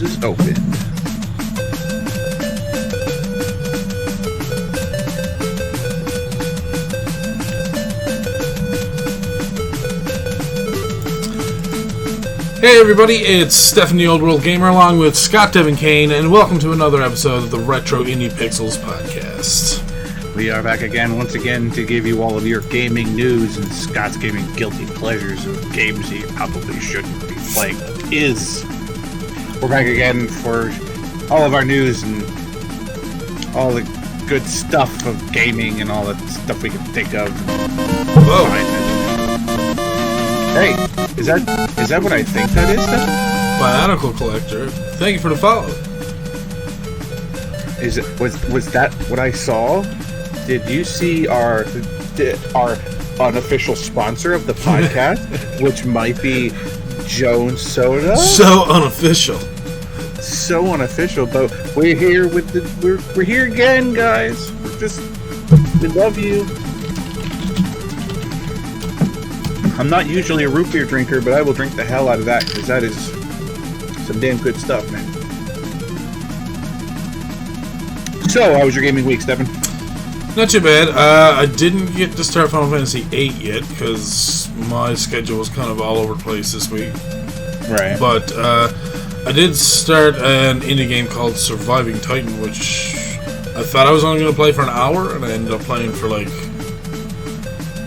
is open. Hey everybody, it's Stephen the Old World Gamer along with Scott Devin Kane, and welcome to another episode of the Retro Indie Pixels podcast. We are back again, once again, to give you all of your gaming news and Scott's gaming guilty pleasures of games he probably shouldn't be playing, but is. We're back again for all of our news and all the good stuff of gaming and all the stuff we can think of. Whoa. Hey, is that what I think that is, then? Bionicle Collector, thank you for the follow. Was that what I saw? Did you see our unofficial sponsor of the podcast, which might be Jones Soda? So unofficial. So unofficial, but we're here with we're here again, guys. We love you. I'm not usually a root beer drinker, but I will drink the hell out of that because that is some damn good stuff, man. So, how was your gaming week, Stephen? Not too bad. I didn't get to start Final Fantasy VIII yet because my schedule was kind of all over the place this week. Right. But I did start an indie game called Surviving Titan, which I thought I was only going to play for an hour, and I ended up playing for like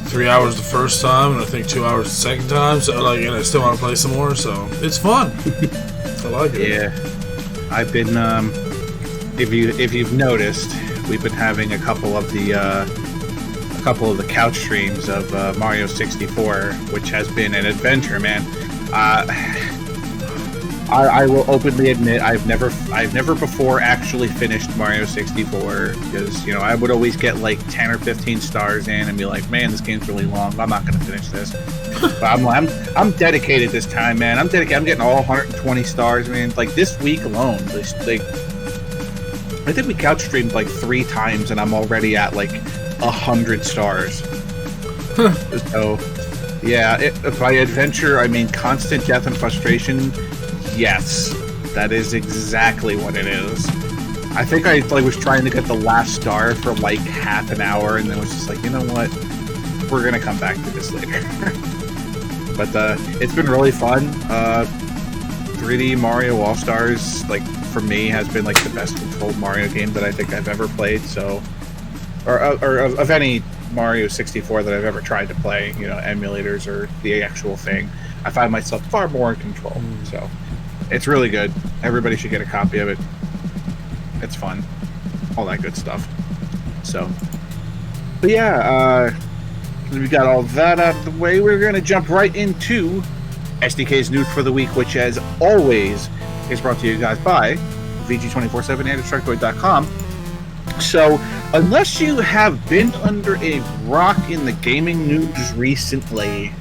3 hours the first time, and I think 2 hours the second time. So, and I still want to play some more. So it's fun. I like it. Yeah, I've been. If you've noticed, we've been having a couple of the couch streams of Mario 64, which has been an adventure, man. I will openly admit I've never before actually finished Mario 64 because I would always get like 10 or 15 stars in and be like, man, this game's really long. I'm not gonna finish this. But I'm dedicated this time, man. I'm dedicated. I'm getting all 120 stars, man. Like this week alone, I think we couch streamed like 3 times and I'm already at like 100 stars. So yeah, by adventure I mean constant death and frustration. Yes, that is exactly what it is. I think I was trying to get the last star for like half an hour, and then was just like, you know what? We're gonna come back to this later. But it's been really fun. 3D Mario All Stars, for me, has been like the best controlled Mario game that I think I've ever played. So, or of any Mario 64 that I've ever tried to play, emulators or the actual thing, I find myself far more in control. So. It's really good. Everybody should get a copy of it. It's fun. All that good stuff. So, but yeah, we got all that out of the way. We're going to jump right into SDK's news for the week, which, as always, is brought to you guys by VG247 and Destructoid.com. So, unless you have been under a rock in the gaming news recently,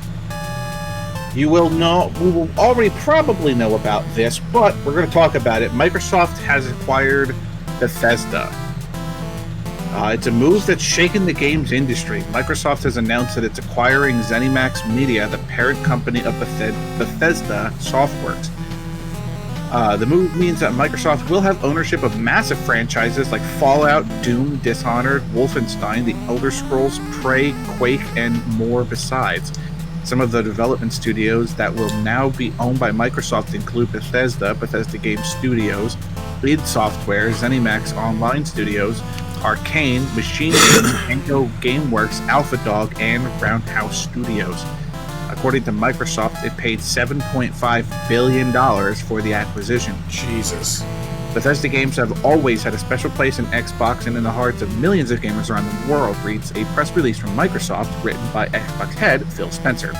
we will already probably know about this, but we're going to talk about it. Microsoft has acquired Bethesda. It's a move that's shaken the games industry. Microsoft has announced that it's acquiring ZeniMax Media, the parent company of Bethesda Softworks. The move means that Microsoft will have ownership of massive franchises like Fallout, Doom, Dishonored, Wolfenstein, The Elder Scrolls, Prey, Quake, and more besides. Some of the development studios that will now be owned by Microsoft include Bethesda Game Studios, id Software, ZeniMax Online Studios, Arcane, Machine Games, Enco Gameworks, Alpha Dog, and Roundhouse Studios. According to Microsoft, it paid $7.5 billion for the acquisition. Jesus. Bethesda games have always had a special place in Xbox and in the hearts of millions of gamers around the world, reads a press release from Microsoft written by Xbox head Phil Spencer.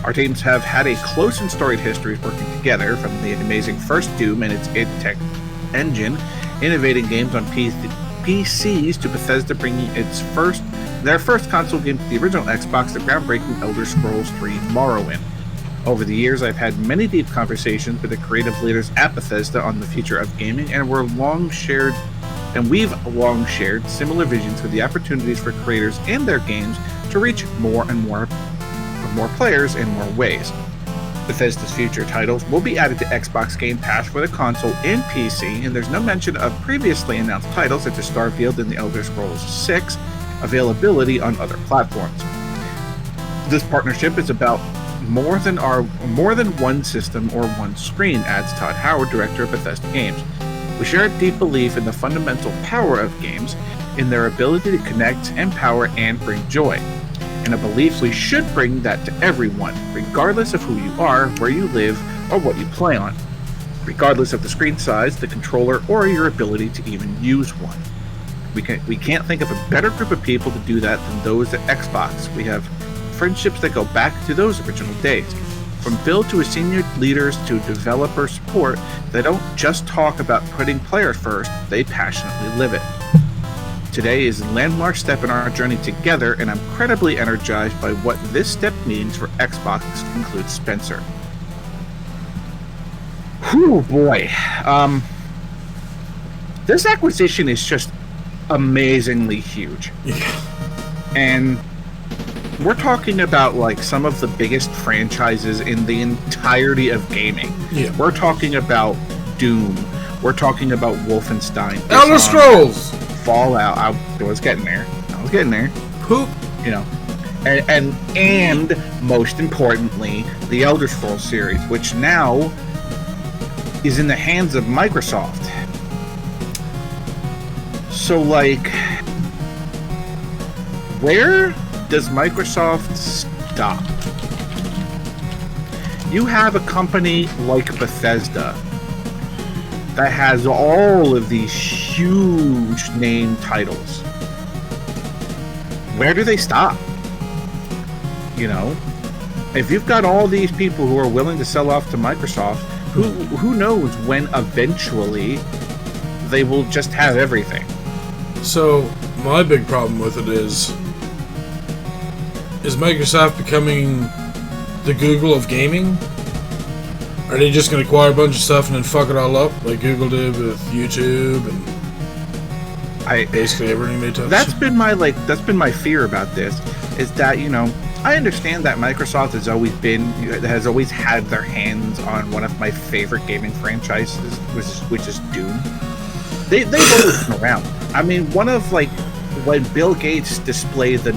Our teams have had a close and storied history working together, from the amazing first Doom and its id Tech engine, innovating games on PCs, to Bethesda bringing their first console game to the original Xbox, the groundbreaking Elder Scrolls III Morrowind. Over the years, I've had many deep conversations with the creative leaders at Bethesda on the future of gaming, and we've long shared similar visions for the opportunities for creators and their games to reach more and more players in more ways. Bethesda's future titles will be added to Xbox Game Pass for the console and PC, and there's no mention of previously announced titles such as Starfield and The Elder Scrolls 6 availability on other platforms. This partnership is about more than one system or one screen, adds Todd Howard, director of Bethesda Games. We share a deep belief in the fundamental power of games, in their ability to connect, empower, and bring joy. And a belief we should bring that to everyone, regardless of who you are, where you live, or what you play on. Regardless of the screen size, the controller, or your ability to even use one. We can't think of a better group of people to do that than those at Xbox. We have friendships that go back to those original days. From build to senior leaders to developer support, they don't just talk about putting players first, they passionately live it. Today is a landmark step in our journey together, and I'm incredibly energized by what this step means for Xbox, includes Spencer. Whew, boy. This acquisition is just amazingly huge. And we're talking about like some of the biggest franchises in the entirety of gaming. Yeah. We're talking about Doom. We're talking about Wolfenstein. Elder Scrolls! Fallout. I was getting there. Poop. You know. And most importantly, the Elder Scrolls series, which now is in the hands of Microsoft. So, like, where does Microsoft stop? You have a company like Bethesda that has all of these huge name titles. Where do they stop? You know, if you've got all these people who are willing to sell off to Microsoft, who knows when eventually they will just have everything. So my big problem with it is Microsoft becoming the Google of gaming? Are they just going to acquire a bunch of stuff and then fuck it all up like Google did with YouTube and basically everything they touch? That's been my fear about this, is that, you know, I understand that Microsoft has always had their hands on one of my favorite gaming franchises, which is Doom. They've always been around. I mean, one of like when Bill Gates displayed the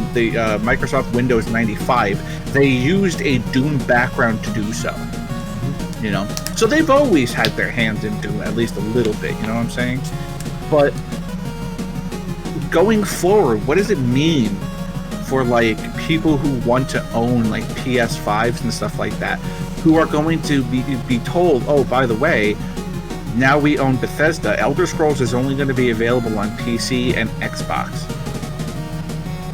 Microsoft Windows 95, they used a Doom background to do so. You know, so they've always had their hands in Doom at least a little bit. You know what I'm saying? But going forward, what does it mean for like people who want to own like PS5s and stuff like that, who are going to be told, oh, by the way, now we own Bethesda. Elder Scrolls is only going to be available on PC and Xbox.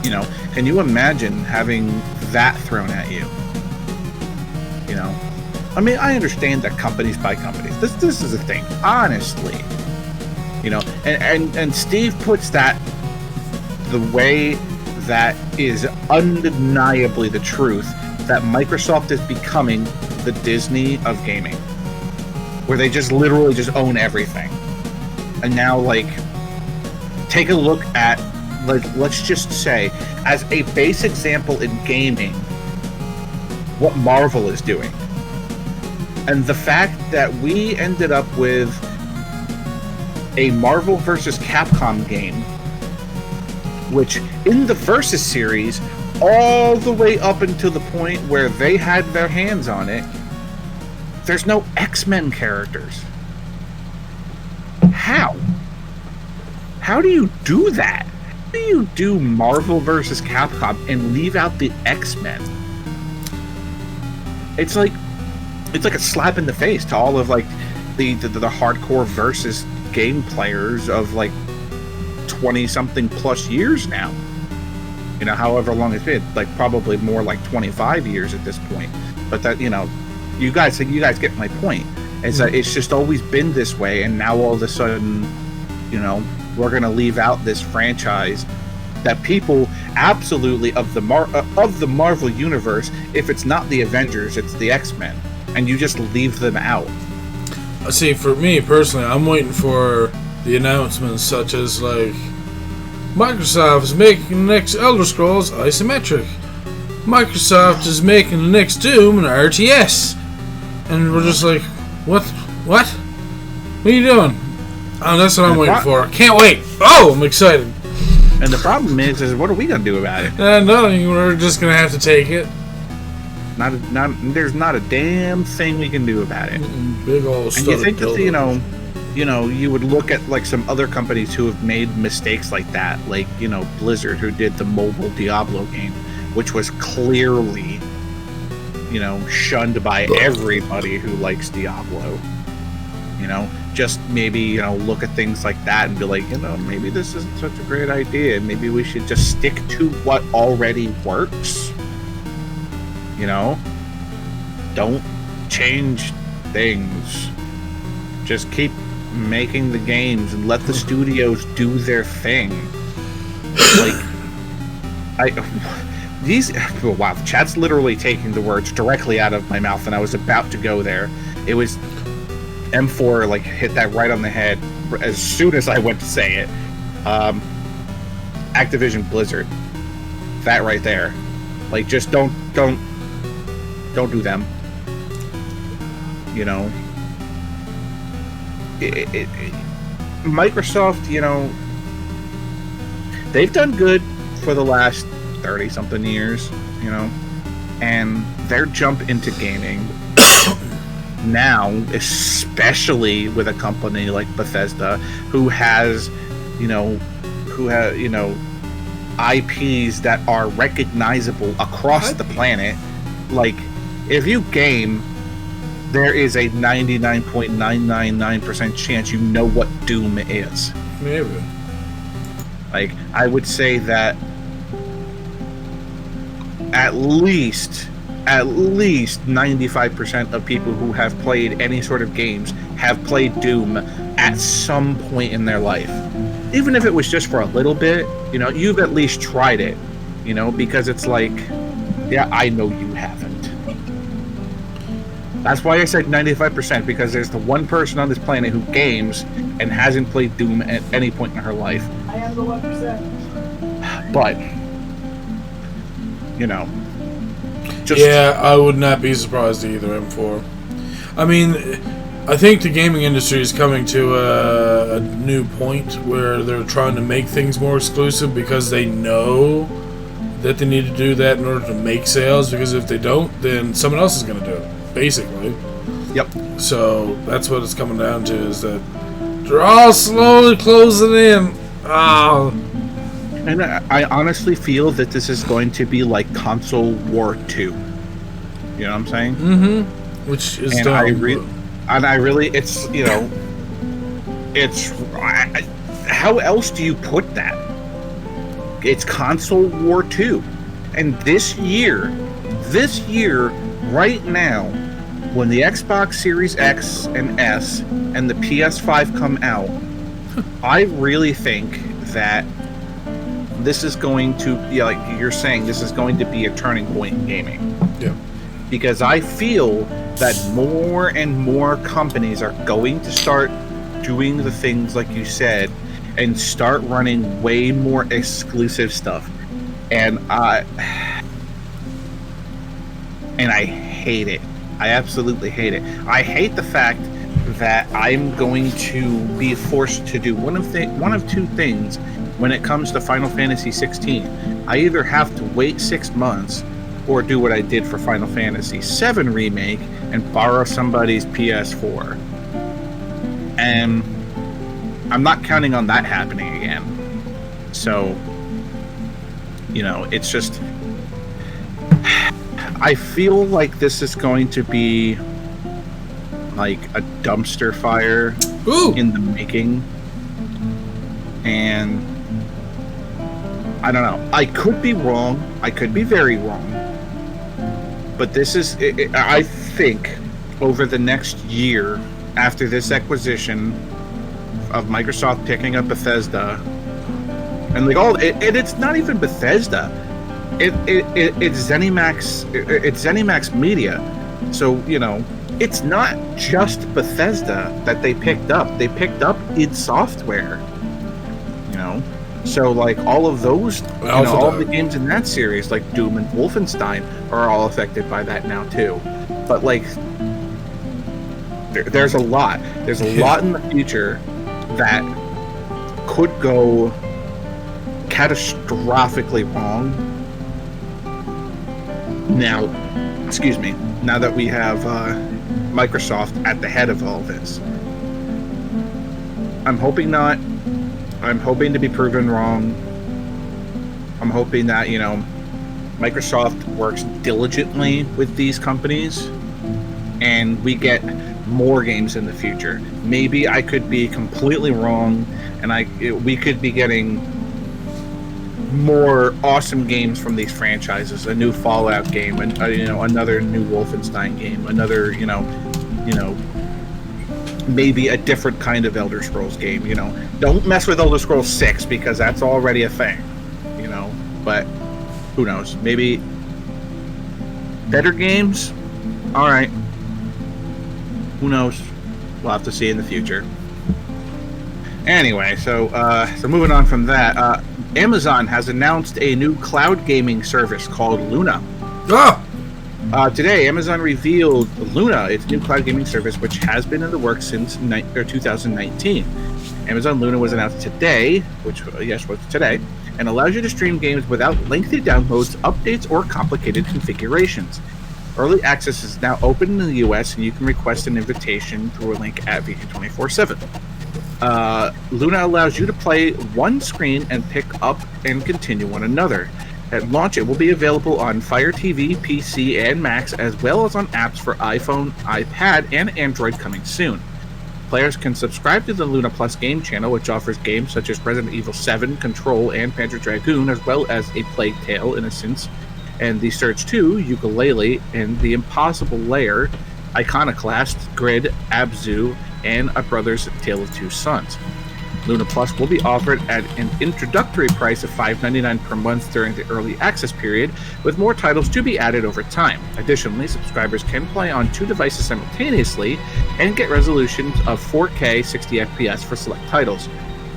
You know, can you imagine having that thrown at you? You know, I mean, I understand that companies buy companies. This is a thing, honestly. You know, and Steve puts that the way that is undeniably the truth, that Microsoft is becoming the Disney of gaming, where they just literally just own everything. And now, like, take a look at, like, let's just say, as a base example in gaming, what Marvel is doing. And the fact that we ended up with a Marvel vs. Capcom game, which in the Versus series, all the way up until the point where they had their hands on it, there's no X-Men characters. How? How do you do that? How do you do Marvel vs. Capcom and leave out the X-Men? It's like a slap in the face to all of like the hardcore Versus game players of like 20-something plus years now. You know, however long it's been, like probably more like 25 years at this point. But that, you know, you guys get my point. It's it's just always been this way, and now all of a sudden, you know, we're gonna leave out this franchise that people absolutely of the Marvel universe. If it's not the Avengers, it's the X-Men, and you just leave them out. See, for me personally, I'm waiting for the announcements such as like Microsoft is making the next Elder Scrolls isometric. Microsoft is making the next Doom an RTS. And we're just like, what? What? What are you doing? Oh, that's what I'm waiting for. Can't wait. Oh, I'm excited. And the problem is what are we gonna do about it? Nothing. We're just gonna have to take it. There's not a damn thing we can do about it. Big old. And you think that you would look at like some other companies who have made mistakes like that, like Blizzard, who did the mobile Diablo game, which was clearly shunned by everybody who likes Diablo. Just maybe look at things like that and be like, maybe this isn't such a great idea. Maybe we should just stick to what already works. Don't change things. Just keep making the games and let the studios do their thing. Wow, chat's literally taking the words directly out of my mouth, and I was about to go there. It was M4 hit that right on the head as soon as I went to say it. Activision Blizzard, that right there. Just don't do them. Microsoft, they've done good for the last 30 something years, and their jump into gaming now, especially with a company like Bethesda, who has IPs that are recognizable across the planet. If you game, there is a 99.999% chance you know what Doom is. Maybe. I would say that at least 95% of people who have played any sort of games have played Doom at some point in their life. Even if it was just for a little bit, you've at least tried it, because it's yeah, I know you haven't. That's why I said 95%, because there's the one person on this planet who games and hasn't played Doom at any point in her life. I am the 1%. But, yeah, I would not be surprised either, M4. I mean, I think the gaming industry is coming to a new point where they're trying to make things more exclusive because they know that they need to do that in order to make sales, because if they don't, then someone else is going to do it, basically. Yep. So that's what it's coming down to, is that they're all slowly closing in. Oh. And I honestly feel that this is going to be like Console War 2. You know what I'm saying? Mm-hmm. Which is dumb. How else do you put that? It's Console War 2. And this year, right now, when the Xbox Series X and S and the PS5 come out, I really think that this is going to, like you're saying, this is going to be a turning point in gaming. Yeah. Because I feel that more and more companies are going to start doing the things like you said and start running way more exclusive stuff. And I hate it. I absolutely hate it. I hate the fact that I'm going to be forced to do one of two things when it comes to Final Fantasy 16. I either have to wait 6 months or do what I did for Final Fantasy 7 Remake and borrow somebody's PS4. And I'm not counting on that happening again. So, it's just, I feel like this is going to be like a dumpster fire in the making. And I don't know. I could be wrong. I could be very wrong. But this is, I think, over the next year, after this acquisition of Microsoft picking up Bethesda, and it's not even Bethesda. It's ZeniMax. It's ZeniMax Media. So it's not just Bethesda that they picked up. They picked up id Software. So all of those, all of the games in that series, like Doom and Wolfenstein, are all affected by that now too. But there's a lot. There's a lot in the future that could go catastrophically wrong. Now, excuse me, now that we have Microsoft at the head of all this. I'm hoping not. I'm hoping to be proven wrong. I'm hoping that, you know, Microsoft works diligently with these companies and we get more games in the future. Maybe I could be completely wrong and we could be getting more awesome games from these franchises. A new Fallout game, and you know, another new Wolfenstein game, another, you know, maybe a different kind of Elder Scrolls game. You know, don't mess with Elder Scrolls 6 because that's already a thing. You know, but who knows? Maybe better games. All right. Who knows? We'll have to see in the future. Anyway, so moving on from that, Amazon has announced a new cloud gaming service called Luna. Today, Amazon revealed Luna, its new cloud gaming service, which has been in the works since 2019. Amazon Luna was announced today, which, was today, and allows you to stream games without lengthy downloads, updates, or complicated configurations. Early access is now open in the US, and you can request an invitation through a link at VG247. Luna allows you to play one screen and pick up and continue on another. At launch, it will be available on Fire TV, PC, and Macs, as well as on apps for iPhone, iPad, and Android coming soon. Players can subscribe to the Luna Plus game channel, which offers games such as Resident Evil 7, Control, and Panzer Dragoon, as well as A Plague Tale: Innocence, and The Surge 2, Yooka-Laylee, and The Impossible Lair, Iconoclast, Grid, Abzu, and A Brother's Tale of Two Sons. Luna Plus will be offered at an introductory price of $5.99 per month during the early access period, with more titles to be added over time. Additionally, subscribers can play on two devices simultaneously and get resolutions of 4K 60 FPS for select titles.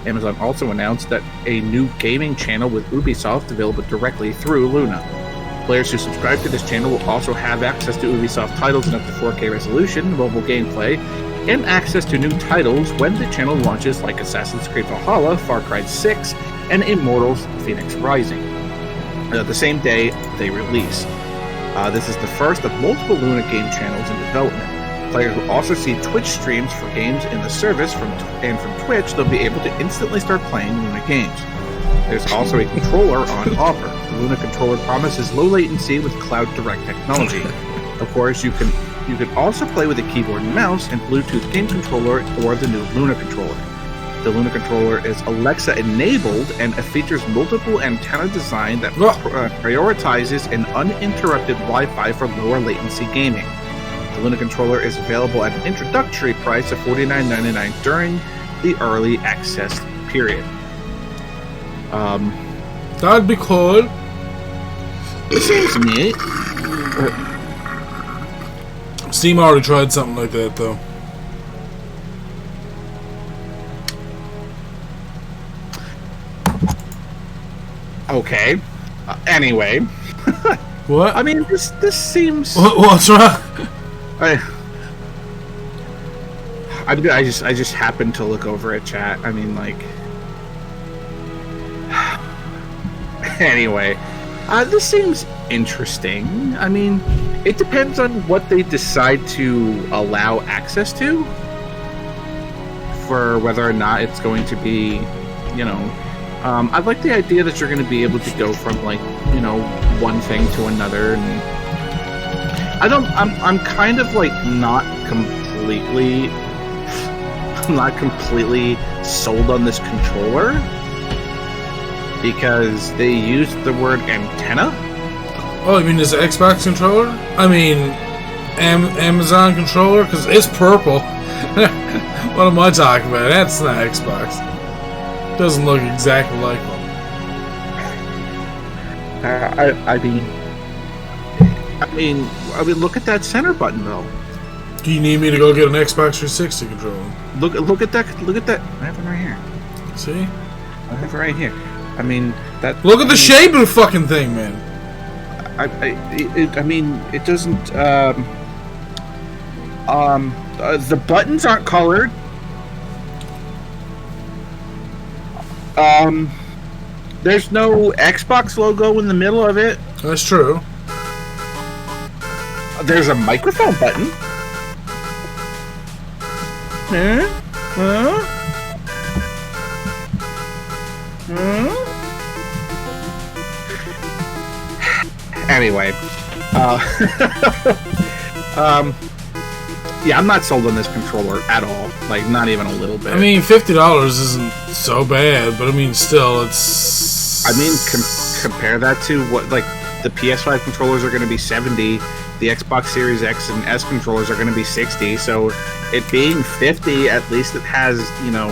Amazon also announced that a new gaming channel with Ubisoft available directly through Luna. Players who subscribe to this channel will also have access to Ubisoft titles in up to 4K resolution, mobile gameplay, and access to new titles when the channel launches, like Assassin's Creed Valhalla, Far Cry 6, and Immortals Phoenix Rising. The same day they release. This is the first of multiple Luna game channels in development. Players will also see Twitch streams for games in the service, from Twitch they'll be able to instantly start playing Luna games. There's also a controller on offer. The Luna controller promises low latency with Cloud Direct technology. Of course, you can also play with a keyboard and mouse and Bluetooth game controller or the new Luna controller. The Luna controller is Alexa enabled and it features multiple antenna design that prioritizes an uninterrupted Wi-Fi for lower latency gaming. The Luna controller is available at an introductory price of $49.99 during the early access period. That'd be cool. It seems neat. Steam already tried something like that, though. Okay. Anyway. What? I mean, this seems. What's wrong? I just happened to look over at chat. I mean, like. Anyway, this seems interesting. I mean, it depends on what they decide to allow access to, for whether or not it's going to be, you know. I like the idea that you're going to be able to go from, like, you know, one thing to another, and I'm kind of like not completely sold on this controller, because they used the word antenna. Oh, you mean this Xbox controller? I mean, Amazon controller? Because it's purple. What am I talking about? That's not Xbox. Doesn't look exactly like one. I mean, look at that center button, though. Do you need me to go get an Xbox 360 controller? Look at that. I have it right here. See? I have it right here. I mean, that. Look at the shape of the fucking thing, man. I mean, it doesn't. The buttons aren't colored. There's no Xbox logo in the middle of it. That's true. There's a microphone button. Anyway, yeah, I'm not sold on this controller at all. Like, not even a little bit. I mean, $50 isn't so bad, but I mean, still, it's. I mean, compare that to what, like, the PS5 controllers are going to be $70. The Xbox Series X and S controllers are going to be $60. So, it being $50, at least it has, you know,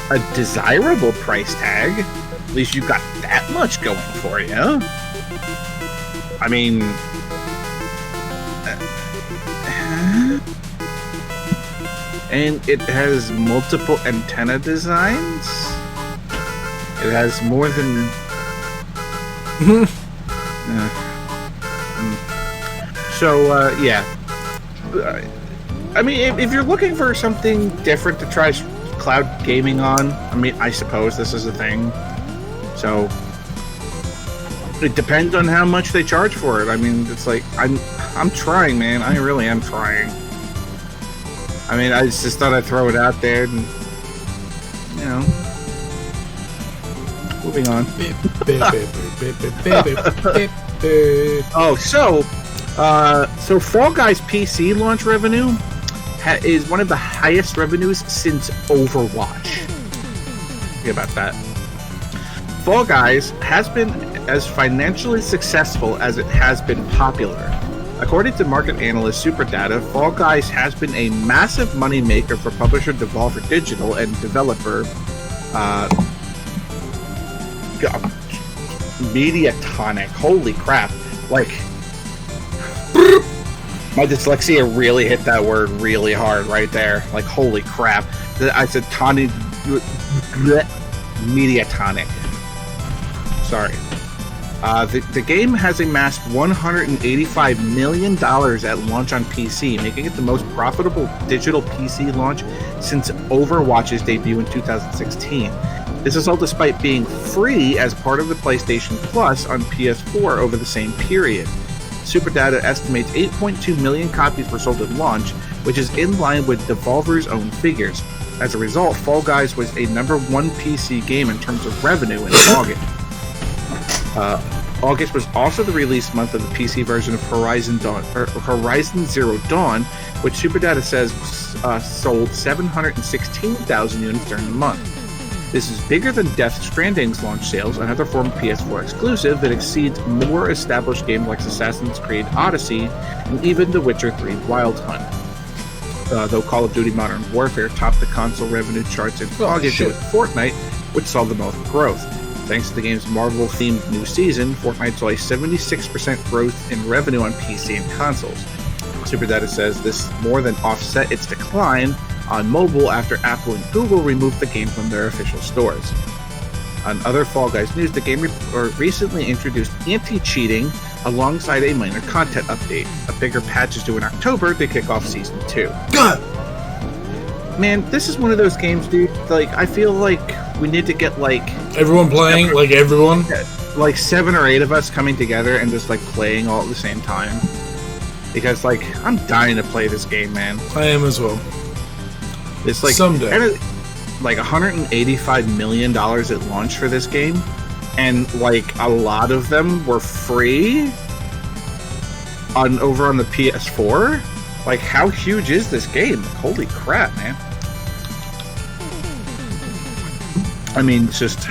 a desirable price tag. At least you've got that much going for you. I mean, and it has multiple antenna designs. It has more than. So yeah. I mean, if you're looking for something different to try cloud gaming on, I mean, I suppose this is a thing. So. It depends on how much they charge for it. I mean, it's like, I'm trying, man. I really am trying. I mean, I just thought I'd throw it out there and, you know. Moving on. Oh, so Fall Guys PC launch revenue is one of the highest revenues since Overwatch. Think about that. Fall Guys has been as financially successful as it has been popular. According to market analyst Superdata, Fall Guys has been a massive moneymaker for publisher Devolver Digital and developer Mediatonic. Holy crap. Like, my dyslexia really hit that word really hard right there. Like, holy crap. I said Mediatonic. Sorry. The game has amassed $185 million at launch on PC, making it the most profitable digital PC launch since Overwatch's debut in 2016. This is all despite being free as part of the PlayStation Plus on PS4 over the same period. Superdata estimates 8.2 million copies were sold at launch, which is in line with Devolver's own figures. As a result, Fall Guys was a #1 PC game in terms of revenue in August. August was also the release month of the PC version of Horizon Zero Dawn, which Superdata says sold 716,000 units during the month. This is bigger than Death Stranding's launch sales, another former PS4 exclusive that exceeds more established games like Assassin's Creed Odyssey and even The Witcher 3 Wild Hunt. Though Call of Duty Modern Warfare topped the console revenue charts in August with Fortnite, which saw the most growth. Thanks to the game's Marvel-themed new season, Fortnite saw a 76% growth in revenue on PC and consoles. Superdata says this more than offset its decline on mobile after Apple and Google removed the game from their official stores. On other Fall Guys news, the game recently introduced anti-cheating alongside a minor content update. A bigger patch is due in October to kick off Season 2. Man, this is one of those games, dude. Like, I feel like we need to get, like... Everyone playing? Everyone? Like, 7 or 8 of us coming together and just, like, playing all at the same time. Because, like, I'm dying to play this game, man. I am as well. It's, like... Someday. Like, $185 million at launch for this game. And, like, a lot of them were free over on the PS4. Like, how huge is this game? Holy crap, man. I mean, it's just...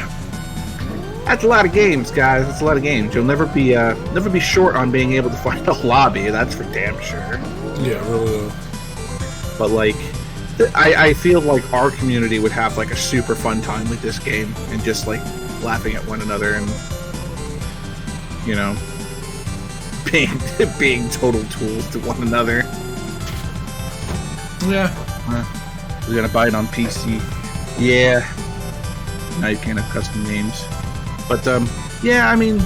That's a lot of games, guys. That's a lot of games. You'll never be short on being able to find a lobby. That's for damn sure. Yeah, really. But, like... I feel like our community would have, like, a super fun time with this game. And just, like, laughing at one another and... You know... Being total tools to one another. Yeah. We're gonna buy it on PC. Yeah. Now you can't have custom games. But, yeah, I mean...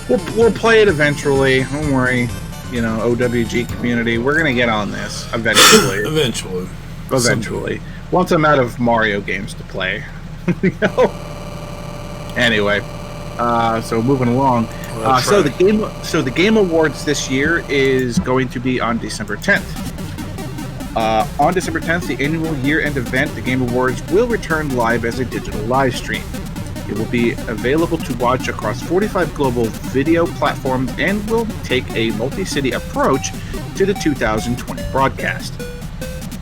We'll play it eventually. Don't worry. OWG community. We're gonna get on this eventually. Eventually. Once I'm out of Mario games to play. Anyway, so moving along. So the Game Awards this year is going to be on December 10th. On December 10th, the annual year-end event, the Game Awards, will return live as a digital live stream. It will be available to watch across 45 global video platforms and will take a multi-city approach to the 2020 broadcast.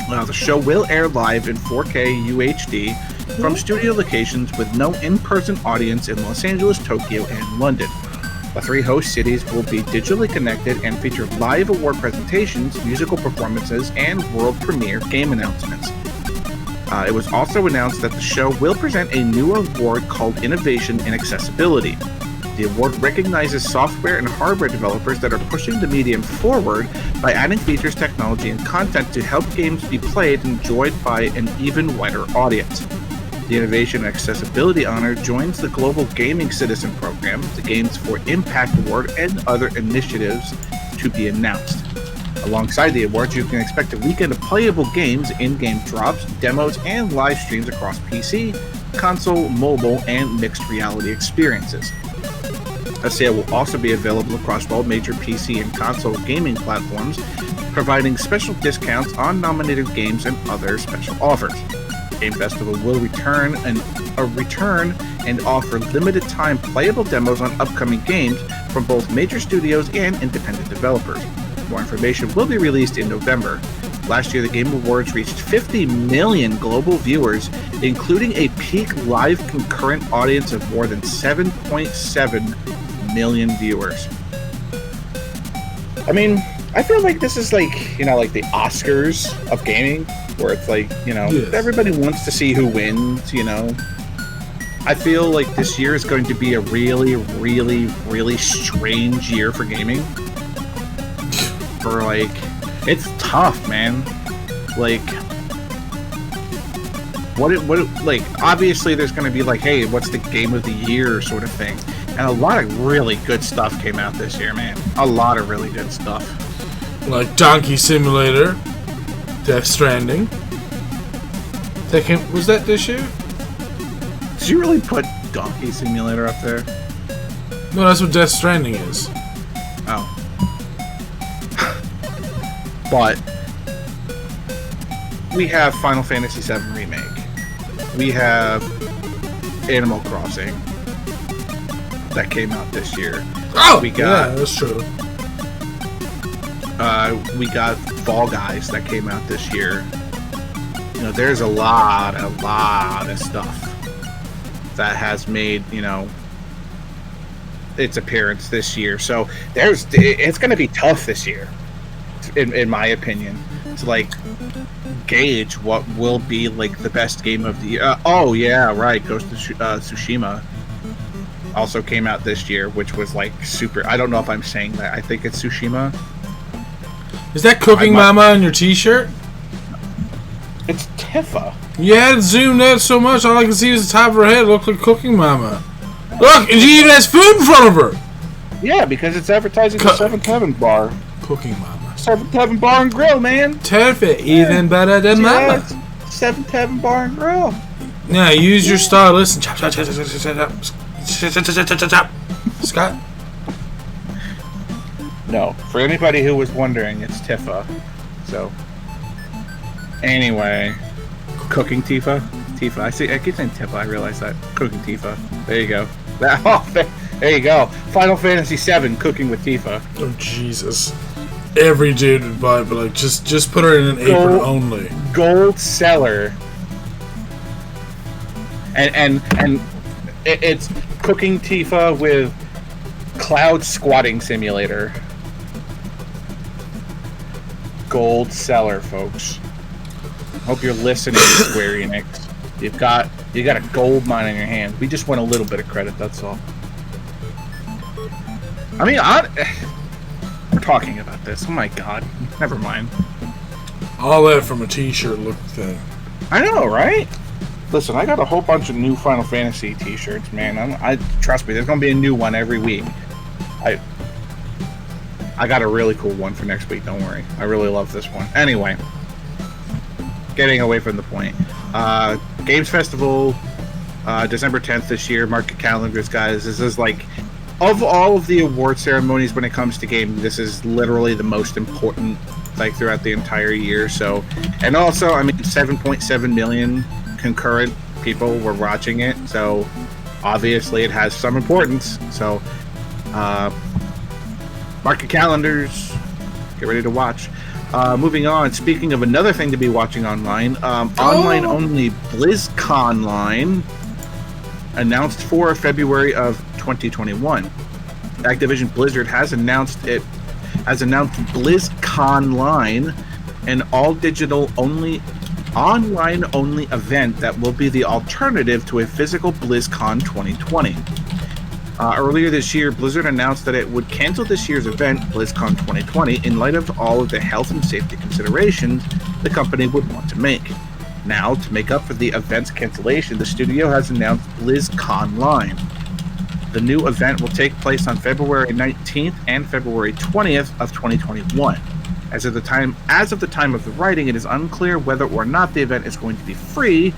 The show will air live in 4K UHD from studio locations with no in-person audience in Los Angeles, Tokyo, and London. The 3 host cities will be digitally connected and feature live award presentations, musical performances, and world premiere game announcements. It was also announced that the show will present a new award called Innovation in Accessibility. The award recognizes software and hardware developers that are pushing the medium forward by adding features, technology, and content to help games be played and enjoyed by an even wider audience. The Innovation and Accessibility Honor joins the Global Gaming Citizen Program, the Games for Impact Award, and other initiatives to be announced. Alongside the awards, you can expect a weekend of playable games, in-game drops, demos, and live streams across PC, console, mobile, and mixed reality experiences. A sale will also be available across all major PC and console gaming platforms, providing special discounts on nominated games and other special offers. Game Festival will return and offer limited-time playable demos on upcoming games from both major studios and independent developers. More information will be released in November. Last year, the Game Awards reached 50 million global viewers, including a peak live concurrent audience of more than 7.7 million viewers. I mean, I feel like this is like the Oscars of gaming, where it's like, yes, everybody wants to see who wins, I feel like this year is going to be a really, really, really strange year for gaming. It's tough, man. Obviously there's going to be hey, what's the game of the year sort of thing. And a lot of really good stuff came out this year, man. A lot of really good stuff. Like Donkey Simulator, Death Stranding. Was that this year? Did you really put Donkey Simulator up there? No, that's what Death Stranding is. Oh. But we have Final Fantasy VII Remake. We have Animal Crossing that came out this year. Oh, yeah, that's true. We got Fall Guys that came out this year. There's a lot of stuff that has made its appearance this year. So it's going to be tough this year. In my opinion, to gauge what will be the best game of the year. Oh yeah, right. Ghost of Tsushima also came out this year, which was super. I don't know if I'm saying that. I think it's Tsushima. Is that Cooking Mama on your T-shirt? It's Tifa. Yeah, it zoomed out so much, all I can see is the top of her head. It looked like Cooking Mama. Look, and she even has food in front of her. Yeah, because it's advertising the 7th Heaven bar. Cooking Mama. 7th Heaven Bar and Grill, man. Perfect. Even better than Mama. 7th Heaven Bar and Grill. Now, use your stylus and chop, chop, chop, chop, chop, chop, chop, chop. Scott? No. For anybody who was wondering, it's Tifa. So, anyway. Cooking Tifa? Tifa. I keep saying Tifa. I realize that. Cooking Tifa. There you go. There you go. Final Fantasy VII Cooking with Tifa. Oh, Jesus. Every dude would buy it, but just put her in an apron only. Gold seller. And it's Cooking Tifa with Cloud Squatting Simulator. Gold seller, folks. Hope you're listening, Square Enix. You got a gold mine in your hand. We just want a little bit of credit, that's all. I mean, we're talking about this. Oh my god. Never mind. All that from a T-shirt look thing. I know, right? Listen, I got a whole bunch of new Final Fantasy T-shirts, man. Trust me, there's gonna be a new one every week. I got a really cool one for next week. Don't worry. I really love this one. Anyway, getting away from the point. Games Festival, December 10th this year. Mark your calendars, guys. This is like, of all of the award ceremonies when it comes to gaming, this is literally the most important, like, throughout the entire year. So, and also, I mean, 7.7 million concurrent people were watching it. So, obviously, it has some importance. So, mark your calendars. Get ready to watch. Moving on. Speaking of another thing to be watching online, online only BlizzConline announced for February of 2021. Activision Blizzard has announced BlizzConline, an all-digital only online-only event that will be the alternative to a physical BlizzCon 2020. Earlier this year, Blizzard announced that it would cancel this year's event, BlizzCon 2020, in light of all of the health and safety considerations the company would want to make. Now, to make up for the event's cancellation, the studio has announced BlizzConline. The new event will take place on February 19th and February 20th of 2021. As of the time of the writing, it is unclear whether or not the event is going to be free,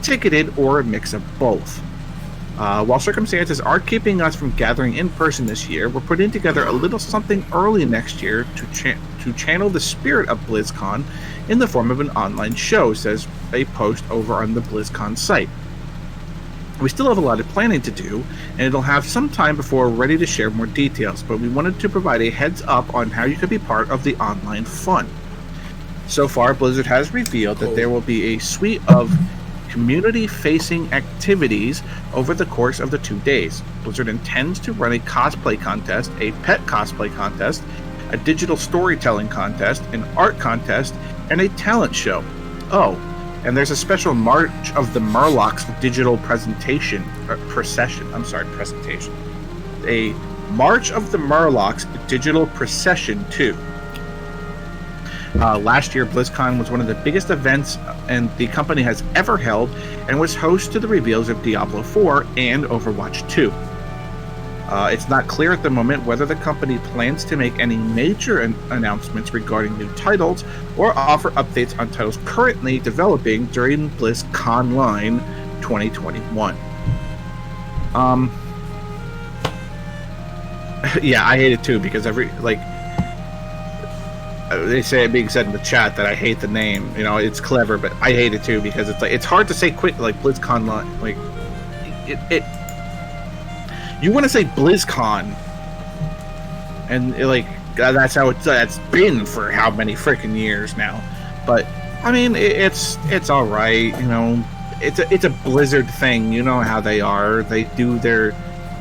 ticketed, or a mix of both. While circumstances are keeping us from gathering in person this year, we're putting together a little something early next year to channel the spirit of BlizzCon in the form of an online show, says a post over on the BlizzCon site. We still have a lot of planning to do, and it'll have some time before we're ready to share more details, but we wanted to provide a heads up on how you could be part of the online fun. So far, Blizzard has revealed that there will be a suite of community-facing activities over the course of the 2 days. Blizzard intends to run a cosplay contest, a pet cosplay contest, a digital storytelling contest, an art contest, and a talent show. Oh, and there's a special March of the Murlocs digital presentation. A March of the Murlocs digital procession, too. Last year, BlizzCon was one of the biggest events and the company has ever held, and was host to the reveals of Diablo 4 and Overwatch 2. It's not clear at the moment whether the company plans to make any major announcements regarding new titles or offer updates on titles currently developing during BlizzConline 2021. Yeah, I hate it too, because they say it being said in the chat that I hate the name. You know, it's clever, but I hate it too, because it's hard to say quick, like BlizzConline. Like you want to say BlizzCon, and that's how that's been for how many freaking years now. But I mean, it's all right. You know, it's a Blizzard thing. You know how they are. They do their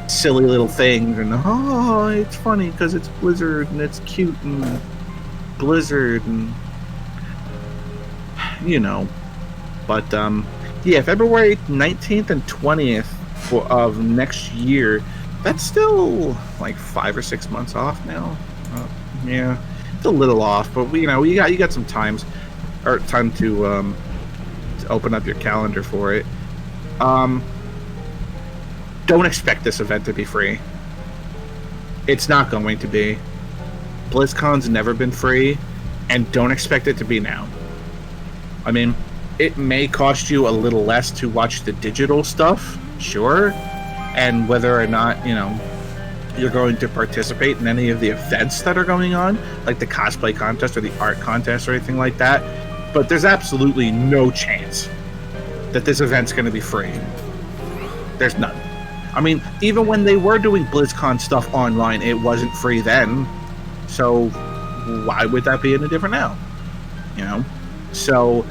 silly little things, and it's funny because it's Blizzard and it's cute and Blizzard, and you know. But yeah, February 19th and 20th of next year. That's still like 5 or 6 months off now. Yeah, it's a little off, but you got some time to open up your calendar for it. Don't expect this event to be free. It's not going to be. BlizzCon's never been free, and don't expect it to be now. I mean, it may cost you a little less to watch the digital stuff, sure, and whether or not, you're going to participate in any of the events that are going on, like the cosplay contest or the art contest or anything like that, but there's absolutely no chance that this event's going to be free. There's none. I mean, even when they were doing BlizzCon stuff online, it wasn't free then. So why would that be any different now? So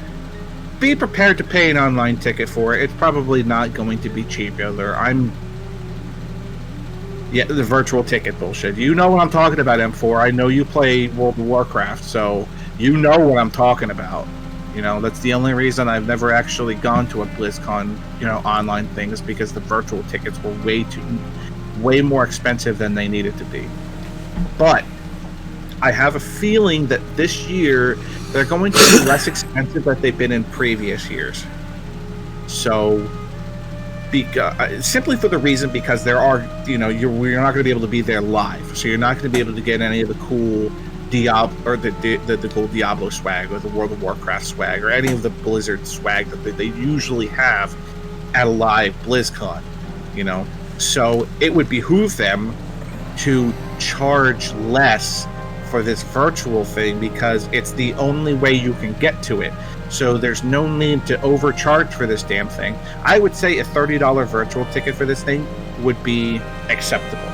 be prepared to pay an online ticket for it. It's probably not going to be cheap either. The virtual ticket bullshit. You know what I'm talking about, M4. I know you play World of Warcraft, so you know what I'm talking about. That's the only reason I've never actually gone to a BlizzCon, online thing, is because the virtual tickets were way more expensive than they needed to be. But I have a feeling that this year they're going to be less expensive than they've been in previous years. So simply for the reason because there are, you're not going to be able to be there live, so you're not going to be able to get any of the cool Diablo or the cool Diablo swag or the World of Warcraft swag or any of the Blizzard swag that they usually have at a live BlizzCon, So it would behoove them to charge less for this virtual thing because it's the only way you can get to it. So there's no need to overcharge for this damn thing. I would say a $30 virtual ticket for this thing would be acceptable.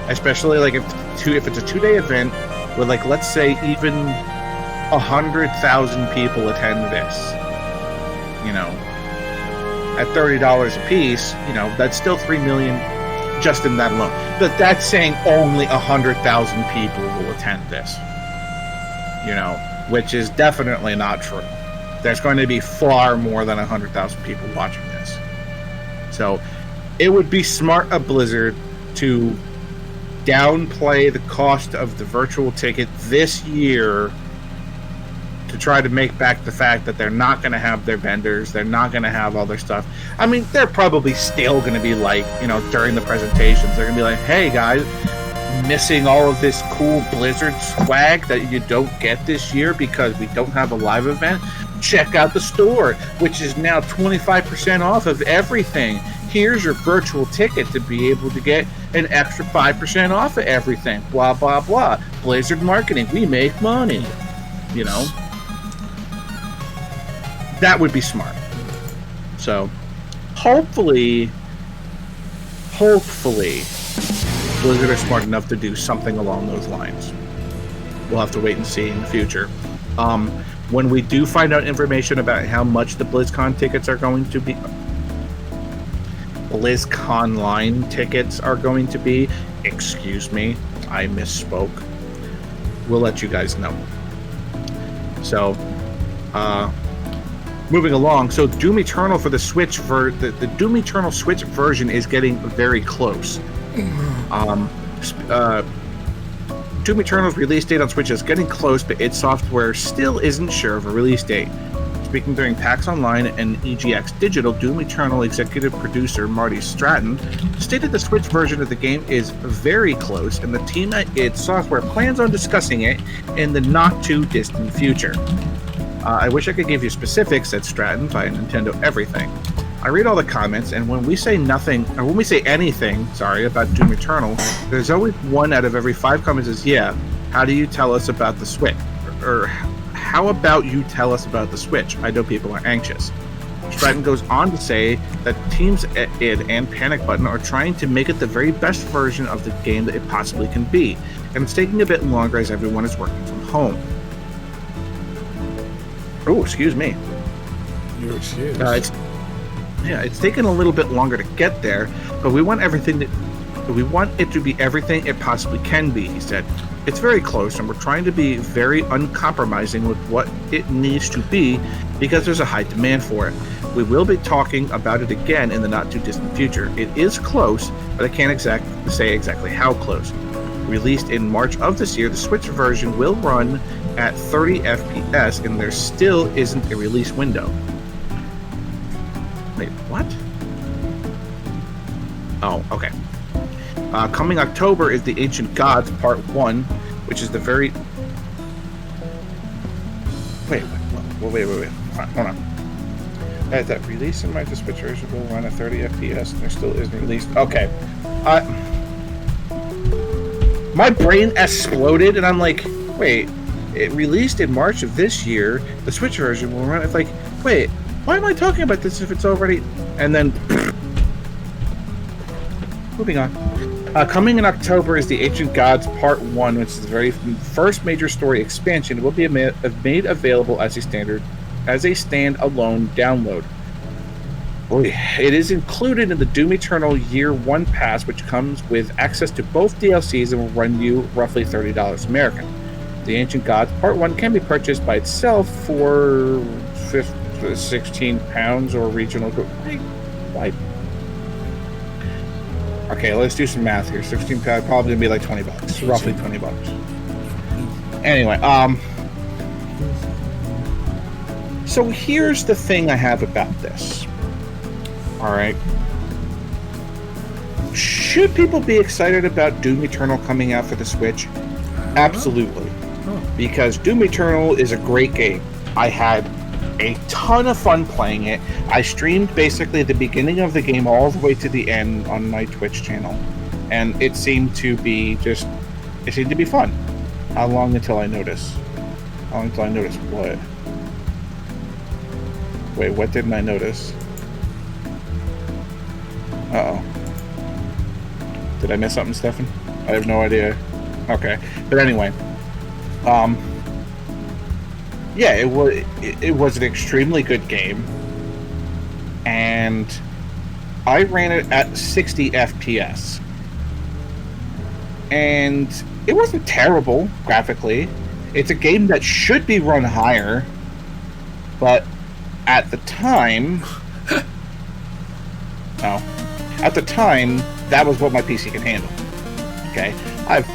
Especially like if it's a 2-day event with, like, let's say even 100,000 people attend this. At $30 a piece, that's still $3 million just in that alone. But that's saying only 100,000 people will attend this. Which is definitely not true. There's going to be far more than 100,000 people watching this. So it would be smart of Blizzard to downplay the cost of the virtual ticket this year to try to make back the fact that they're not going to have their vendors, they're not going to have all their stuff. I mean, they're probably still going to be like, during the presentations, they're going to be like, hey guys, missing all of this cool Blizzard swag that you don't get this year because we don't have a live event? Check out the store, which is now 25% off of everything. Here's your virtual ticket to be able to get an extra 5% off of everything. Blah, blah, blah. Blizzard marketing. We make money. That would be smart. So, hopefully, Blizzard are smart enough to do something along those lines. We'll have to wait and see in the future. When we do find out information about how much the BlizzCon tickets are going to be, BlizzConline tickets are going to be, excuse me, I misspoke. We'll let you guys know. So, moving along. So, Doom Eternal for the Switch, the Doom Eternal Switch version is getting very close. Doom Eternal's release date on Switch is getting close, but id Software still isn't sure of a release date. Speaking during PAX Online and EGX Digital, Doom Eternal executive producer Marty Stratton stated the Switch version of the game is very close, and the team at id Software plans on discussing it in the not-too-distant future. I wish I could give you specifics, said Stratton via Nintendo Everything. I read all the comments, and when we say anything about Doom Eternal, there's always one out of every 5 comments is, yeah, how do you tell us about the Switch? Or how about you tell us about the Switch? I know people are anxious. Stratton goes on to say that teams at id and Panic Button are trying to make it the very best version of the game that it possibly can be, and it's taking a bit longer as everyone is working from home. Oh, excuse me. You're excused. It's taken a little bit longer to get there, but we want it to be everything it possibly can be, he said. It's very close, and we're trying to be very uncompromising with what it needs to be because there's a high demand for it. We will be talking about it again in the not-too-distant future. It is close, but I can't say exactly how close. Released in March of this year, the Switch version will run at 30 FPS, and there still isn't a release window. Wait, what? Oh, okay. Coming October is The Ancient Gods Part 1, which is the very... Wait. Hold on. At that release in March, the Switch version will run at 30 FPS, and there still isn't released. Okay. My brain exploded, and I'm like, wait, it released in March of this year, the Switch version will run... It's like, wait, why am I talking about this if it's already... And then... Moving on. Coming in October is The Ancient Gods Part 1, which is the very first major story expansion. It will be made available as a standalone download. Boy, it is included in the Doom Eternal Year 1 Pass, which comes with access to both DLCs and will run you roughly $30 American. The Ancient Gods Part 1 can be purchased by itself for £16 or regional... Why? Okay, let's do some math here. 16 pounds, probably gonna be like $20, roughly $20. Anyway, so here's the thing I have about this. All right, should people be excited about Doom Eternal coming out for the Switch? Absolutely. Because Doom Eternal is a great game. I had a ton of fun playing it. I streamed basically the beginning of the game all the way to the end on my Twitch channel. And it seemed to be fun. How long until I notice? What? Wait, what didn't I notice? Uh-oh. Did I miss something, Stefan? I have no idea. Okay. But anyway. Yeah, it was an extremely good game. And I ran it at 60 FPS. And it wasn't terrible graphically. It's a game that should be run higher, but at the time, that was what my PC can handle. Okay, I've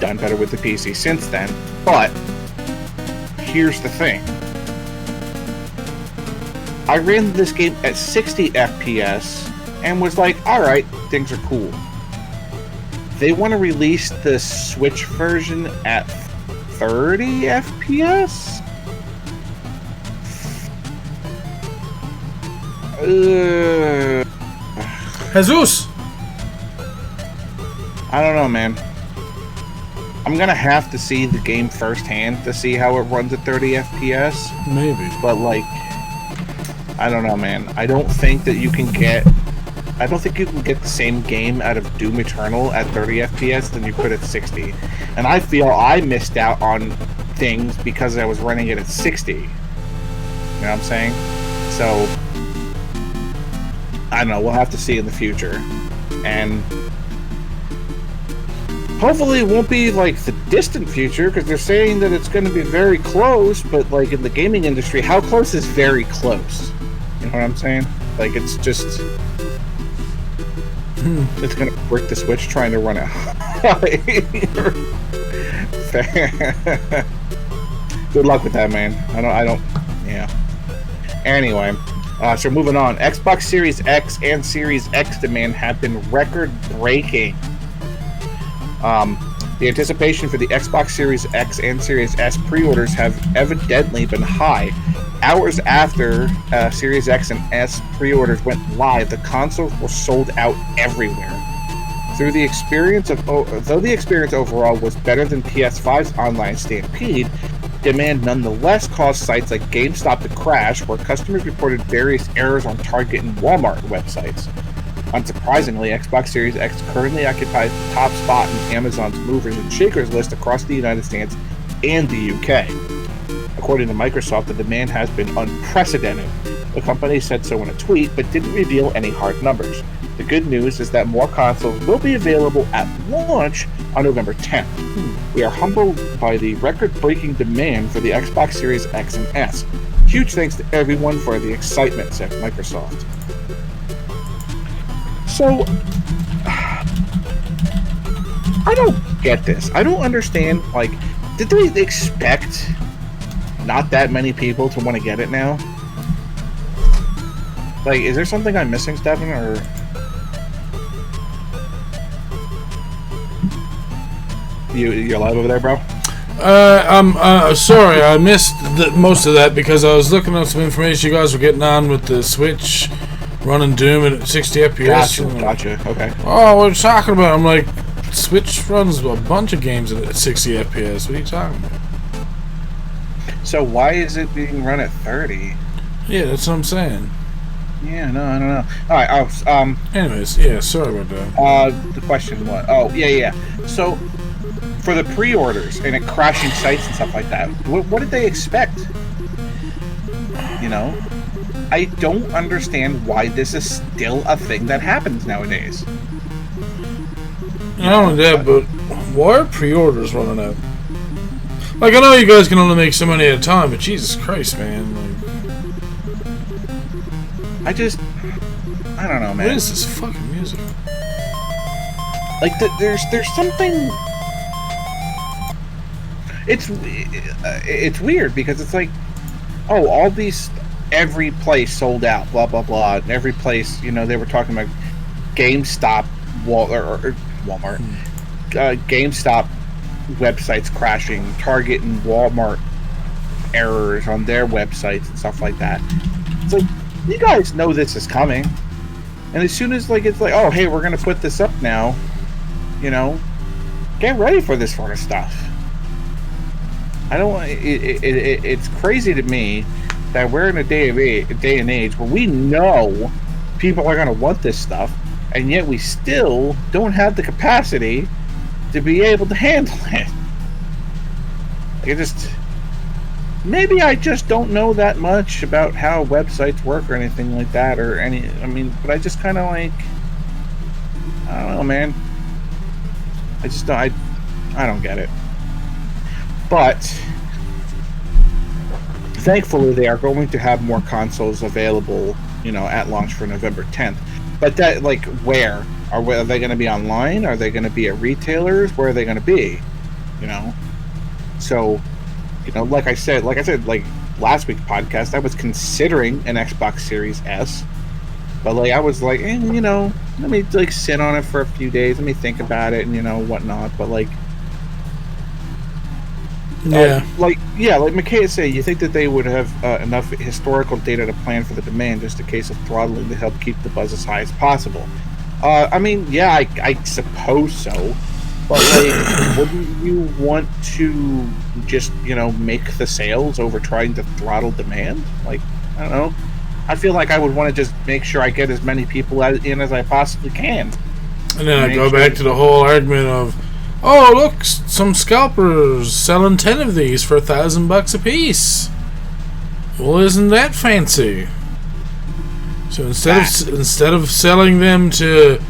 done better with the PC since then, but here's the thing. I ran this game at 60 FPS and was like, alright, things are cool. They want to release the Switch version at 30 FPS? Jesus! I don't know, man. I'm gonna have to see the game firsthand to see how it runs at 30 FPS. Maybe. But, like, I don't know, man. I don't think you can get the same game out of Doom Eternal at 30 FPS than you could at 60. And I feel I missed out on things because I was running it at 60. You know what I'm saying? So, I don't know. We'll have to see in the future. And hopefully it won't be like the distant future, because they're saying that it's going to be very close, but like in the gaming industry, how close is very close? You know what I'm saying? Like, it's just... It's gonna brick the Switch trying to run it. Good luck with that, man. I don't. Yeah. Anyway, so moving on. Xbox Series X and Series X demand have been record-breaking. The anticipation for the Xbox Series X and Series S pre-orders have evidently been high. Hours after Series X and S pre-orders went live, the consoles were sold out everywhere. Though the experience overall was better than PS5's online stampede, demand nonetheless caused sites like GameStop to crash, where customers reported various errors on Target and Walmart websites. Unsurprisingly, Xbox Series X currently occupies the top spot in Amazon's movers and shakers list across the United States and the UK. According to Microsoft, the demand has been unprecedented. The company said so in a tweet, but didn't reveal any hard numbers. The good news is that more consoles will be available at launch on November 10th. We are humbled by the record-breaking demand for the Xbox Series X and S. Huge thanks to everyone for the excitement, said Microsoft. So, I don't get this. I don't understand, like, did they expect not that many people to want to get it now? Like, is there something I'm missing, Stefan, or... You're live over there, bro? I'm sorry, I missed most of that because I was looking up some information you guys were getting on with the Switch running Doom at 60 FPS. Gotcha, okay. Oh, what are you talking about? I'm like, Switch runs a bunch of games at 60 FPS. What are you talking about? So why is it being run at 30? Yeah, that's what I'm saying. Yeah, no, I don't know. Alright, anyways, yeah, sorry about that. The question was... Oh, yeah. So, for the pre-orders and it crashing sites and stuff like that, what did they expect? You know? I don't understand why this is still a thing that happens nowadays. Not only that, but why are pre-orders running out? Like, I know you guys can only make so many at a time, but Jesus Christ, man. Like, I don't know, man. What is this fucking music? Like, there's something... It's weird, because it's like, oh, all these... Every place sold out, blah, blah, blah. And every place, you know, they were talking about GameStop Walmart, GameStop websites crashing, Target and Walmart errors on their websites and stuff like that. It's like, you guys know this is coming, and as soon as it's like, oh hey, we're gonna put this up now, get ready for this sort of stuff. I don't want it's crazy to me that we're in a day and age where we know people are gonna want this stuff, and yet we still don't have the capacity to be able to handle it. Maybe I just don't know that much about how websites work or anything like that, but I just kind of I don't know, man. I don't get it. But thankfully they are going to have more consoles available, at launch for November 10th. But that, where? Are they going to be online? Are they going to be at retailers? Where are they going to be? So, like I said, last week's podcast, I was considering an Xbox Series S, but I was like, let me sit on it for a few days, let me think about it, and whatnot. But like Micaiah said, you think that they would have enough historical data to plan for the demand, just a case of throttling to help keep the buzz as high as possible. I suppose so. But wouldn't you want to just make the sales over trying to throttle demand? I don't know. I feel like I would want to just make sure I get as many people in as I possibly can. And then I go back to the whole argument of, oh look, some scalpers selling 10 of these for $1,000 a piece. Well, isn't that fancy? So instead of selling them to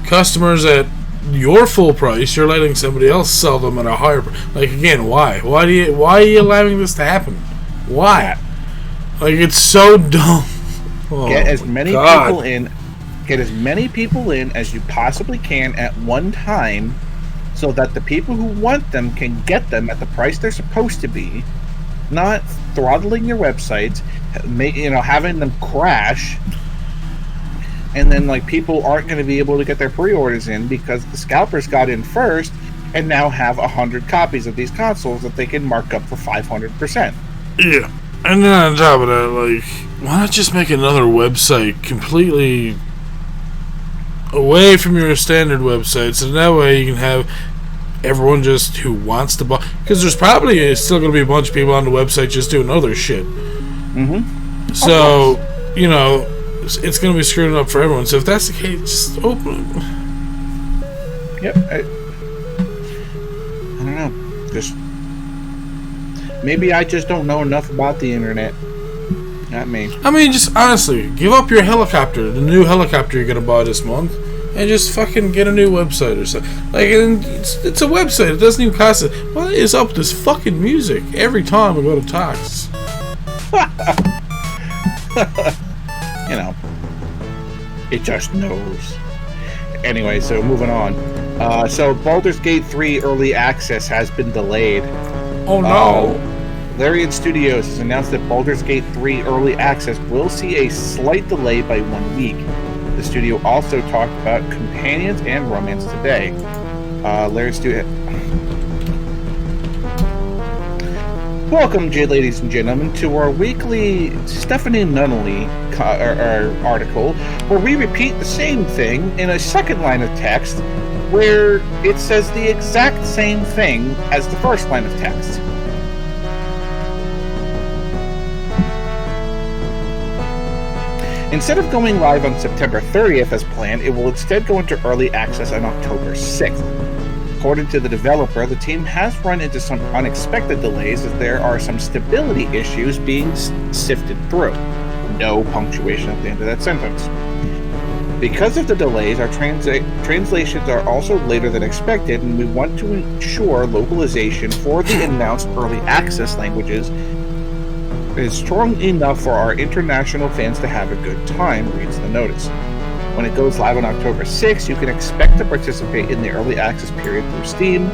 customers at your full price, you're letting somebody else sell them at a higher price. Again, why? Why are you allowing this to happen? Why? It's so dumb. Oh, get as many people in. Get as many people in as you possibly can at one time, so that the people who want them can get them at the price they're supposed to be. Not throttling your websites, having them crash, and then people aren't going to be able to get their pre-orders in because the scalpers got in first and now have 100 copies of these consoles that they can mark up for 500%. Yeah, and then on top of that, why not just make another website completely away from your standard website, so that way you can have everyone just who wants to buy, because there's probably still going to be a bunch of people on the website just doing other shit. Mm-hmm. So, it's going to be screwing up for everyone. So if that's the case, just open it. Yep. I don't know. Maybe I just don't know enough about the internet. Not me. Just honestly, give up your helicopter, the new helicopter you're going to buy this month, and just fucking get a new website or something. It's a website. It doesn't even cost it. What is up with this fucking music every time I go to Talks? It just knows. Anyway, so moving on. So Baldur's Gate 3 Early Access has been delayed. Oh no! Larian Studios has announced that Baldur's Gate 3 Early Access will see a slight delay by 1 week. The studio also talked about companions and romance today. Larian Studios... Welcome, ladies and gentlemen, to our weekly Stephanie Nunnally article, where we repeat the same thing in a second line of text, where it says the exact same thing as the first line of text. Instead of going live on September 30th as planned, it will instead go into early access on October 6th. According to the developer, the team has run into some unexpected delays as there are some stability issues being sifted through. No punctuation at the end of that sentence. Because of the delays, our translations are also later than expected, and we want to ensure localization for the announced early access languages is strong enough for our international fans to have a good time, reads the notice. When it goes live on October 6th, you can expect to participate in the early access period through Steam,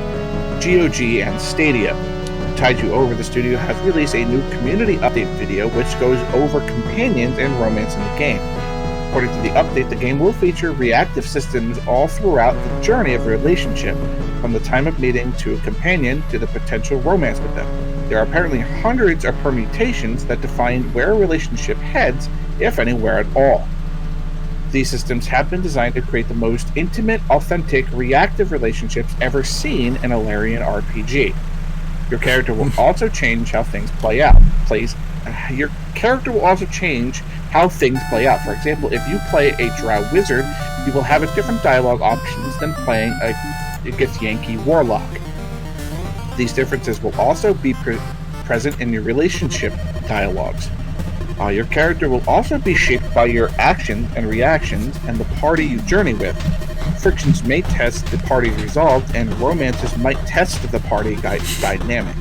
GOG, and Stadia. To tide you over, the studio has released a new community update video which goes over companions and romance in the game. According to the update, the game will feature reactive systems all throughout the journey of a relationship, from the time of meeting to a companion to the potential romance with them. There are apparently hundreds of permutations that define where a relationship heads, if anywhere at all. These systems have been designed to create the most intimate, authentic, reactive relationships ever seen in a Larian RPG. Your character will also change how things play out. Your character will also change how things play out. For example, if you play a Drow Wizard, you will have a different dialogue options than playing a Githyanki Warlock. These differences will also be present in your relationship dialogues. Your character will also be shaped by your actions and reactions and the party you journey with. Frictions may test the party's resolve, and romances might test the party dynamic.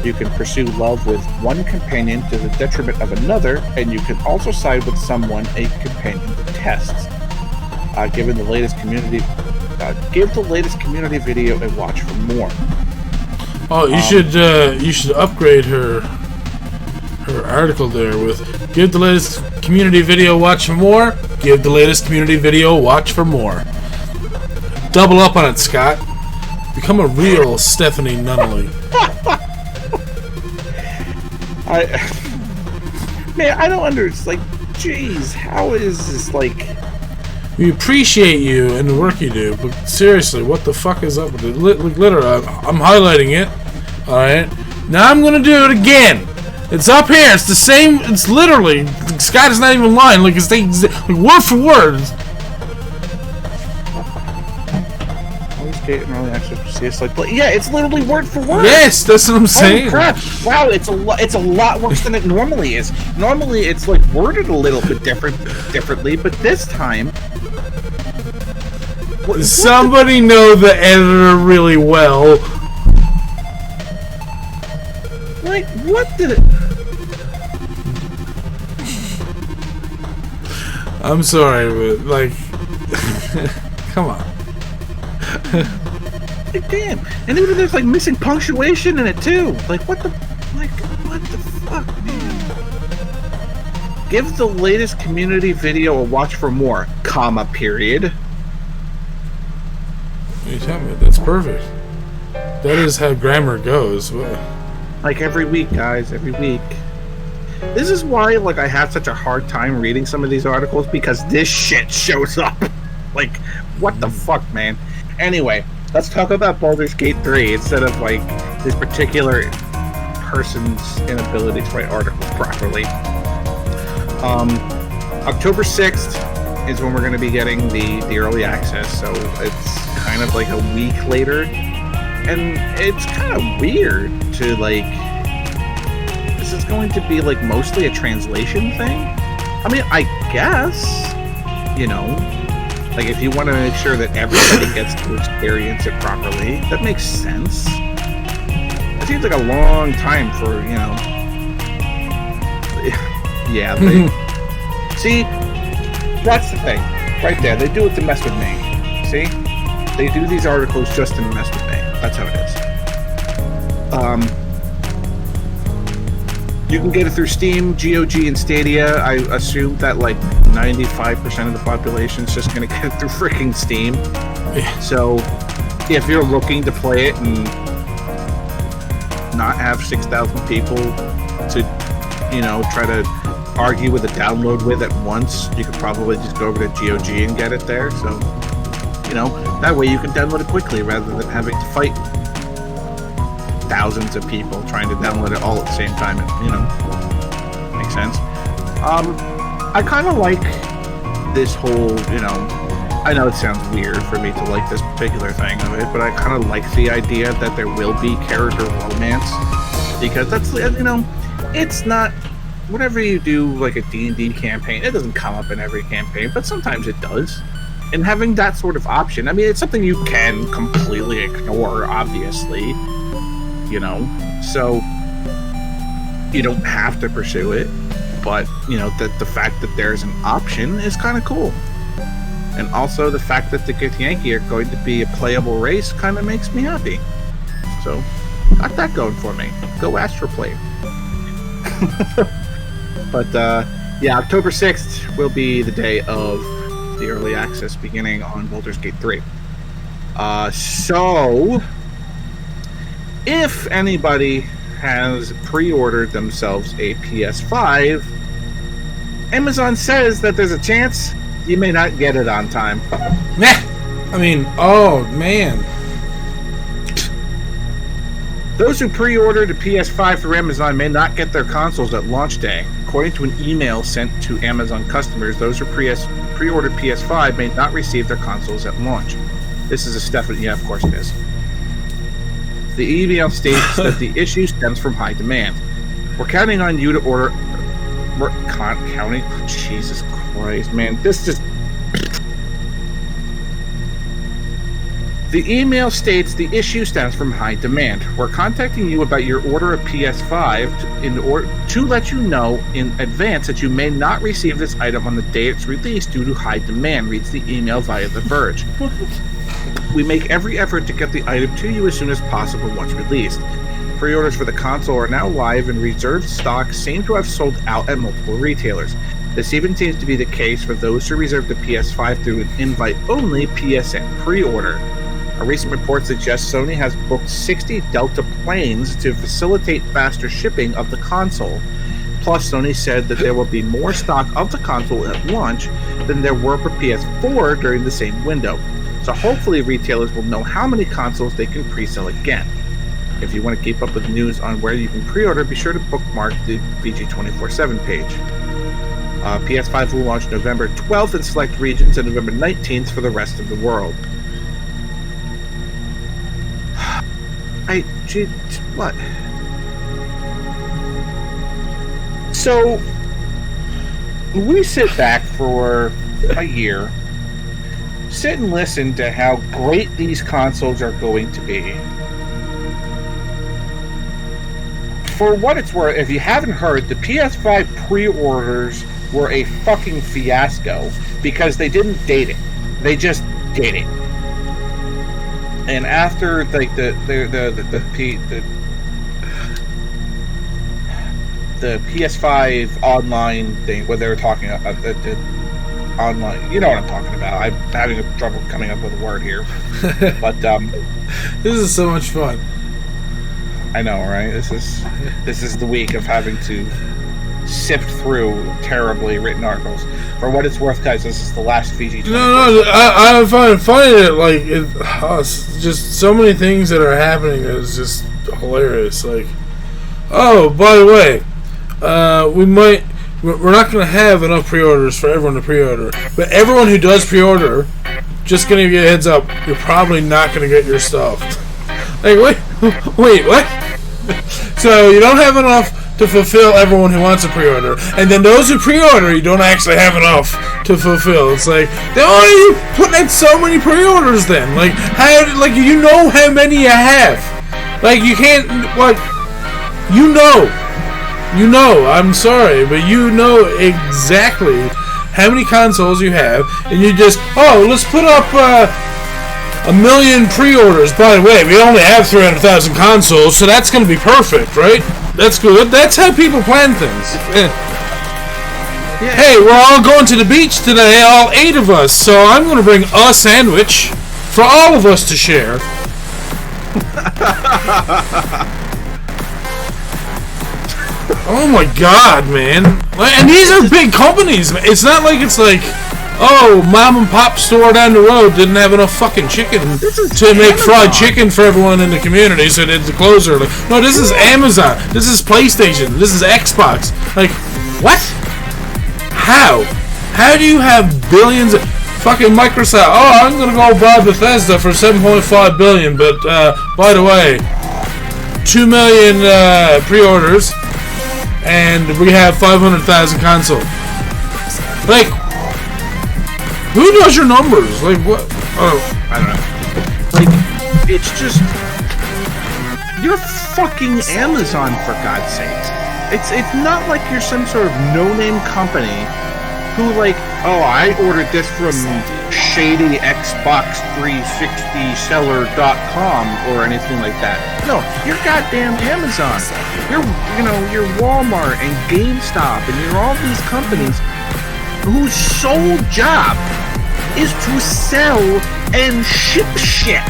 You can pursue love with one companion to the detriment of another, and you can also side with someone a companion tests. Give the latest community video a watch for more. Oh, you should upgrade her article there with give the latest community video watch for more. Give the latest community video watch for more. Double up on it, Scott. Become a real Stephanie Nunnally. I don't understand. Like, jeez, how is this like? We appreciate you and the work you do, but seriously, what the fuck is up with it? Literally, I'm highlighting it. All right, now I'm gonna do it again. It's up here. It's the same. It's literally. Scott is not even lying. Like it's like word for word. It's like, yeah, it's literally word for word. Yes, that's what I'm saying. Oh, crap. Wow, it's a lot worse than it normally is. Normally, it's like worded a little bit differently, but this time, somebody know the editor really well. Like, what did it? I'm sorry, but like, come on. Like, damn, and even there's like missing punctuation in it too. Like, what the fuck, man? Give the latest community video a watch for more, comma, period. What are you talking about? That's perfect. That is how grammar goes. Like every week, guys, every week. This is why, like, I have such a hard time reading some of these articles, because this shit shows up. Like, what the fuck, man? Anyway, let's talk about Baldur's Gate 3 instead of, like, this particular person's inability to write articles properly. October 6th is when we're going to be getting the early access, so it's kind of like a week later. And it's kind of weird to, like, this is going to be, like, mostly a translation thing? I mean, I guess, you know, like, if you want to make sure that everybody gets to experience it properly, that makes sense. It seems like a long time for, you know... Yeah, see? That's the thing. Right there. They do it to mess with me. See? They do these articles just to mess with me. That's how it is. You can get it through Steam, GOG, and Stadia. I assume that like 95% of the population is just going to get it through freaking Steam. Yeah. So if you're looking to play it and not have 6,000 people to, you know, try to argue with a download with at once, you could probably just go over to GOG and get it there. So, you know, that way you can download it quickly rather than having to fight thousands of people trying to download it all at the same time. And, you know, makes sense. I kind of like this whole, you know, I know it sounds weird for me to like this particular thing of it, but I kind of like the idea that there will be character romance, because that's, you know, it's not, whenever you do like a D&D campaign, it doesn't come up in every campaign, but sometimes it does. And having that sort of option, I mean, it's something you can completely ignore, obviously, you know, so you don't have to pursue it, but, you know, that the fact that there's an option is kind of cool. And also the fact that the Githyanki are going to be a playable race kind of makes me happy. So, got that going for me. Go Astroplane. But, Yeah, October 6th will be the day of the early access beginning on Baldur's Gate 3. So, if anybody has pre-ordered themselves a PS5, Amazon says that there's a chance you may not get it on time. Meh! I mean, oh, man. Those who pre-ordered a PS5 through Amazon may not get their consoles at launch day. According to an email sent to Amazon customers, those who pre-ordered PS5 may not receive their consoles at launch. This is a Stefan. Yeah, of course it is. The email states that the issue stems from high demand. We're counting on you to order. We're counting. Oh, Jesus Christ, man! This just. The email states the issue stems from high demand. We're contacting you about your order of PS5 to let you know in advance that you may not receive this item on the day it's released due to high demand, reads the email via The Verge. We make every effort to get the item to you as soon as possible once released. Pre-orders for the console are now live and reserved stock seem to have sold out at multiple retailers. This even seems to be the case for those who reserved the PS5 through an invite-only PSN pre-order. A recent report suggests Sony has booked 60 Delta planes to facilitate faster shipping of the console. Plus, Sony said that there will be more stock of the console at launch than there were for PS4 during the same window. So hopefully retailers will know how many consoles they can pre-sell again. If you want to keep up with news on where you can pre-order, be sure to bookmark the VG247 page. PS5 will launch November 12th in select regions and November 19th for the rest of the world. What? So, we sit back for a year, sit and listen to how great these consoles are going to be. For what it's worth, if you haven't heard, the PS5 pre-orders were a fucking fiasco because they didn't date it. They just did it. And after like the PS5 online thing, where they were talking about the online, you know what I'm talking about. I'm having trouble coming up with a word here, but this is so much fun. I know, right? This is the week of having to sift through terribly written articles. For what it's worth, guys, this is the last Fiji. No, I find it funny that it's just so many things that are happening that is just hilarious. Like, oh, by the way, we're not going to have enough pre-orders for everyone to pre-order, but everyone who does pre-order, just going to give you a heads up, you're probably not going to get your stuff. Like, wait, what? So you don't have enough to fulfill everyone who wants a pre-order, and then those who pre-order, you don't actually have enough to fulfill. It's like, why are you putting in so many pre-orders then? Like, you know how many you have. Like, you can't, you know, I'm sorry, but you know exactly how many consoles you have, and you just, let's put up, 1 million pre-orders. By the way, we only have 300,000 consoles, so that's going to be perfect, right? That's good. That's how people plan things. Yeah. Hey, we're all going to the beach today, all 8 of us, so I'm going to bring a sandwich for all of us to share. Oh my god, man. And these are big companies. It's not like it's like, mom and pop store down the road didn't have enough fucking chicken to make fried chicken for everyone in the community, so they had to close early. No, this is Amazon. This is PlayStation. This is Xbox. Like, what? How? How do you have billions of fucking Microsoft? I'm gonna go buy Bethesda for $7.5 billion, but by the way, 2 million pre-orders, and we have 500,000 consoles. Like, who does your numbers? Like, what? I don't know. Like, it's just, you're fucking Amazon, for God's sakes. It's not like you're some sort of no-name company who like, oh, I ordered this from shady Xbox 360 seller.com or anything like that. No, you're goddamn Amazon. You're Walmart and GameStop and you're all these companies whose sole job is to sell and ship shit.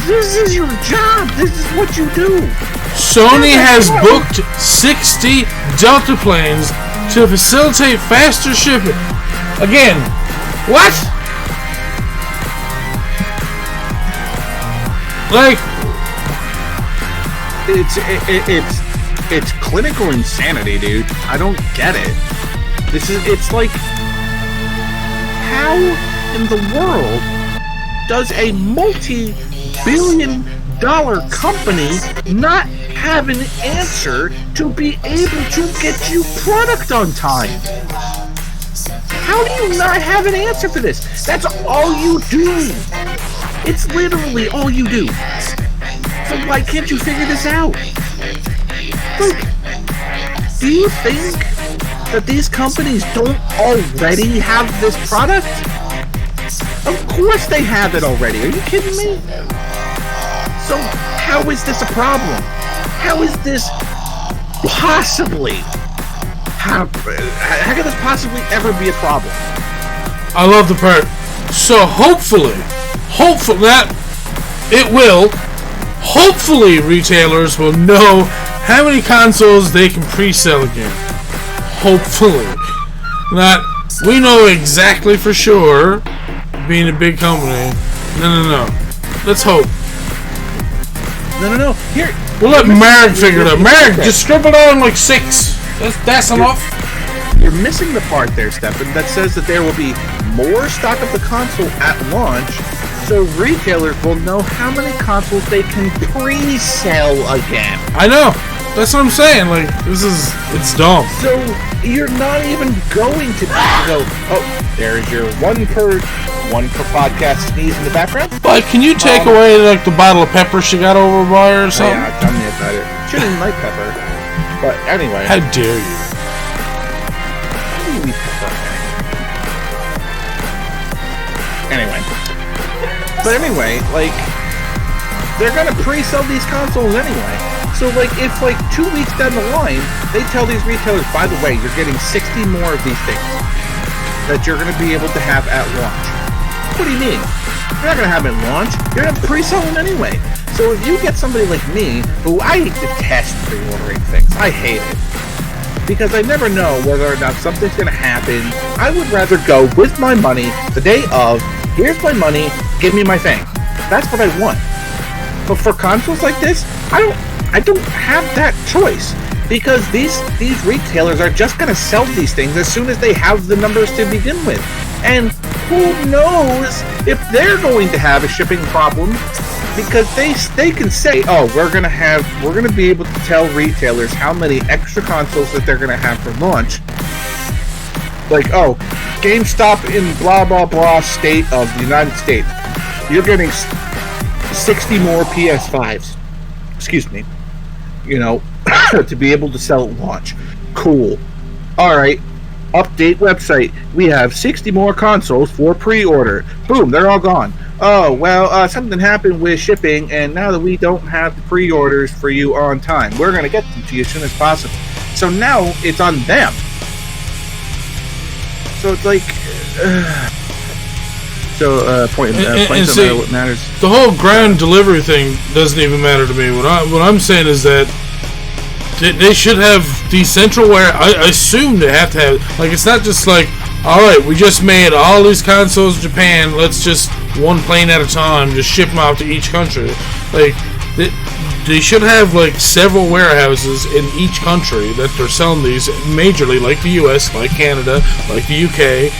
This is your job. This is what you do. Sony has booked 60 Delta planes to facilitate faster shipping. Again, what? Like, it's clinical insanity, dude. I don't get it. It's like, how in the world does a multi-billion-dollar company not have an answer to be able to get you product on time? How do you not have an answer for this? That's all you do. It's literally all you do. So why can't you figure this out? Look, do you think that these companies don't already have this product? Of course they have it already. Are you kidding me? So how is this a problem? How is this possibly? How could this possibly ever be a problem? I love the part. So hopefully that it will. Hopefully retailers will know how many consoles they can pre-sell again. Hopefully. Not, we know exactly for sure, being a big company. No. Let's hope. No. Here. We'll let Marek figure it out. Marek, just scribble down like 6. That's enough. You're missing the part there, Stefan, that says that there will be more stock of the console at launch, so retailers will know how many consoles they can pre-sell again. I know. That's what I'm saying. Like, it's dumb. So you're not even going to go, oh, there's your one per podcast sneeze in the background. Like, can you take away like the bottle of pepper she got over by her or something? Yeah, tell me about it. She didn't like pepper. But anyway. How dare you? How do you eat pepper? Anyway. But anyway, like, they're gonna pre-sell these consoles anyway. So, like, if, like, 2 weeks down the line, they tell these retailers, by the way, you're getting 60 more of these things that you're gonna be able to have at launch. What do you mean? You're not gonna have them at launch. You're gonna pre-sell them anyway. So if you get somebody like me, who I detest pre-ordering things, I hate it, because I never know whether or not something's going to happen. I would rather go with my money the day of, here's my money, give me my thing. That's what I want. But for consoles like this, I don't have that choice, because these retailers are just going to sell these things as soon as they have the numbers to begin with. And who knows if they're going to have a shipping problem, because they can say, oh, we're gonna be able to tell retailers how many extra consoles that they're gonna have for launch. Like, oh, GameStop in blah blah blah state of the United States, you're getting 60 more PS5s. Excuse me. You know, to be able to sell at launch. Cool. All right. Update website. We have 60 more consoles for pre-order. Boom, they're all gone. Oh, well, something happened with shipping, and now that we don't have the pre-orders for you on time, we're going to get them to you as soon as possible. So now it's on them. So it's like... point see, what matters. The whole ground delivery thing doesn't even matter to me. What I'm saying is that they should have decentral ware. I assume they have to have... Like, it's not just like, alright, we just made all these consoles in Japan, let's just, one plane at a time, just ship them out to each country. Like, they should have, like, several warehouses in each country that they're selling these majorly, like the US, like Canada, like the UK,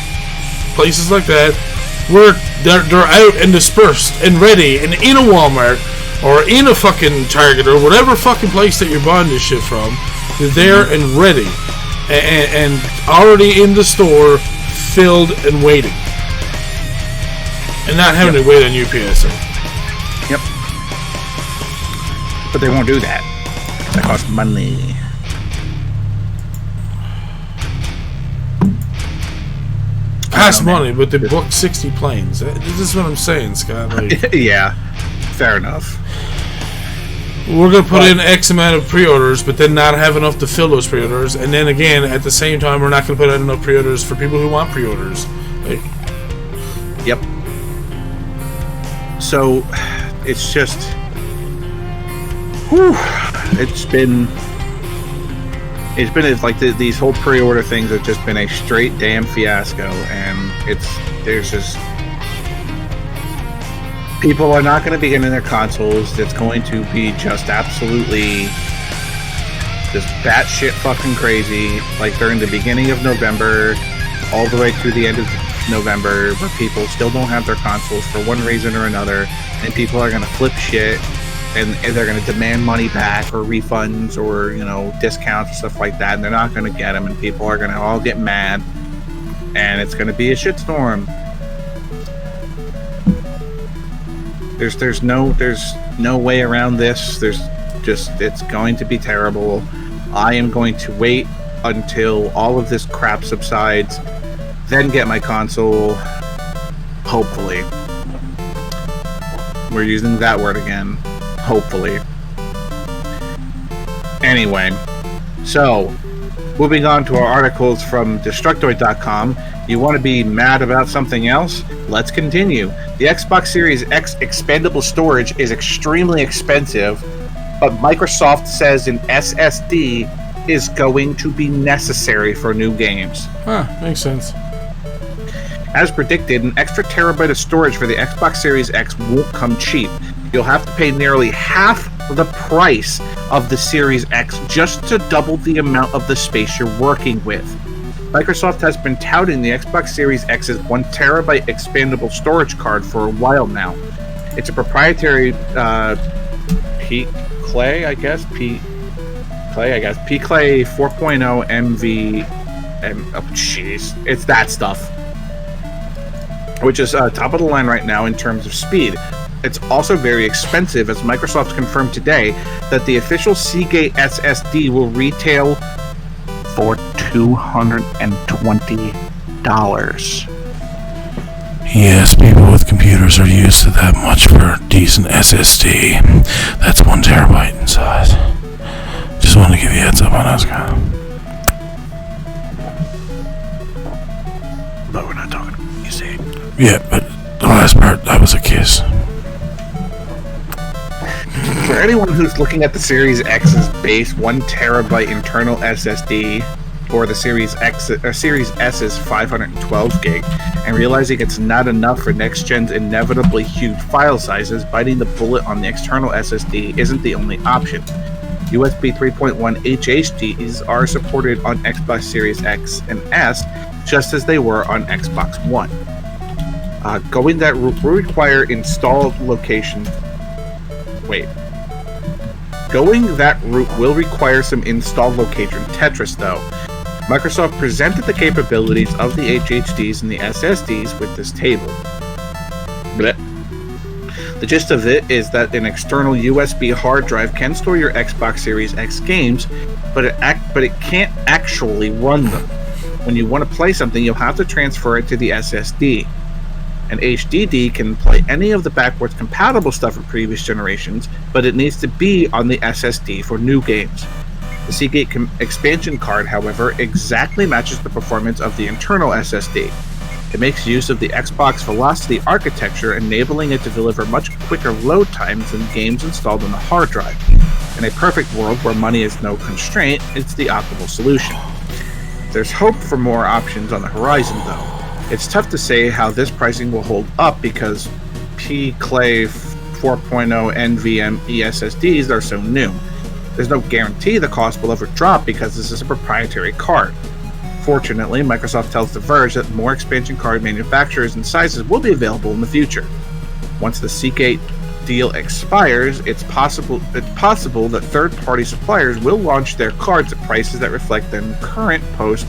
places like that, where they're out and dispersed and ready and in a Walmart or in a fucking Target or whatever fucking place that you're buying this shit from. They're there and ready and already in the store, filled and waiting, and not having to wait on UPS. Yep. But they won't do that. That costs money. costs money, but they booked 60 planes. This is what I'm saying, Scott. Like, yeah, fair enough. We're going to put in X amount of pre-orders, but then not have enough to fill those pre-orders. And then again, at the same time, we're not going to put in enough pre-orders for people who want pre-orders. Like, yep. So, it's just... Whew, it's been like these whole pre-order things have just been a straight damn fiasco, and there's just... People are not going to be getting their consoles. It's going to be just absolutely just batshit fucking crazy. Like during the beginning of November, all the way through the end of November, where people still don't have their consoles for one reason or another, and people are going to flip shit, and they're going to demand money back or refunds or, you know, discounts and stuff like that, and they're not going to get them, and people are going to all get mad, and it's going to be a shitstorm. There's no way around this. It's going to be terrible. I am going to wait until all of this crap subsides, then get my console. Hopefully. We're using that word again. Hopefully. Anyway, so moving on to our articles from Destructoid.com. You want to be mad about something else? Let's continue. The Xbox Series X expandable storage is extremely expensive, but Microsoft says an SSD is going to be necessary for new games. Huh, makes sense. As predicted, an extra terabyte of storage for the Xbox Series X won't come cheap. You'll have to pay nearly half the price of the Series X just to double the amount of the space you're working with. Microsoft has been touting the Xbox Series X's 1 terabyte expandable storage card for a while now. It's a proprietary P-Clay 4.0 MV. It's that stuff, which is top of the line right now in terms of speed. It's also very expensive, as Microsoft confirmed today that the official Seagate SSD will retail for $220. Yes, people with computers are used to that much for a decent SSD. That's 1 terabyte in size. Just wanted to give you a heads up on that, Scott. But we're not talking, you see. Yeah, but the last part, that was a kiss. For anyone who's looking at the Series X's base 1 terabyte internal SSD, or the Series X or Series S's 512 gig, and realizing it's not enough for next gen's inevitably huge file sizes, biting the bullet on the external SSD isn't the only option. USB 3.1 HHDs are supported on Xbox Series X and S, just as they were on Xbox One. Going that route will require installed location. Going that route will require some installed location Tetris, though. Microsoft presented the capabilities of the HHDs and the SSDs with this table. Blech. The gist of it is that an external USB hard drive can store your Xbox Series X games, but it can't actually run them. When you want to play something, you'll have to transfer it to the SSD. An HDD can play any of the backwards compatible stuff from previous generations, but it needs to be on the SSD for new games. The Seagate expansion card, however, exactly matches the performance of the internal SSD. It makes use of the Xbox Velocity architecture, enabling it to deliver much quicker load times than games installed on the hard drive. In a perfect world where money is no constraint, it's the optimal solution. There's hope for more options on the horizon, though. It's tough to say how this pricing will hold up because P-Clay 4.0 NVMe SSDs are so new. There's no guarantee the cost will ever drop because this is a proprietary card. Fortunately, Microsoft tells The Verge that more expansion card manufacturers and sizes will be available in the future. Once the Seagate deal expires, it's possible that third-party suppliers will launch their cards at prices that reflect the current post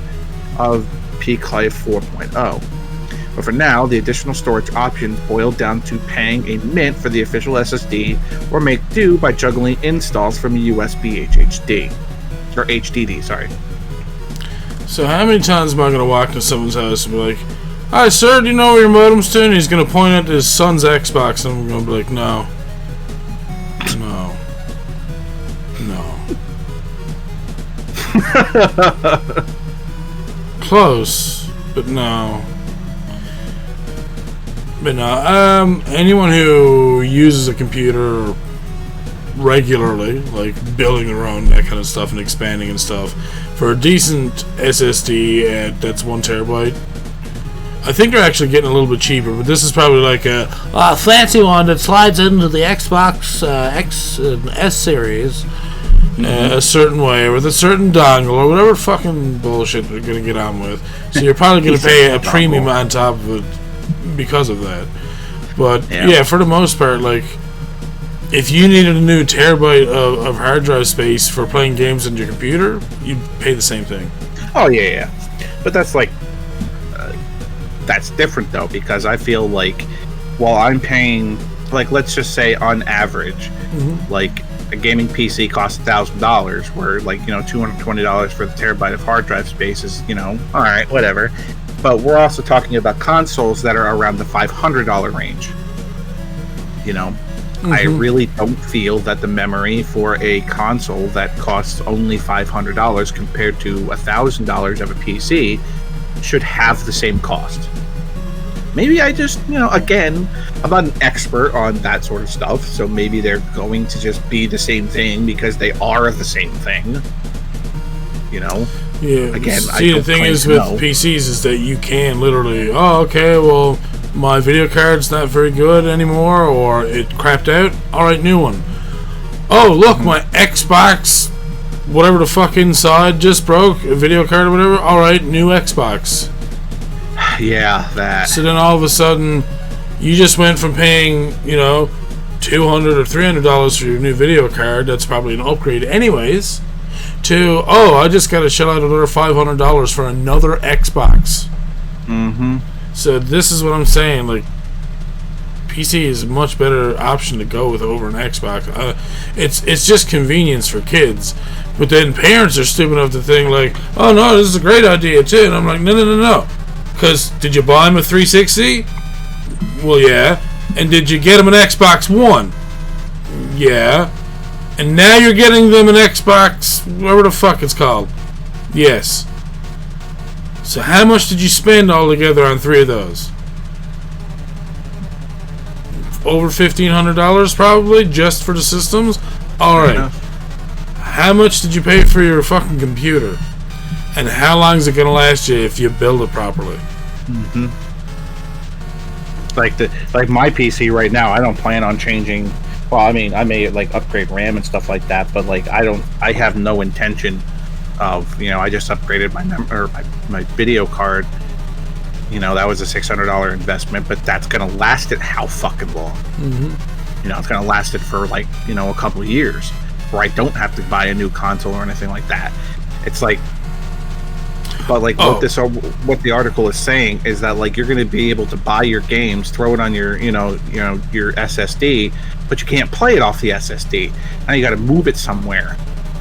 of P-Clay 4.0. But for now, the additional storage options boil down to paying a mint for the official SSD or make do by juggling installs from a USB HDD. So how many times am I going to walk into someone's house and be like, "Hi, sir, do you know where your modem's to?" And he's going to point at his son's Xbox, and I'm going to be like, no. Close, but no. Anyone who uses a computer regularly, like building their own, that kind of stuff, and expanding and stuff, for a decent SSD that's 1 terabyte, I think they're actually getting a little bit cheaper, but this is probably like a fancy one that slides into the Xbox X and S series a certain way, with a certain dongle, or whatever fucking bullshit they're going to get on with. So you're probably going to pay a premium on top of it because of that. But yeah, for the most part, like, if you needed a new terabyte of hard drive space for playing games on your computer, you'd pay the same thing. Oh, yeah. But that's like... that's different, though, because I feel like while I'm paying... like, let's just say on average, like, a gaming PC costs $1,000, where, like, you know, $220 for the terabyte of hard drive space is, you know, alright, whatever. But we're also talking about consoles that are around the $500 range. You know? I really don't feel that the memory for a console that costs only $500 compared to $1,000 of a PC should have the same cost. Maybe I just, you know, again, I'm not an expert on that sort of stuff, so maybe they're going to just be the same thing because they are the same thing. You know? Yeah. Again, see, the thing is with PCs is that you can literally, my video card's not very good anymore, or it crapped out. Alright, new one. Oh, look, my Xbox, whatever the fuck inside just broke, a video card or whatever. Alright, new Xbox. Yeah, that. So then all of a sudden, you just went from paying, you know, $200 or $300 for your new video card, that's probably an upgrade anyways, to, I just got to shell out another $500 for another Xbox. So this is what I'm saying, like, PC is a much better option to go with over an Xbox. It's just convenience for kids, but then parents are stupid enough to think like, oh no, this is a great idea too, and I'm like, no, because did you buy him a 360? Well, yeah. And did you get him an Xbox One? Yeah. And now you're getting them an Xbox, whatever the fuck it's called. Yes. So how much did you spend altogether on 3 of those? Over $1,500 probably, just for the systems? Alright. How much did you pay for your fucking computer? And how long is it going to last you if you build it properly? Like my PC right now, I don't plan on changing. Well, I mean, I may like upgrade RAM and stuff like that, but like I have no intention of, you know, I just upgraded my video card. You know, that was a $600 investment, but that's gonna last it how fucking long? You know, it's gonna last it for like, you know, a couple of years, where I don't have to buy a new console or anything like that. It's like, but like what the article is saying is that like you're going to be able to buy your games, throw it on your your SSD, but you can't play it off the SSD. Now you got to move it somewhere.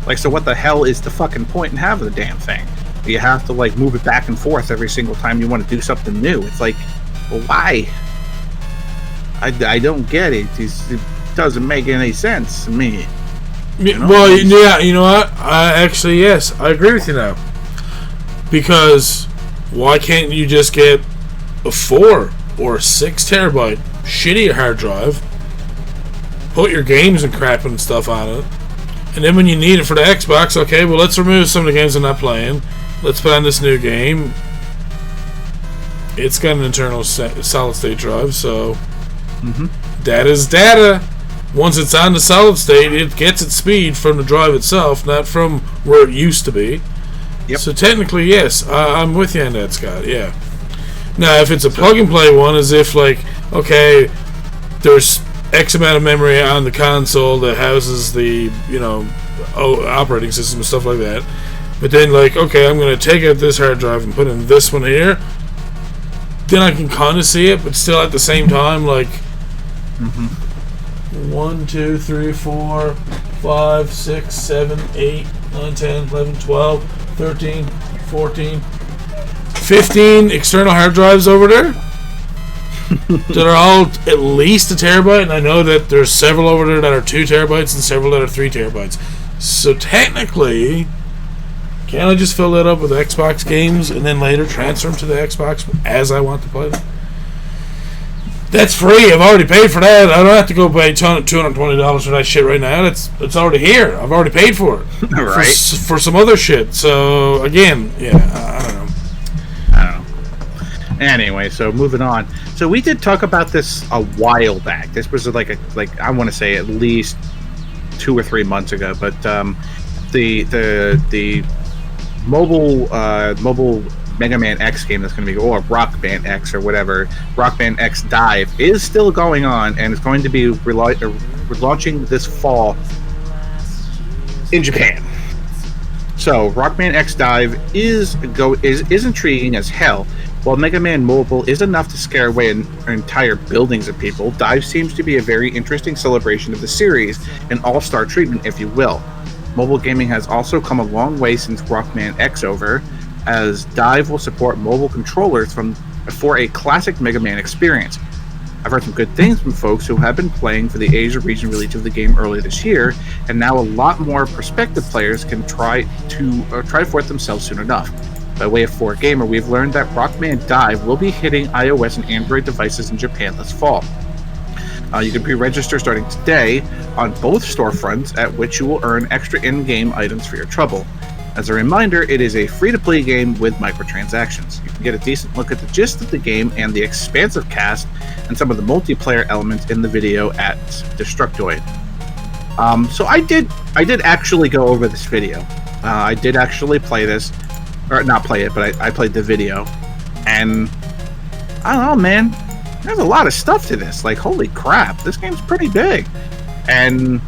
Like, so what the hell is the fucking point in having the damn thing? You have to like move it back and forth every single time you want to do something new. It's like, well, why? I don't get it. It doesn't make any sense to me. You know? Well, yeah, you know what? Yes, I agree with you now. Because why can't you just get a 4 or 6 terabyte shitty hard drive, put your games and crap and stuff on it, and then when you need it for the Xbox, okay, well, let's remove some of the games I'm not playing, let's put on this new game. It's got an internal solid state drive, so data's data. Once it's on the solid state, it gets its speed from the drive itself, not from where it used to be. Yep. So technically, yes, I'm with you on that, Scott. Yeah. Now, if it's a plug-and-play one, as if like, okay, there's X amount of memory on the console that houses the, you know, operating system and stuff like that, but then like, okay, I'm going to take out this hard drive and put in this one here, then I can kind of see it, but still at the same time, like, 1, 2, 3, 4, 5, 6, 7, 8, 9, 10, 11, 12, 13, 14, 15 external hard drives over there that are all at least a terabyte, and I know that there's several over there that are 2 terabytes and several that are 3 terabytes. So technically, can't I just fill that up with Xbox games and then later transfer them to the Xbox as I want to play them? That's free. I've already paid for that. I don't have to go pay $220 for that shit right now. It's already here. I've already paid for it. Right. For some other shit. So, again, yeah, I don't know. Anyway, so moving on. So we did talk about this a while back. This was like I want to say at least 2 or 3 months ago. But the mobile Mega Man X game that's going to be, or Rockman X or whatever, Rockman X Dive is still going on, and it's going to be relaunching this fall in Japan. So Rockman X Dive is intriguing as hell. While Mega Man Mobile is enough to scare away entire buildings of people, Dive seems to be a very interesting celebration of the series, an all-star treatment, if you will. Mobile gaming has also come a long way since Rockman X over, as Dive will support mobile controllers for a classic Mega Man experience. I've heard some good things from folks who have been playing for the Asia region release of the game earlier this year, and now a lot more prospective players can try for it themselves soon enough. By way of 4Gamer, we've learned that Rockman Dive will be hitting iOS and Android devices in Japan this fall. You can pre-register starting today on both storefronts, at which you will earn extra in-game items for your trouble. As a reminder, it is a free-to-play game with microtransactions. You can get a decent look at the gist of the game and the expansive cast and some of the multiplayer elements in the video at Destructoid. So I did actually go over this video. I did actually play this, or not play it, but I played the video, and I don't know, man. There's a lot of stuff to this. Like, holy crap, this game's pretty big, and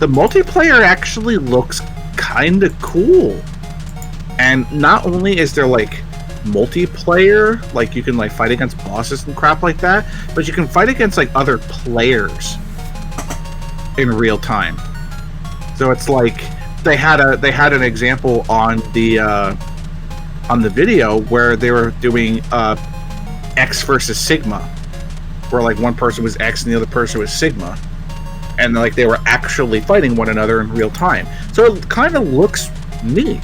the multiplayer actually looks kind of cool. And not only is there like multiplayer, like you can like fight against bosses and crap like that, but you can fight against like other players in real time. So it's like they had an example on the video where they were doing X versus Sigma, where like one person was X and the other person was Sigma, and like they were actually fighting one another in real time. So it kind of looks neat,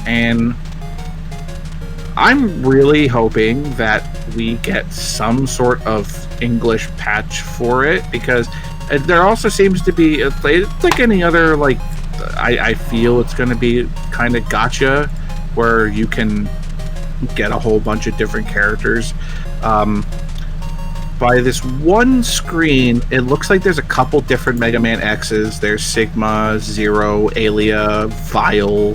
and I'm really hoping that we get some sort of English patch for it, because there also seems to be, it's like any other, like, I feel it's going to be kind of gacha, where you can get a whole bunch of different characters. By this one screen, it looks like there's a couple different Mega Man X's. There's Sigma, Zero, Alia, Vile,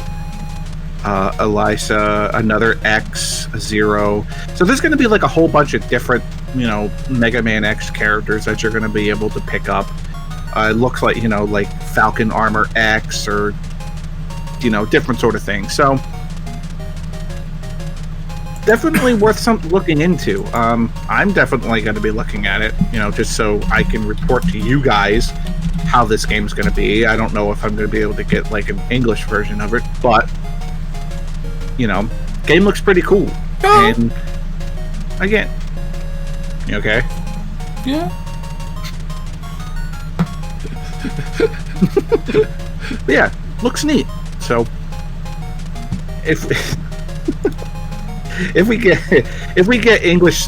Elisa, another X, Zero. So there's going to be like a whole bunch of different, Mega Man X characters that you're going to be able to pick up. It looks like, like Falcon Armor X, or, different sort of things. So definitely worth looking into. I'm definitely going to be looking at it, just so I can report to you guys how this game's going to be. I don't know if I'm going to be able to get like an English version of it, but game looks pretty cool. Oh. And again, you okay? Yeah. But yeah, looks neat. So if we get English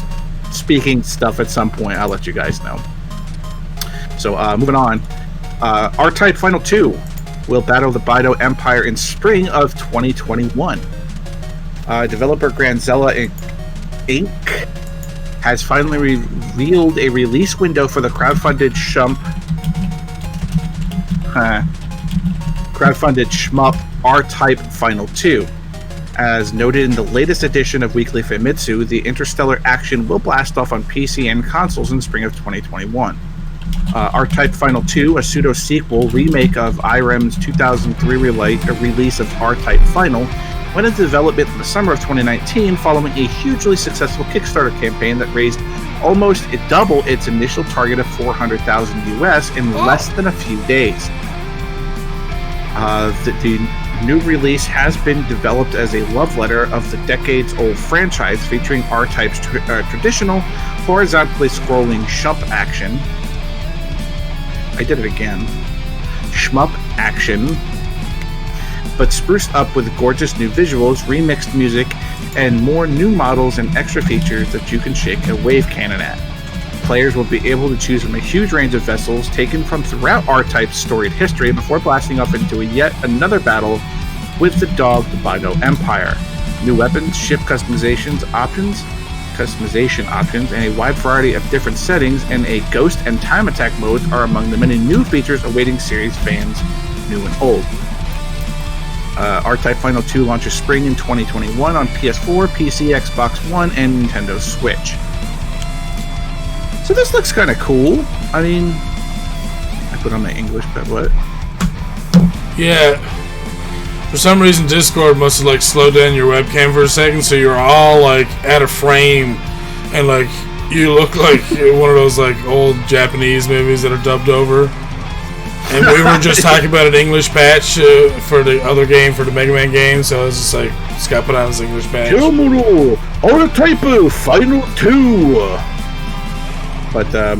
speaking stuff at some point, I'll let you guys know. So moving on, R-Type Final 2 will battle the Buyout Empire in spring of 2021. Developer Granzella Inc. has finally revealed a release window for the crowdfunded shmup R-Type Final 2. As noted in the latest edition of Weekly Famitsu, the interstellar action will blast off on PC and consoles in spring of 2021. R-Type Final 2, a pseudo-sequel remake of IREM's 2003 release of R-Type Final, went into development in the summer of 2019 following a hugely successful Kickstarter campaign that raised almost double its initial target of $400,000 US in less than a few days. The new release has been developed as a love letter of the decades-old franchise, featuring R-Type's traditional horizontally scrolling shmup action. I did it again. Shmup action, but spruced up with gorgeous new visuals, remixed music, and more new models and extra features that you can shake a wave cannon at. Players will be able to choose from a huge range of vessels taken from throughout R-Type's storied history before blasting off into yet another battle with the dog, the Buyout Empire. New weapons, ship customization options, and a wide variety of different settings, and a ghost and time attack modes are among the many new features awaiting series fans, new and old. R-Type Final 2 launches spring in 2021 on PS4, PC, Xbox One, and Nintendo Switch. So this looks kind of cool. I mean, I put on my English, but what? Yeah. For some reason, Discord must have like slowed down your webcam for a second, so you're all like out of frame, and like you look like one of those like old Japanese movies that are dubbed over. And we were just talking about an English patch for the other game, for the Mega Man game, so I was just like, Scott put on his English patch. R-Type Final 2. But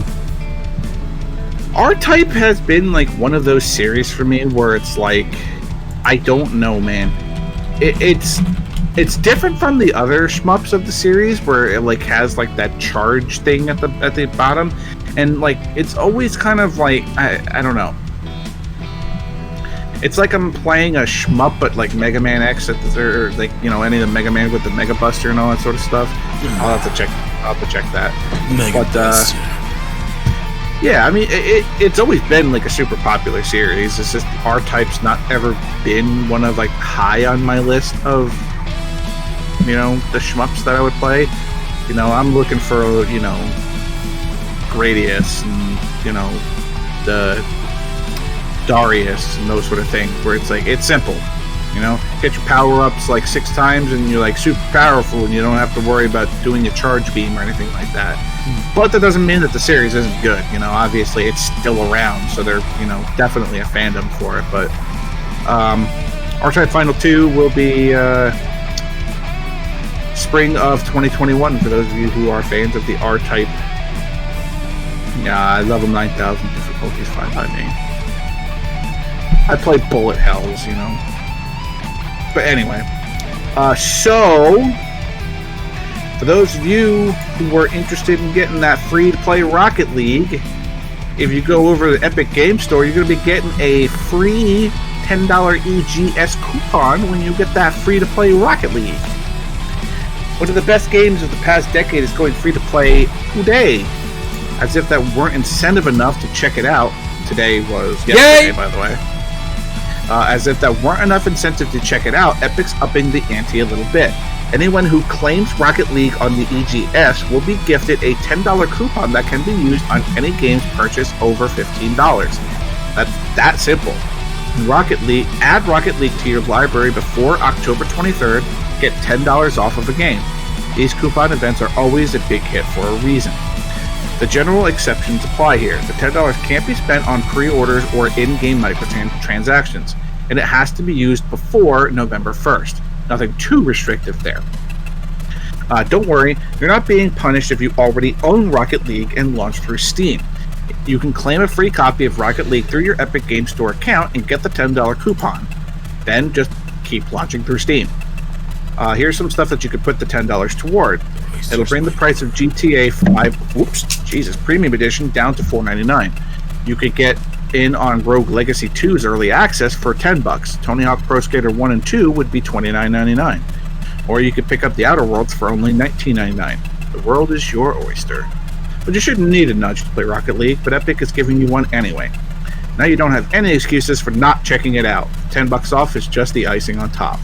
R-Type has been like one of those series for me where it's like, I don't know, man. It's different from the other shmups of the series where it like has like that charge thing at the bottom, and like it's always kind of like I don't know. It's like I'm playing a shmup, but like Mega Man X, or like, you know, any of the Mega Man with the Mega Buster and all that sort of stuff. I'll have to check that. Mega Buster. Yeah, I mean, it's always been like a super popular series. It's just R-Type's not ever been one of like high on my list of, you know, the shmups that I would play. You know, I'm looking for, you know, Gradius and, you know, the Darius and those sort of things, where it's like, it's simple, you know, get your power-ups like 6 times and you're like super powerful and you don't have to worry about doing a charge beam or anything like that. But that doesn't mean that the series isn't good, you know. Obviously it's still around, so they're, you know, definitely a fandom for it. But R-Type Final 2 will be spring of 2021 for those of you who are fans of the R-Type. Yeah, I level 9000 difficulties fine by me. I play bullet hells, you know. But anyway, so for those of you who are interested in getting that free-to-play Rocket League, if you go over to the Epic Game Store, you're going to be getting a free $10 EGS coupon when you get that free-to-play Rocket League. One of the best games of the past decade is going free-to-play today. As if that weren't incentive enough to check it out. Today was yesterday, Yay! By the way. As if that weren't enough incentive to check it out, Epic's upping the ante a little bit. Anyone who claims Rocket League on the EGS will be gifted a $10 coupon that can be used on any games purchased over $15. That's that simple. Add Rocket League to your library before October 23rd, get $10 off of a game. These coupon events are always a big hit for a reason. The general exceptions apply here. The $10 can't be spent on pre-orders or in-game microtransactions, and it has to be used before November 1st. Nothing too restrictive there. Don't worry, you're not being punished if you already own Rocket League and launch through Steam. You can claim a free copy of Rocket League through your Epic Game Store account and get the $10 coupon. Then just keep launching through Steam. Here's some stuff that you could put the $10 toward. It'll bring the price of GTA 5 Premium Edition down to $4.99. You could get in on Rogue Legacy 2's early access for $10. Tony Hawk Pro Skater 1 and 2 would be $29.99. Or you could pick up the Outer Worlds for only $19.99. The world is your oyster. But you shouldn't need a nudge to play Rocket League, but Epic is giving you one anyway. Now you don't have any excuses for not checking it out. $10 off is just the icing on top.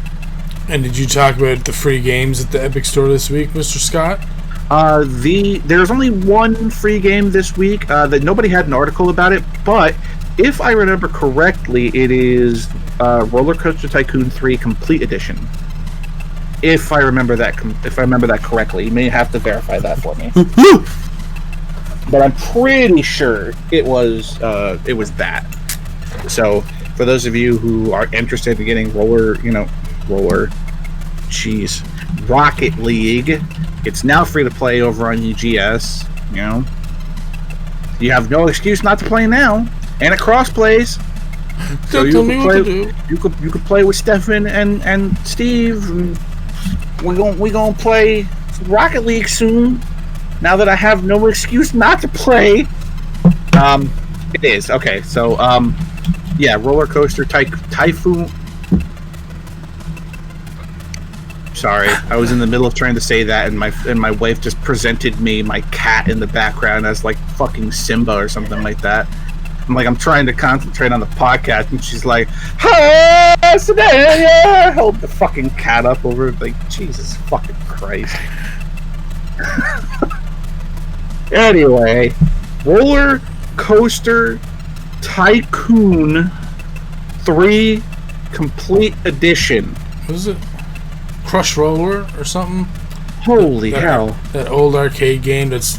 And did you talk about the free games at the Epic Store this week, Mr. Scott? There's only one free game this week. That nobody had an article about it, but if I remember correctly, it is Roller Coaster Tycoon 3 Complete Edition. If I remember that correctly, you may have to verify that for me. But I'm pretty sure it was that. So for those of you who are interested in getting Rocket League, it's now free to play over on UGS. You have no excuse not to play now, and it cross plays. So you could play with Stefan and Steve. And we're gonna play Rocket League soon. Now that I have no excuse not to play. It is okay. So Roller Coaster Typhoon. Sorry, I was in the middle of trying to say that, and my wife just presented me my cat in the background as like fucking Simba or something like that. I'm trying to concentrate on the podcast, and she's like, hold the fucking cat up over, like, Jesus fucking Christ. Anyway, Roller Coaster Tycoon 3 Complete Edition. What is it? Crush Roller or something? Holy hell. That old arcade game that's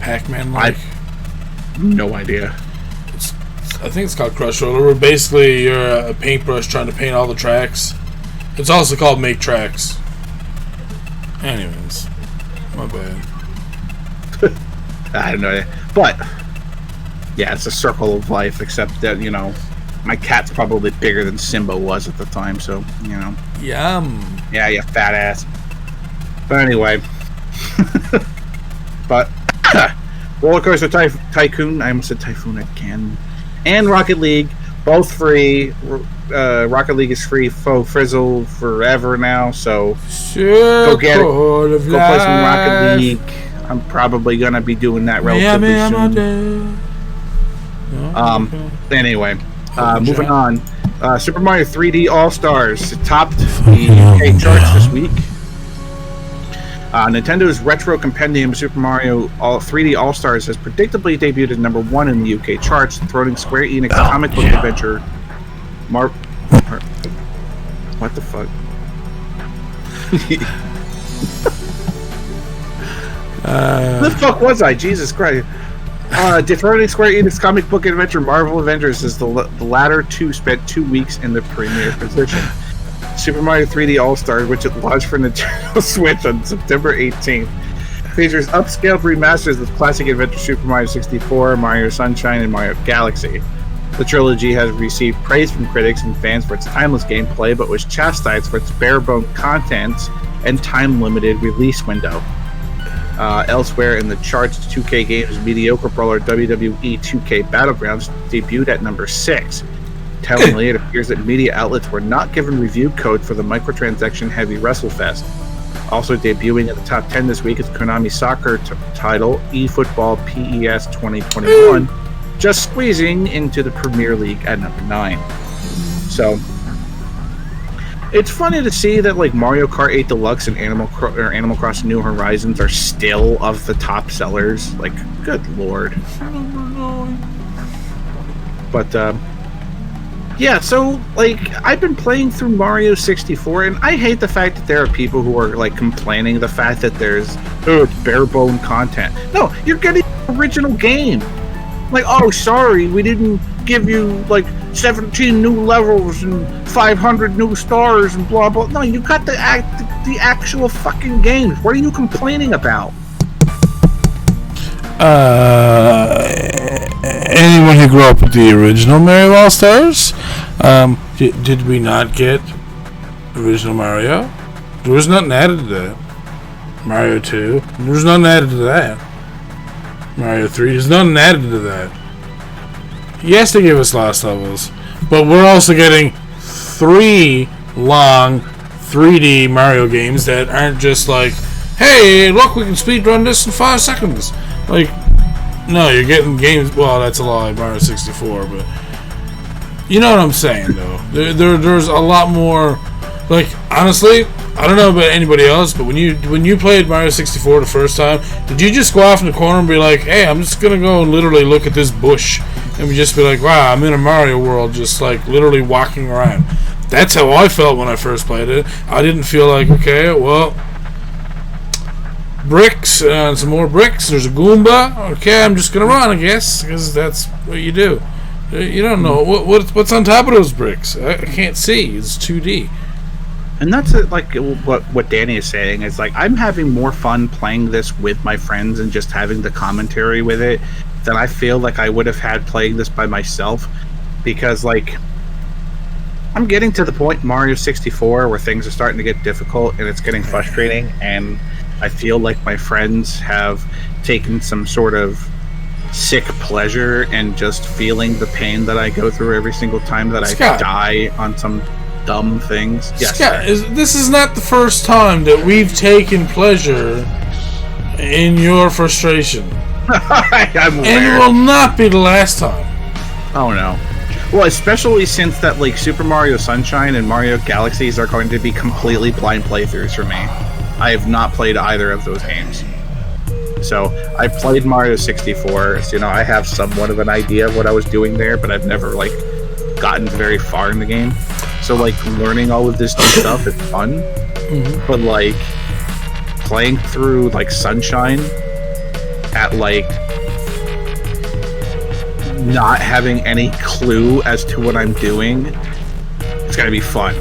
Pac-Man like. No idea. I think it's called Crush Roller, where basically you're a paintbrush trying to paint all the tracks. It's also called Make Tracks. Anyways, my bad. I have no idea. But, yeah, it's a circle of life, except that, my cat's probably bigger than Simba was at the time, so, Yum. Yeah, you fat ass. But anyway. But, Roller Coaster Tycoon, I almost said Typhoon again, and Rocket League, both free. Rocket League is free, faux frizzle forever now, so go get it. Go play some Rocket League. I'm probably going to be doing that relatively soon. Anyway, moving on. Super Mario 3D All-Stars topped the UK charts this week. Nintendo's retro compendium Super Mario 3D All-Stars has predictably debuted at number 1 in the UK charts, throning Square Enix comic book adventure what the fuck? Who the fuck was I? Jesus Christ. Dethroning Square Enix comic book adventure Marvel Avengers as the latter two spent 2 weeks in the premier position. Super Mario 3D All-Stars, which it launched for Nintendo Switch on September 18th, features upscaled remasters of classic adventure Super Mario 64, Mario Sunshine, and Mario Galaxy. The trilogy has received praise from critics and fans for its timeless gameplay, but was chastised for its bare-bone content and time-limited release window. Elsewhere in the charts, 2K Games' mediocre brawler WWE 2K Battlegrounds debuted at number 6. Tellingly, it appears that media outlets were not given review code for the microtransaction-heavy WrestleFest. Also debuting at the top 10 this week is Konami's soccer title, eFootball PES 2021, just squeezing into the Premier League at number 9. So, it's funny to see that like Mario Kart 8 Deluxe and Animal Crossing New Horizons are still of the top sellers. Like, good lord. But, yeah, so, like, I've been playing through Mario 64, and I hate the fact that there are people who are, like, complaining the fact that there's, it's bare-bone content. No, you're getting the original game. Like, oh, sorry, we didn't give you, like, 17 new levels and 500 new stars and blah, blah. No, you got the actual fucking games. What are you complaining about? Anyone who grew up with the original Mario All-Stars, did we not get original Mario? There was nothing added to that. Mario 2, there was nothing added to that. Mario 3, there's nothing added to that. Yes, they give us lost levels, but we're also getting 3 long 3D Mario games that aren't just like, hey, look, we can speedrun this in 5 seconds. Like, no, you're getting games. Well, that's a lie, Mario 64, but you know what I'm saying, though. There's a lot more. Like, honestly, I don't know about anybody else, but when you played Mario 64 the first time, did you just go off in the corner and be like, hey, I'm just gonna go and literally look at this bush, and we just be like, wow, I'm in a Mario world, just like literally walking around? That's how I felt when I first played it. I didn't feel like, okay, well, bricks and some more bricks. There's a Goomba. Okay, I'm just gonna run, I guess, because that's what you do. You don't know what's on top of those bricks. I can't see. It's 2D. And that's like what Danny is saying. Is like I'm having more fun playing this with my friends and just having the commentary with it than I feel like I would have had playing this by myself. Because like I'm getting to the point in Mario 64 where things are starting to get difficult and it's getting frustrating, and I feel like my friends have taken some sort of sick pleasure in just feeling the pain that I go through every single time that I die on some dumb things. Yes, Scott, this is not the first time that we've taken pleasure in your frustration. I'm aware. And it will not be the last time. Oh no. Well, especially since that like Super Mario Sunshine and Mario Galaxies are going to be completely blind playthroughs for me. I have not played either of those games. So I played Mario 64, so I have somewhat of an idea of what I was doing there, but I've never like gotten very far in the game. So like learning all of this new stuff is fun, but like playing through like Sunshine at like not having any clue as to what I'm doing, it's gonna be fun.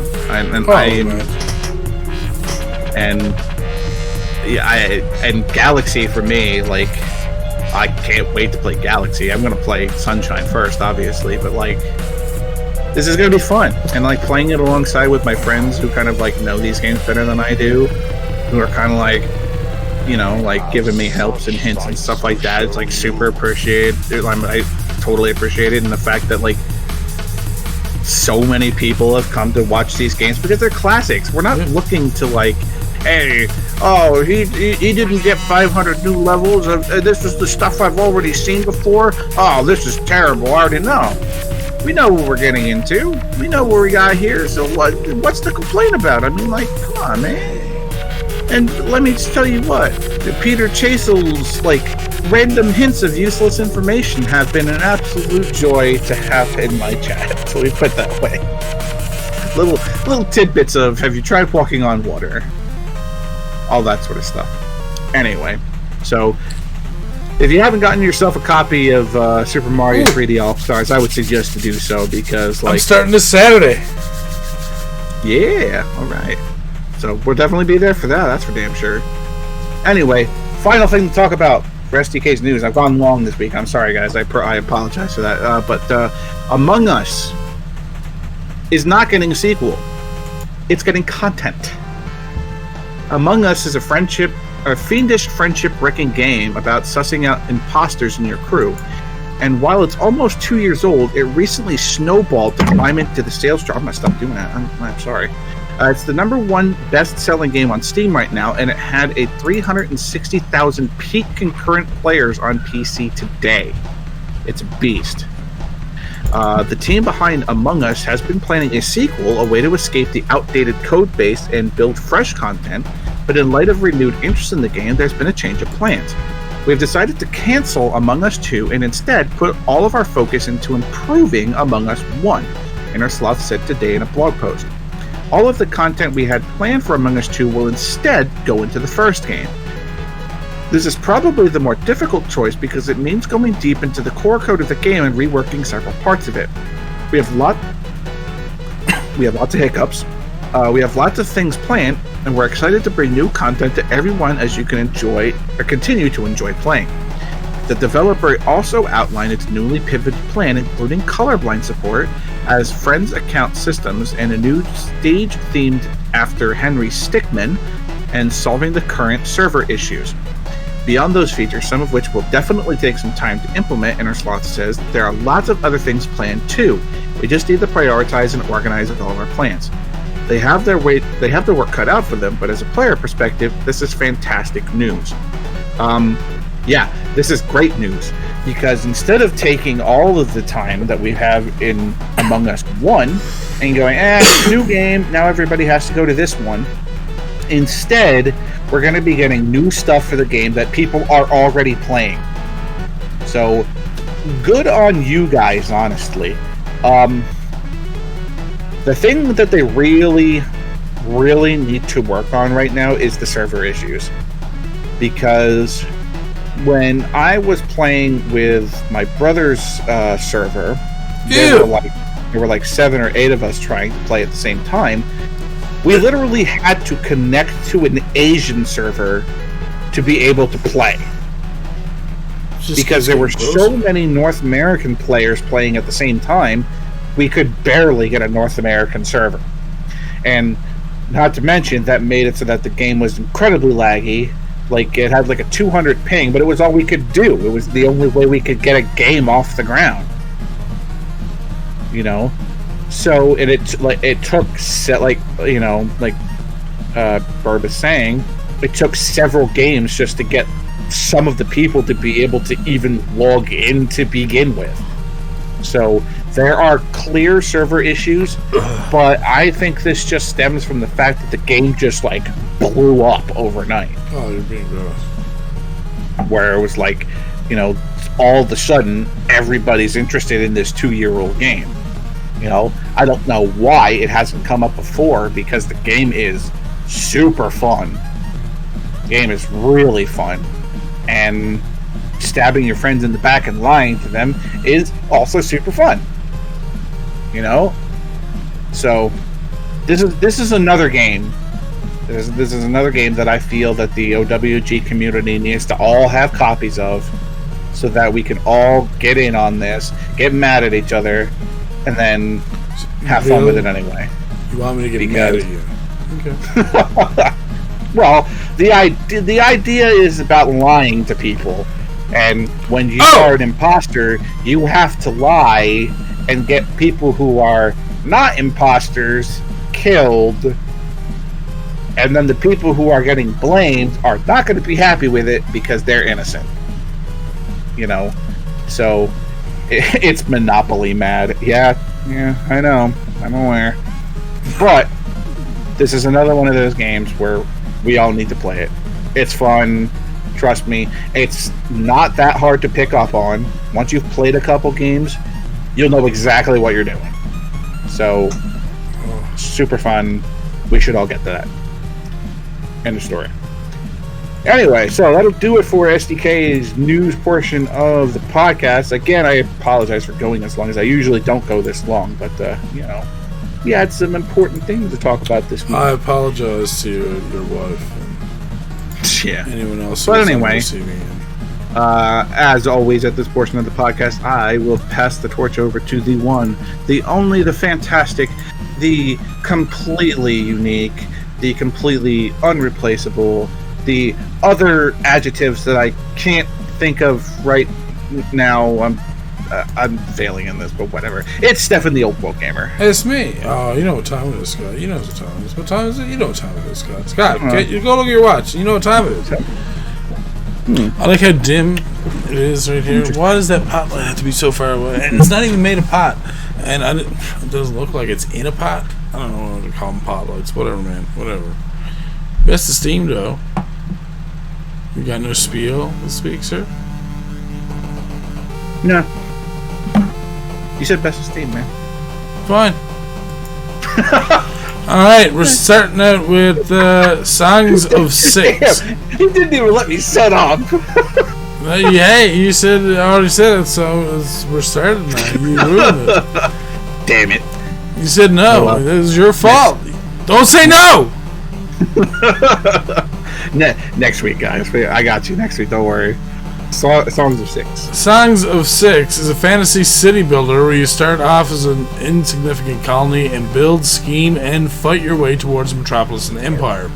And Galaxy for me, like I can't wait to play Galaxy. I'm gonna play Sunshine first, obviously, but like this is gonna be fun. And like playing it alongside with my friends who kind of like know these games better than I do, who are kind of like like giving me helps and hints and stuff like that. It's like super appreciated. I totally appreciate it, and the fact that like so many people have come to watch these games because they're classics. We're not looking to like, hey, oh, he didn't get 500 new levels of this is the stuff I've already seen before. Oh, this is terrible. I already know. We know what we're getting into. We know what we got here. So what's the complaint about? I mean, like, come on, man. And let me just tell you what, Peter Chasel's like random hints of useless information have been an absolute joy to have in my chat. So we put that way. Little tidbits of have you tried walking on water? All that sort of stuff. Anyway, so if you haven't gotten yourself a copy of Super Mario 3D All Stars, I would suggest to do so because like I'm starting this Saturday. Yeah, all right. So we'll definitely be there for that. That's for damn sure. Anyway, final thing to talk about for SDK's news. I've gone long this week. I'm sorry, guys. I apologize for that. But Among Us is not getting a sequel. It's getting content. Among Us is a fiendish friendship-wrecking game about sussing out imposters in your crew. And while it's almost 2 years old, it recently snowballed to climb into the sales chart. I'm gonna stop doing that. I'm sorry. It's the #1 best-selling game on Steam right now, and it had a 360,000 peak concurrent players on PC today. It's a beast. The team behind Among Us has been planning a sequel, a way to escape the outdated code base and build fresh content, but in light of renewed interest in the game, there's been a change of plans. We've decided to cancel Among Us 2 and instead put all of our focus into improving Among Us 1, Innersloth said today in a blog post. All of the content we had planned for Among Us 2 will instead go into the first game. This is probably the more difficult choice because it means going deep into the core code of the game and reworking several parts of it. We have lots of hiccups. We have lots of things planned, and we're excited to bring new content to everyone as you can enjoy or continue to enjoy playing. The developer also outlined its newly pivoted plan, including colorblind support as friends account systems and a new stage themed after Henry Stickmin and solving the current server issues. Beyond those features, some of which will definitely take some time to implement, Innersloth says, there are lots of other things planned too. We just need to prioritize and organize all of our plans. They have their work cut out for them, but as a player perspective, this is fantastic news. This is great news, because instead of taking all of the time that we have in Among Us 1 and going, new game, now everybody has to go to this one, instead, we're going to be getting new stuff for the game that people are already playing. So, good on you guys, honestly. The thing that they really, really need to work on right now is the server issues. Because when I was playing with my brother's server, There were like 7 or 8 of us trying to play at the same time. We literally had to connect to an Asian server to be able to play. Because there were so many North American players playing at the same time, we could barely get a North American server. And not to mention, that made it so that the game was incredibly laggy. Like, it had like a 200 ping, but it was all we could do. It was the only way we could get a game off the ground. You know? So, and it took, Burb is saying, it took several games just to get some of the people to be able to even log in to begin with. So there are clear server issues, but I think this just stems from the fact that the game just like blew up overnight. Oh, you're being gross. Where it was like, you know, all of a sudden everybody's interested in this 2-year-old game. You know, I don't know why it hasn't come up before, because the game is super fun. The game is really fun. And stabbing your friends in the back and lying to them is also super fun. You know? So this is another game. This is another game that I feel that the OWG community needs to all have copies of, so that we can all get in on this, get mad at each other, and then have fun with it anyway. You want me to get mad at you? Okay. Well, the idea is about lying to people, and when you are an imposter, you have to lie and get people who are not imposters killed, and then the people who are getting blamed are not going to be happy with it because they're innocent. You know, so it's Monopoly mad. Yeah, I know, I'm aware, but this is another one of those games where we all need to play it. It's fun. Trust me. It's not that hard to pick up on. Once you've played a couple games, you'll know exactly what you're doing. So, super fun. We should all get to that. End of story. Anyway, so that'll do it for SDK's news portion of the podcast. Again, I apologize for going as long, as I usually don't go this long, but, you know, we had some important things to talk about this week. I apologize to your wife and anyone else. But anyway, as always at this portion of the podcast, I will pass the torch over to the one, the only, the fantastic, the completely unique, the completely unreplaceable, the other adjectives that I can't think of right now. I'm failing in this, but whatever. It's Stefan, the old world gamer. It's me. Oh, you know what time it is, Scott. You know what time it is. What time is it? You know what time it is, Scott. Scott, you go look at your watch. You know what time it is. I like how dim it is right here. Why does that pot light have to be so far away? And it's not even made of pot. And it doesn't look like it's in a pot. I don't know what to call them, pot lights. Whatever, man. Whatever. Best esteemed, though. You got no spiel this week, sir? No. You said best esteem, man. Fine. Alright, we're starting out with Songs of Six. Damn, you didn't even let me set up. Hey, you said, I already said it, so we're starting now. You ruined it. Damn it. You said no. Well, it was your fault. Don't say no! Next week, guys. I got you next week, don't worry. Songs of Six. Songs of Six is a fantasy city builder where you start off as an insignificant colony and build, scheme, and fight your way towards Metropolis and Empire.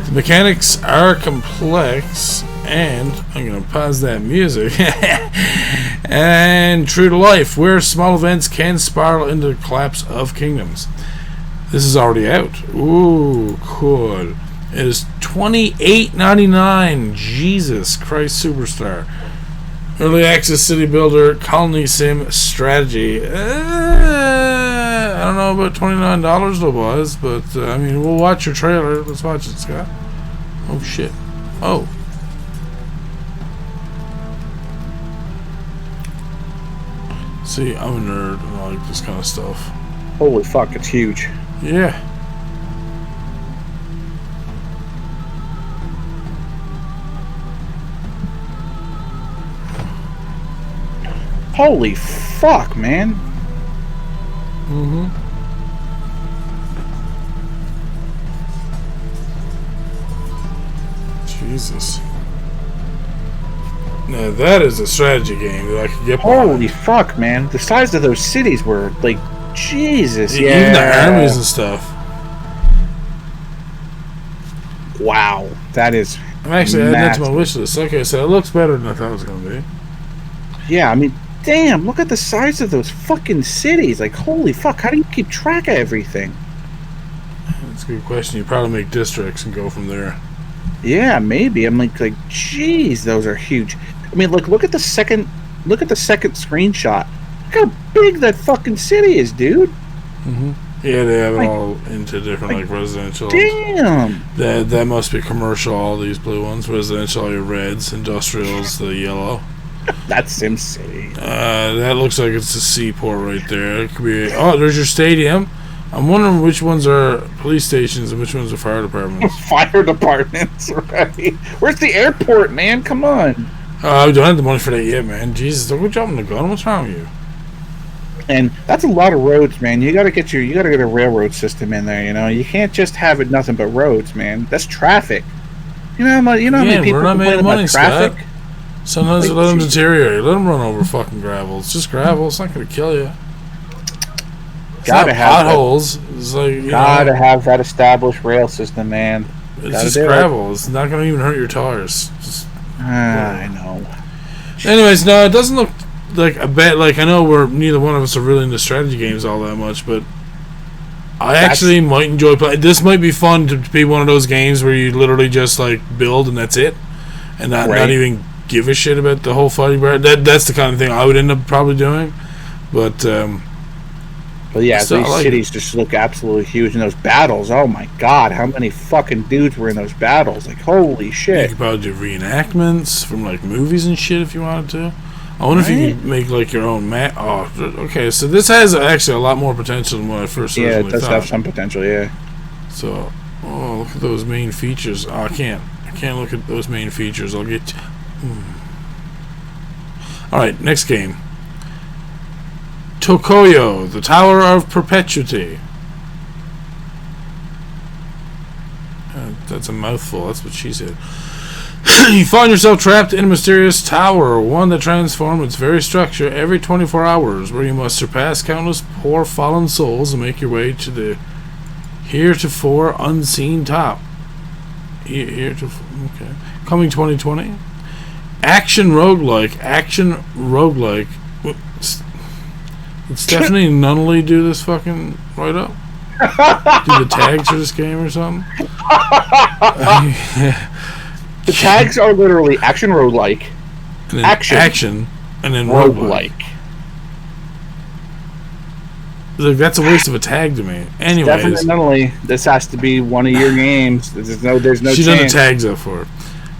The mechanics are complex, and I'm going to pause that music, and true to life, where small events can spiral into the collapse of kingdoms. This is already out. Ooh, cool. It is $28.99. Jesus Christ Superstar. Early access city builder, colony sim strategy. I don't know about $29 though, boys, but I mean, we'll watch your trailer. Let's watch it, Scott. Oh shit. Oh. See, I'm a nerd and I like this kind of stuff. Holy fuck, it's huge. Yeah. Holy fuck, man. Mm-hmm. Jesus. Now that is a strategy game that I could get behind. Holy fuck, man. The size of those cities were, like, Jesus, yeah. Even the armies and stuff. Wow. That is I'm actually adding that to my massive. wish list. Okay, so it looks better than I thought it was going to be. Yeah, I mean, damn, look at the size of those fucking cities. Like, holy fuck, how do you keep track of everything? That's a good question. You probably make districts and go from there. Yeah, maybe. I'm like, geez, those are huge. I mean, look at the second screenshot. Look how big that fucking city is, dude. Mm-hmm. Yeah, they have it all into different, like, residential. Damn. That must be commercial, all these blue ones. Residential, all your reds. Industrials, the yellow. That's Sim City. That looks like it's a seaport right there. It could be. Oh, there's your stadium. I'm wondering which ones are police stations and which ones are fire departments. Fire departments, right? Where's the airport, man? Come on. I don't have the money for that yet, man. Jesus, don't go jumping the gun. What's wrong with you? And that's a lot of roads, man. You gotta get a railroad system in there. You know, you can't just have it nothing but roads, man. That's traffic. You know how many people we're not complain making about money, traffic? Scott. Sometimes you let them deteriorate. Let them run over fucking gravel. It's just gravel. It's not going to kill you. Gotta have potholes. It's like, gotta have that established rail system, man. It's just gravel. It's not going to even hurt your tires. Just, I know. Anyways, no, it doesn't look like a bet. Like, I know neither one of us are really into strategy games all that much, but I actually might enjoy playing. This might be fun to be one of those games where you literally just like build and that's it, and not even give a shit about the whole fighting. That's the kind of thing I would end up probably doing, but yeah, these cities just look absolutely huge. And those battles, oh my god, how many fucking dudes were in those battles? Like, holy shit. You could probably do reenactments from like movies and shit if you wanted to. I wonder if you could make like your own map. Oh, okay, so this has actually a lot more potential than what I first originally thought. Yeah, it does have some potential, yeah. So, look at those main features. Oh, I can't look at those main features. I'll get... Alright, next game. Tokoyo, the Tower of Perpetuity. That's a mouthful, that's what she said. You find yourself trapped in a mysterious tower, one that transforms its very structure every 24 hours, where you must surpass countless poor fallen souls and make your way to the heretofore unseen top. Okay. Coming 2020. Action roguelike. Did Stephanie Nunnally do this fucking write-up? Do the tags for this game or something? The tags are literally action roguelike, action, and then roguelike. Like, that's a waste of a tag to me. Anyways, definitely, this has to be one of your games. There's no She's chance. done the tags up for it.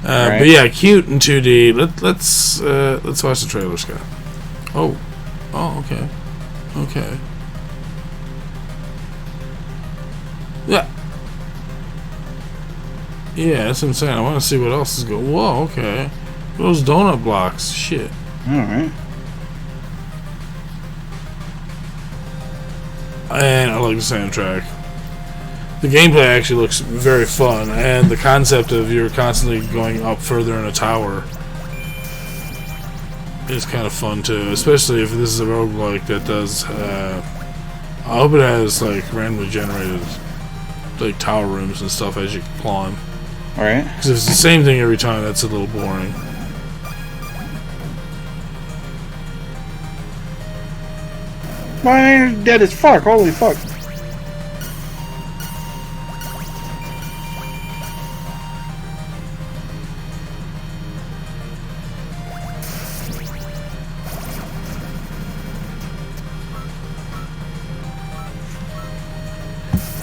Right. But yeah, cute in 2D. Let's watch the trailer, Scott. Oh, okay. Yeah, that's what I'm saying. I want to see what else is going. Whoa, okay. Those donut blocks. Shit. Alright. And I like the soundtrack. The gameplay actually looks very fun, and the concept of you're constantly going up further in a tower is kind of fun too, especially if this is a roguelike that does, I hope it has like randomly generated like tower rooms and stuff as you climb. Alright. Because if it's the same thing every time, that's a little boring. Mine's dead as fuck, holy fuck.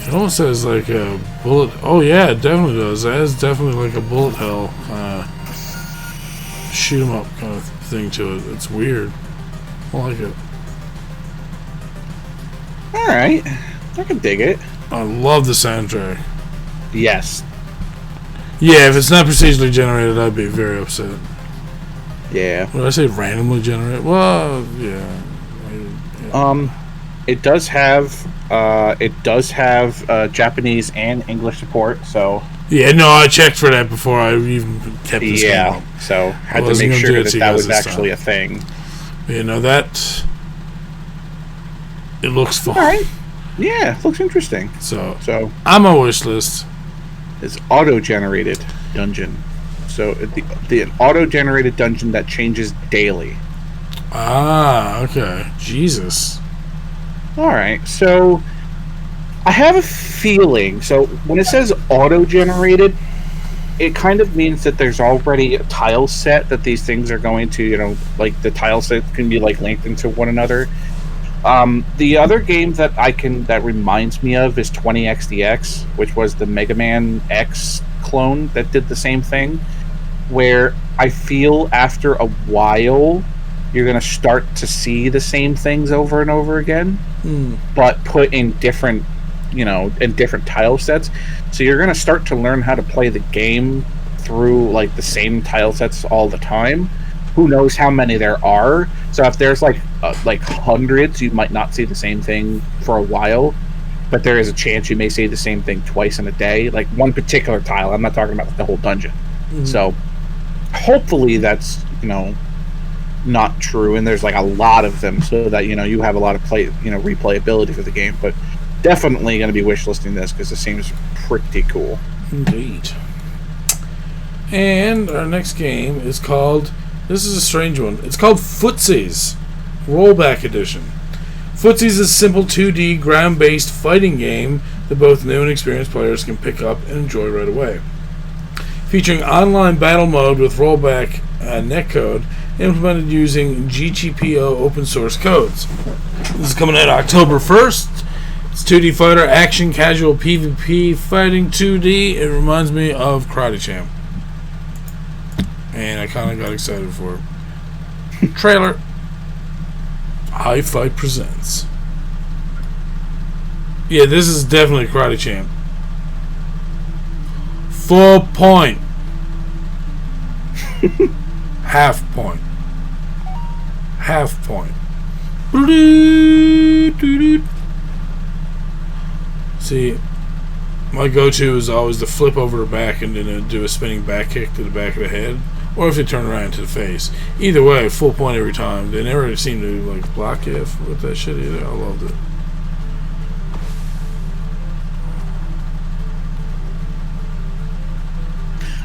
It almost says like a bullet. Oh yeah, it definitely does. It has definitely like a bullet hell shoot 'em up kind of thing to it. It's weird. I like it. Alright. I can dig it. I love the soundtrack. Yes. Yeah, if it's not procedurally generated, I'd be very upset. Yeah. What did I say? Randomly generated? Well, yeah. It does have Japanese and English support. So yeah, no, I checked for that before I even kept this game up. So had to make sure that was actually a thing. You know that it looks fun. All right. Yeah, it looks interesting. So on my wish list is auto-generated dungeon. So the auto-generated dungeon that changes daily. Ah, okay. Jesus. All right. So I have a feeling. So when it says auto-generated, it kind of means that there's already a tile set that these things are going to, like the tile set can be like linked into one another. The other game that reminds me of is 20XDX, which was the Mega Man X clone that did the same thing, where I feel after a while you're going to start to see the same things over and over again, but put in different, in different tile sets. So you're going to start to learn how to play the game through like the same tile sets all the time. Who knows how many there are? So if there's like hundreds, you might not see the same thing for a while, but there is a chance you may see the same thing twice in a day, like one particular tile. I'm not talking about the whole dungeon. So hopefully that's not true, and there's like a lot of them, so that you have a lot of replayability for the game. But definitely going to be wishlisting this because it seems pretty cool. Indeed. And our next game is called. This is a strange one. It's called Footsies, Rollback Edition. Footsies is a simple 2D ground-based fighting game that both new and experienced players can pick up and enjoy right away. Featuring online battle mode with rollback netcode implemented using GGPO open source codes. This is coming out October 1st. It's 2D fighter, action, casual PvP, fighting 2D. It reminds me of Karate Champ. And I kind of got excited for it. Trailer. Hi-Fi presents. Yeah, this is definitely Karate Champ. 4 point. Half point. Half point. See, my go-to is always to flip over the back and then do a spinning back kick to the back of the head. Or if they turn around to the face. Either way, full point every time. They never seem to like block you with that shit either. I loved it.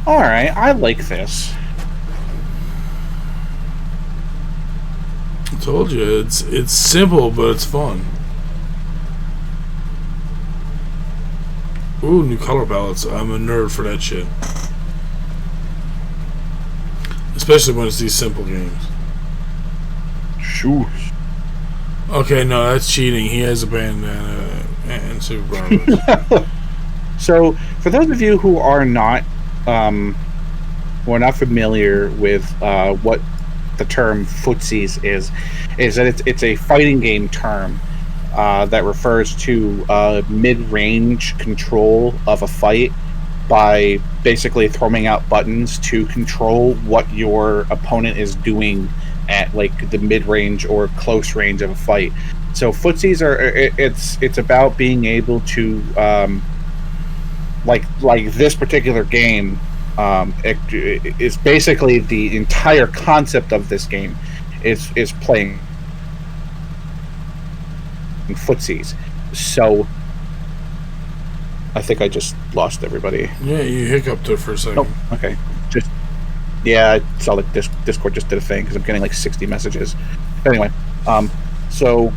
Alright, I like this. I told you, it's simple, but it's fun. Ooh, new color palettes. I'm a nerd for that shit. Especially when it's these simple games. Sure. Okay, no, that's cheating. He has a bandana and Super Brothers. So, for those of you who are not familiar with what the term Footsies is that it's a fighting game term that refers to mid-range control of a fight by basically throwing out buttons to control what your opponent is doing at like the mid-range or close range of a fight. So Footsies it's about being able to like this particular game it is basically the entire concept of this game is playing Footsies. So I think I just lost everybody. Yeah, you hiccuped there for a second. Oh, okay. I saw that Discord just did a thing because I'm getting like 60 messages. Anyway, so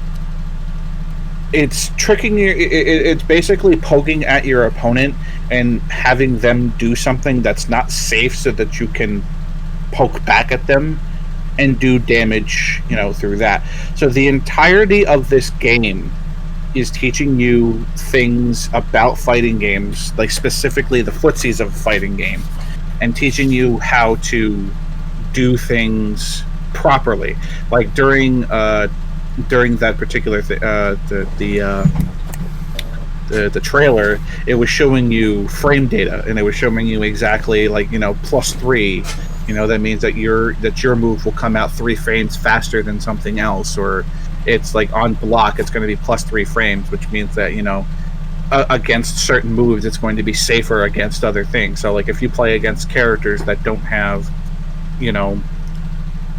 it's tricking you. It's basically poking at your opponent and having them do something that's not safe so that you can poke back at them and do damage, through that. So the entirety of this game is teaching you things about fighting games, like specifically the Footsies of a fighting game, and teaching you how to do things properly. Like during that particular the trailer, it was showing you frame data, and it was showing you exactly like +3. That means that your move will come out 3 frames faster than something else, or it's like on block, it's going to be plus 3 frames, which means that, you know, against certain moves, it's going to be safer against other things. So, like, if you play against characters that don't have, you know,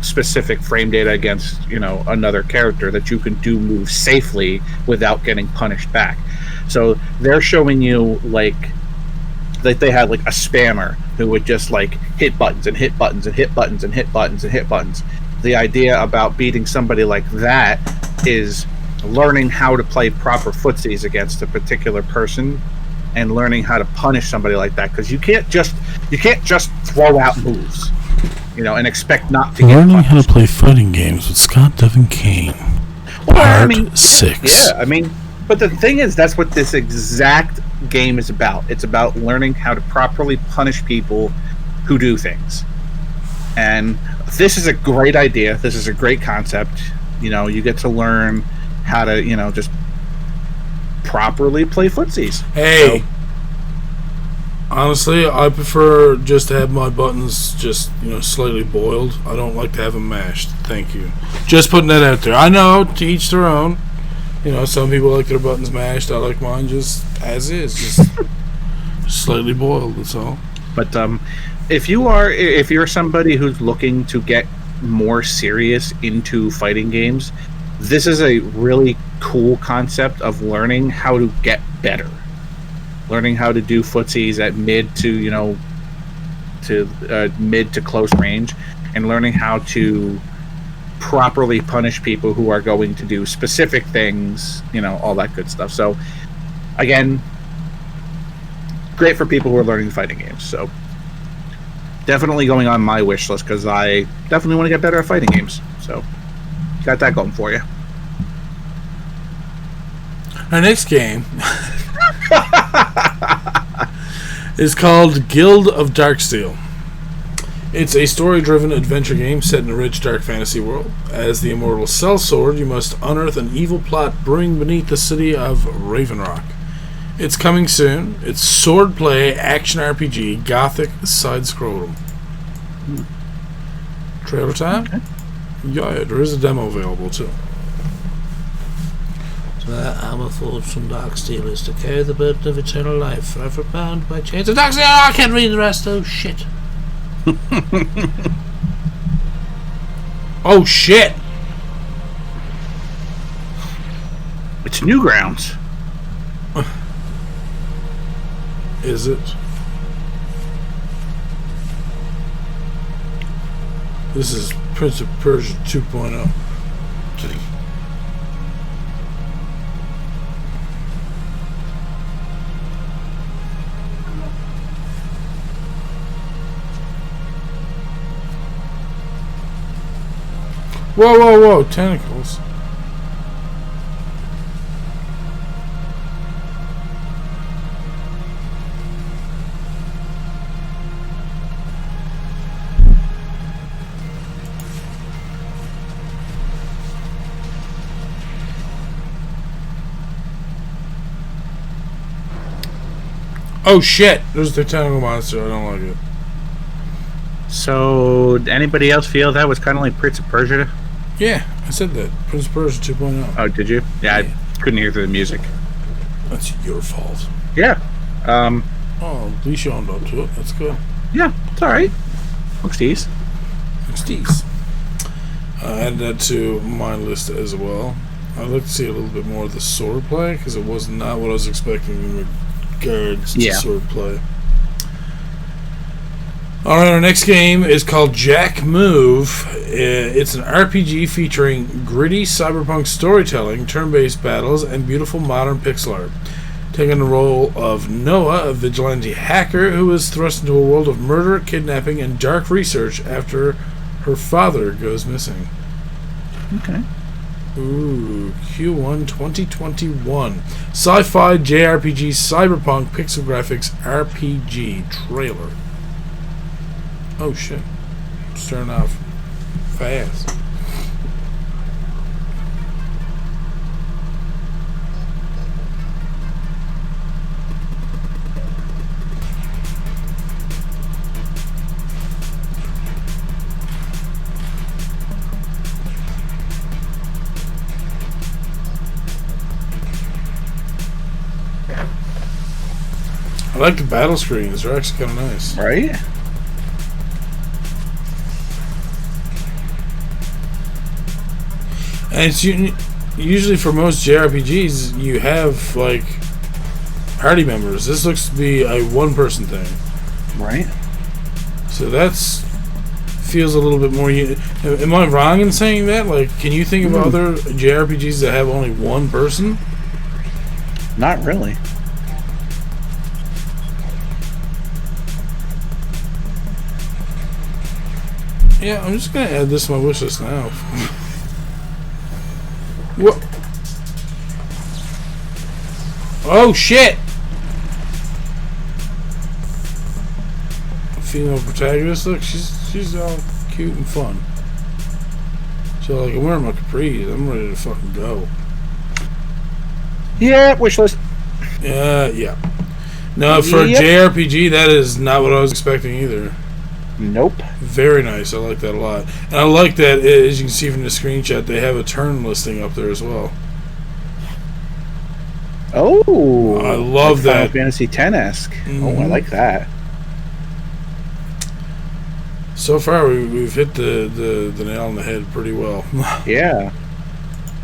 specific frame data against, you know, another character, that you can do moves safely without getting punished back. So they're showing you, like they had like a spammer who would just like hit buttons and hit buttons and hit buttons and hit buttons and hit buttons. The idea about beating somebody like that is learning how to play proper footsies against a particular person and learning how to punish somebody like that, because you can't just throw out moves, you know, and expect not to learning get how to play fighting games with Scott Devin Kane. Part 6. Yeah, I mean, but the thing is, that's what this exact game is about. It's about learning how to properly punish people who do things. And this is a great idea. This is a great concept. You know, you get to learn how to, you know, just properly play footsies. Hey, so, honestly, I prefer just to have my buttons just, you know, slightly boiled. I don't like to have them mashed. Thank you. Just putting that out there. I know, to each their own. You know, some people like their buttons mashed. I like mine just as is, just slightly boiled. That's all. But if you're somebody who's looking to get more serious into fighting games, this is a really cool concept of learning how to get better, learning how to do footsies at mid to close range, and learning how to properly punish people who are going to do specific things, you know, all that good stuff. So again, great for people who are learning fighting games. So definitely going on my wish list, because I definitely want to get better at fighting games. So got that going for you. Our next game is called Guild of Darksteel. It's a story-driven adventure game set in a rich, dark fantasy world. As the immortal Sellsword, you must unearth an evil plot brewing beneath the city of Ravenrock. It's coming soon. It's swordplay, action RPG, gothic, side-scroll. Trailer time? Okay. Yeah, there is a demo available too. So that armor forged from Darksteel is to carry the burden of eternal life, forever bound by chains of Darksteel. Oh, I can't read the rest. Oh shit! Oh shit! It's Newgrounds. Is it? This is Prince of Persia 2.0. Whoa, whoa, whoa, tentacles. Oh shit, there's the tentacle monster. I don't like it. So, anybody else feel that was kind of like Prince of Persia? Yeah, I said that. Prince of Persia 2.0. Oh, did you? Yeah, I couldn't hear through the music. That's your fault. Yeah. Oh, at least you owned up to it. That's good. Yeah, it's alright. Looks decent. Looks decent. I added that to my list as well. I'd like to see a little bit more of the sword play, because it was not what I was expecting in regards to sword play. Alright, our next game is called Jack Move. It's an RPG featuring gritty cyberpunk storytelling, turn-based battles, and beautiful modern pixel art. Taking the role of Noah, a vigilante hacker who is thrust into a world of murder, kidnapping, and dark research after her father goes missing. Okay. Ooh, Q1 2021. Sci-fi JRPG cyberpunk pixel graphics RPG trailer. Oh shit. It's turning off fast. I like the battle screens. They're actually kind of nice. Right? And it's usually for most JRPGs, you have like party members. This looks to be a one-person thing. Right. So that's feels a little bit more. Am I wrong in saying that? Like, can you think of other JRPGs that have only one person? Not really. Yeah, I'm just gonna add this to my wish list now. What? Oh shit! Female protagonist. Look, she's all cute and fun. So like, I'm wearing my capris. I'm ready to fucking go. Yeah, wish list. Yeah. No, for a JRPG, that is not what I was expecting either. Nope. Very nice. I like that a lot. And I like that, as you can see from the screenshot, they have a turn listing up there as well. Oh. I love like that. Final Fantasy X-esque. Mm-hmm. Oh, I like that. So far, we've hit the nail on the head pretty well. Yeah.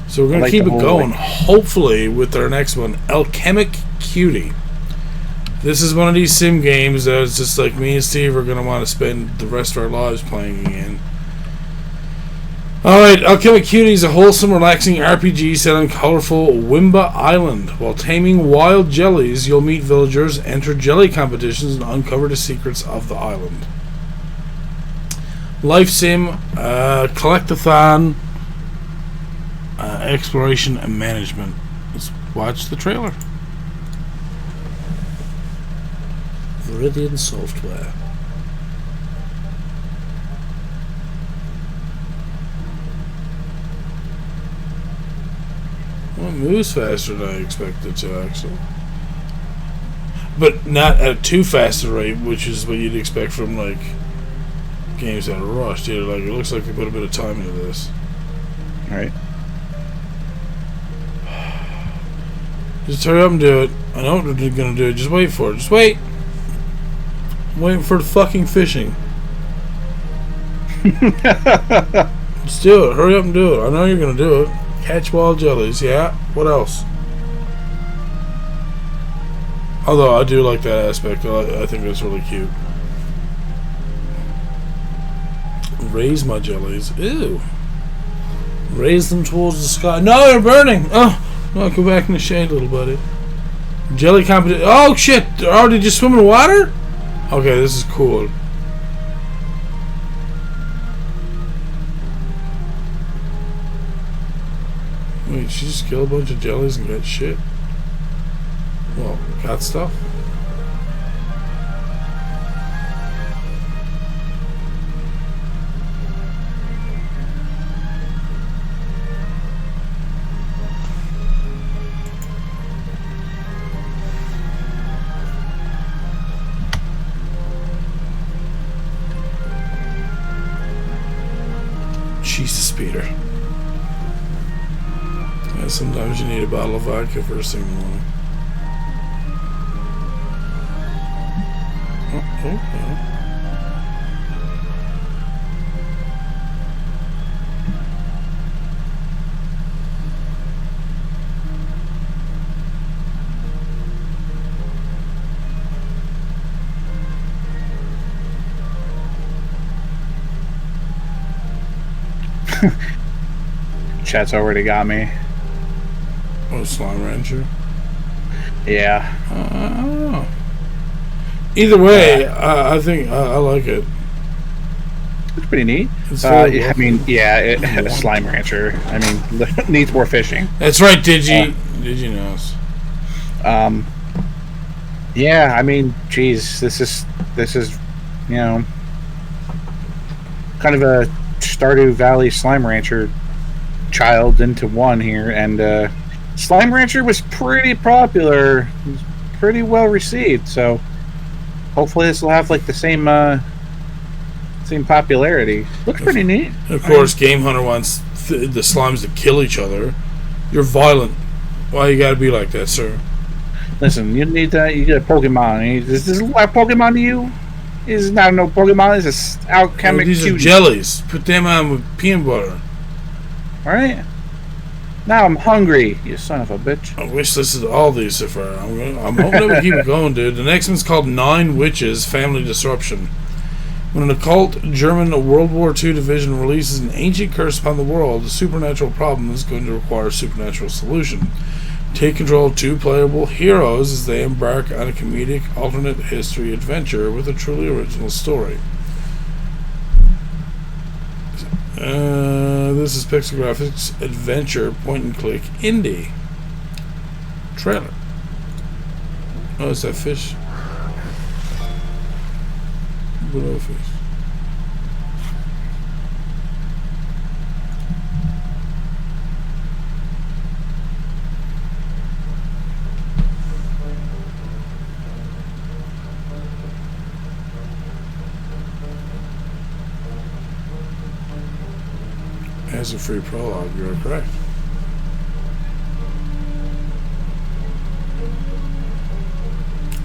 So we're going to keep it going, hopefully, with our next one, Alchemic Cutie. This is one of these sim games that it's just like me and Steve are going to want to spend the rest of our lives playing again. Alright, Alchemic Cutie is a wholesome, relaxing RPG set on colorful Wimba Island. While taming wild jellies, you'll meet villagers, enter jelly competitions, and uncover the secrets of the island. Life sim, collectathon, exploration, and management. Let's watch the trailer. Viridian Software. Well, it moves faster than I expected it to, actually. But not at a too fast a rate, which is what you'd expect from, like, games that are rushed. Yeah, like, it looks like they put a bit of time into this. Right. Just hurry up and do it. I know what they're gonna do. Just wait for it. Just wait. I'm waiting for the fucking fishing. Just do it. Hurry up and do it. I know you're gonna do it. Catch wild jellies. Yeah. What else? Although I do like that aspect. I think that's really cute. Raise my jellies. Ew. Raise them towards the sky. No, they're burning. Oh, no, go back in the shade, little buddy. Jelly competition. Oh shit! Oh, did you swim in the water? Okay, this is cool. Wait, she just killed a bunch of jellies and got shit? Well, got stuff? Jesus, Peter. Yeah, sometimes you need a bottle of vodka first thing in the morning. Oh, okay. Chat's already got me. Oh, Slime Rancher? Yeah. I don't know. Either way, I think I like it. It's pretty neat. It's I mean, yeah, Slime Rancher. I mean, needs more fishing. That's right, Digi knows. Yeah, I mean, geez, this is, you know, kind of a Stardew Valley Slime Rancher child into one here, and Slime Rancher was pretty popular. It was pretty well received, so hopefully this will have like the same popularity. Looks pretty neat. Of course, Game Hunter wants the slimes to kill each other. You're violent. Why you gotta be like that, sir? Listen, you need that. You get a Pokemon. Is this a Pokemon to you? This is not no Pokemon. This is Alchemic These Cutie. are jellies. Put them on with peanut butter. Alright? Now I'm hungry, you son of a bitch. I wish this is all these so far. I'm hoping that we keep it going, dude. The next one's called 9 Witches, Family Disruption. When an occult German World War II division releases an ancient curse upon the world, a supernatural problem is going to require a supernatural solution. Take control of 2 playable heroes as they embark on a comedic alternate history adventure with a truly original story. This is Pixel Graphics Adventure Point and Click Indie trailer. Oh, it's that fish. Below fish. As a free prologue, you're correct.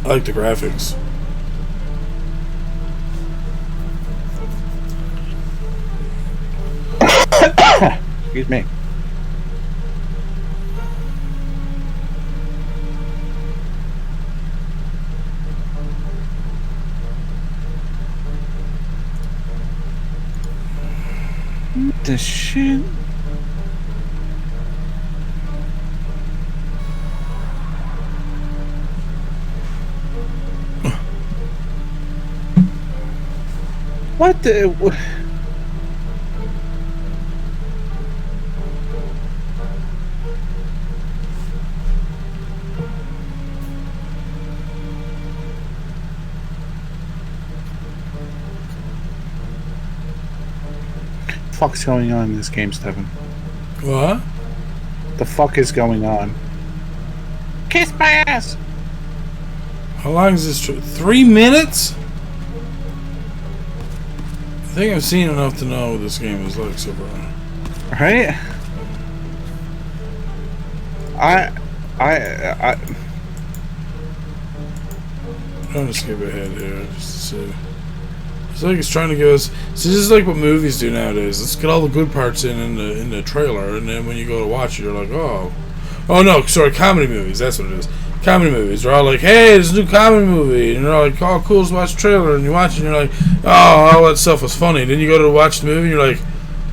I like the graphics. Excuse me. What the shit? What the? Fuck's going on in this game, Stephen? What? The fuck is going on? Kiss my ass! How long is this? 3 minutes? I think I've seen enough to know what this game is like so far. Right? I I'm trying to skip ahead here just to see. It's like it's trying to give us. See, this is like what movies do nowadays. Let's get all the good parts in the trailer, and then when you go to watch it, you're like, oh no, sorry, comedy movies. That's what it is. Comedy movies. They're all like, hey, this is a new comedy movie, and they're all like, oh, cool, let's watch the trailer, and you watch it, and you're like, oh, all that stuff was funny. Then you go to watch the movie, and you're like,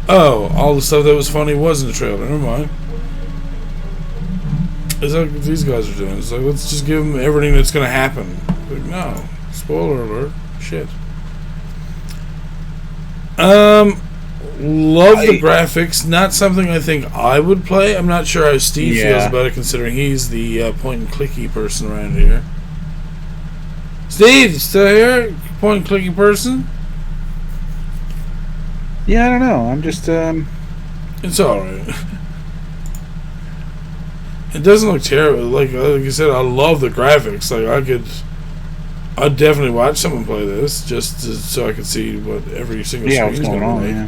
oh, all the stuff that was funny was in the trailer. Never mind. It's like what these guys are doing. It's like, let's just give them everything that's going to happen. Like, no. Spoiler alert. Shit. Love the graphics. Not something I think I would play. I'm not sure how Steve feels about it, considering he's the point and clicky person around here. Steve, you still here? Point and clicky person? Yeah, I don't know. I'm just It's alright. It doesn't look terrible. Like you said, I love the graphics. Like I'd definitely watch someone play this so I could see what every single screen's what's going on. like. Yeah.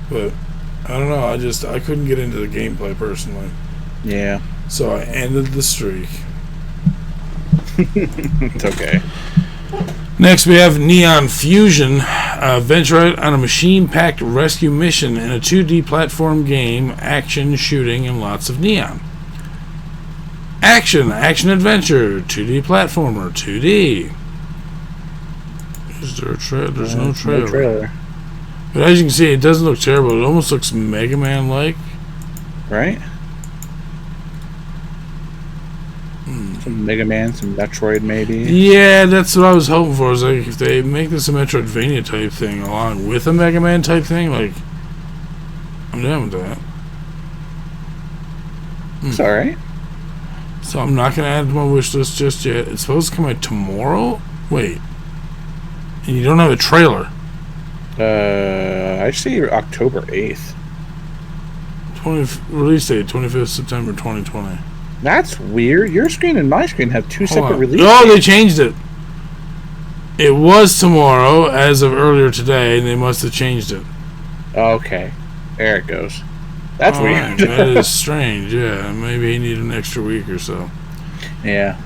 But I don't know. I couldn't get into the gameplay personally. Yeah. So I ended the streak. It's okay. Next, we have Neon Fusion. Venture out on a machine-packed rescue mission in a 2D platform game, action, shooting, and lots of neon. Action adventure, 2D platformer, 2D. Is there a trailer? There's no trailer. No trailer. But as you can see, it doesn't look terrible. It almost looks Mega Man-like. Right? Some Mega Man, some Metroid, maybe. Yeah, that's what I was hoping for. Is like if they make this a Metroidvania type thing along with a Mega Man type thing, like I'm down with that. It's alright. So I'm not gonna add to my wish list just yet. It's supposed to come out tomorrow. Wait, and you don't have a trailer. I see October 8th. Release date 25th September 2020. That's weird. Your screen and my screen have two separate releases. Oh, they changed it. It was tomorrow as of earlier today, and they must have changed it. Okay. There it goes. That's weird. Right. That is strange, yeah. Maybe he needed an extra week or so. Yeah.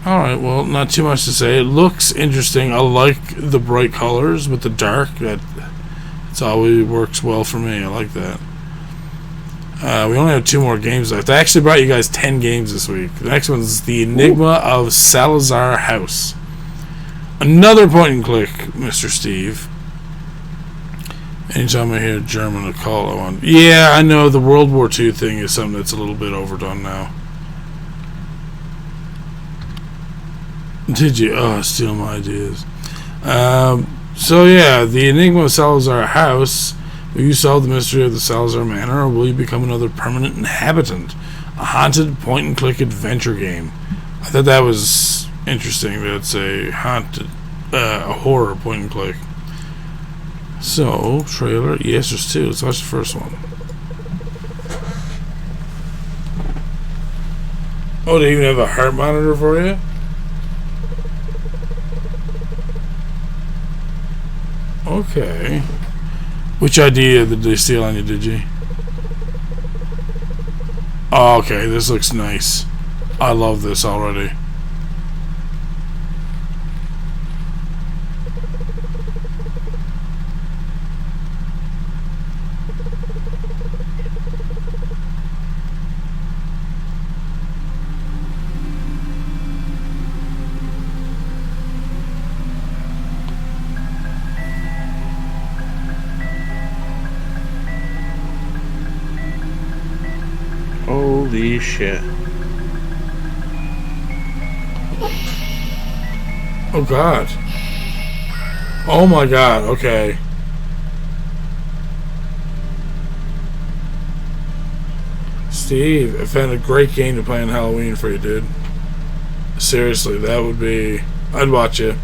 Alright, well, not too much to say. It looks interesting. I like the bright colors with the dark. It's always works well for me. I like that. We only have 2 more games left. I actually brought you guys 10 games this week. The next one is the Enigma of Salazar House. Another point and click, Mr. Steve. Anytime I hear German, I call it one. Yeah, I know the World War II thing is something that's a little bit overdone now. Did you? Oh, steal my ideas. So yeah, the Enigma of Salazar House. Will you solve the mystery of the Salazar Manor, or will you become another permanent inhabitant? A haunted point-and-click adventure game. I thought that was interesting that it's a haunted, a horror point-and-click. So, trailer. Yes, there's 2. Let's watch the first one. Oh, they even have a heart monitor for you? Okay. Which idea did they steal on you, did you? Oh, okay, this looks nice. I love this already. Holy shit. Oh god. Oh my god, okay. Steve, I found a great game to play on Halloween for you, dude. Seriously, that would be... I'd watch you.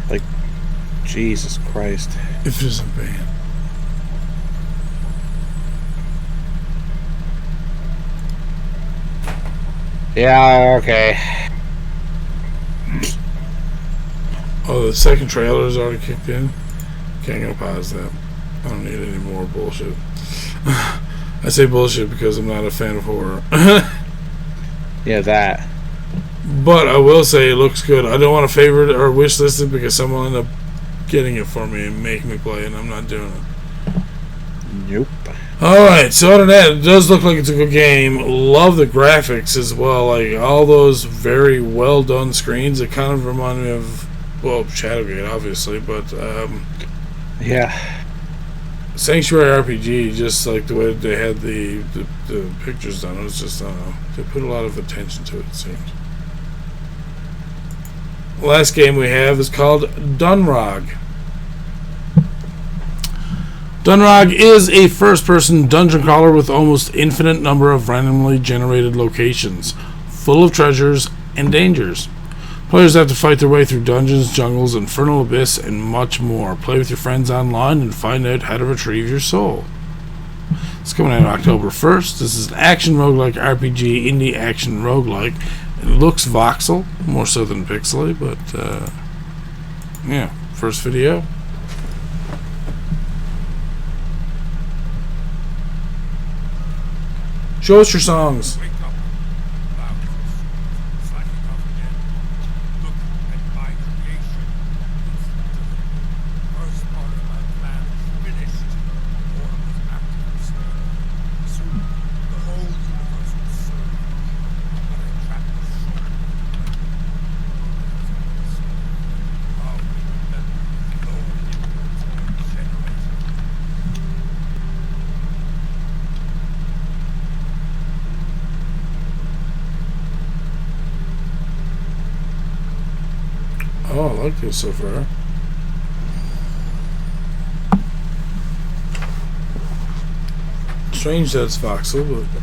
Like, Jesus Christ. If it's a band. Yeah, okay. Oh, the second trailer's already kicked in? Okay, I'm gonna pause that. I don't need any more bullshit. I say bullshit because I'm not a fan of horror. Yeah, that. But I will say it looks good. I don't want to favorite or wish list it because someone will end up getting it for me and making me play it, and I'm not doing it. Nope. Alright, so other than that, it does look like it's a good game. Love the graphics as well. Like, all those very well done screens. It kind of remind me of, well, Shadowgate, obviously, but, yeah. Sanctuary RPG, just like the way they had the pictures done. It was just, I don't know. They put a lot of attention to it, it seems. The last game we have is called Dunrog. Dunrog is a first-person dungeon crawler with almost infinite number of randomly generated locations, full of treasures and dangers. Players have to fight their way through dungeons, jungles, infernal abyss, and much more. Play with your friends online and find out how to retrieve your soul. It's coming out October 1st. This is an action roguelike RPG, indie action roguelike. It looks voxel, more so than pixely, but yeah, first video. Show us your songs. Wake up, Baldur. It's like you come again. Look at my creation. The first part of my plan is finished. The order was active still. Soon, the whole universe will serve you. But I trapped the soul. How we remember the low generator. Oh, I like this so far. Strange that it's voxel, but...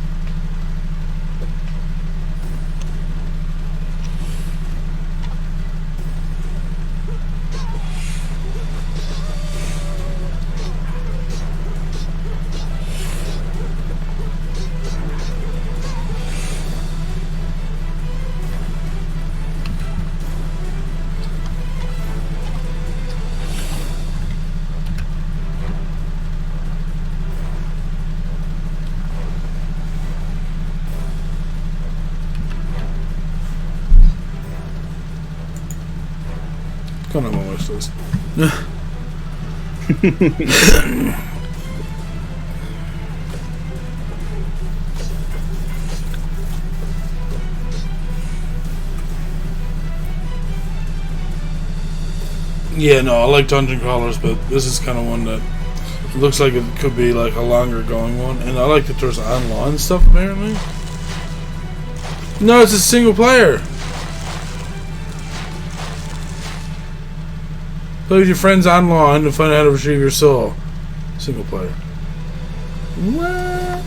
going on my wish list. Yeah, no, I like dungeon crawlers, but this is kind of one that looks like it could be like a longer going one. And I like that there's online stuff apparently. No, it's a single player. Play with your friends online to find out how to retrieve your soul. Single player. What?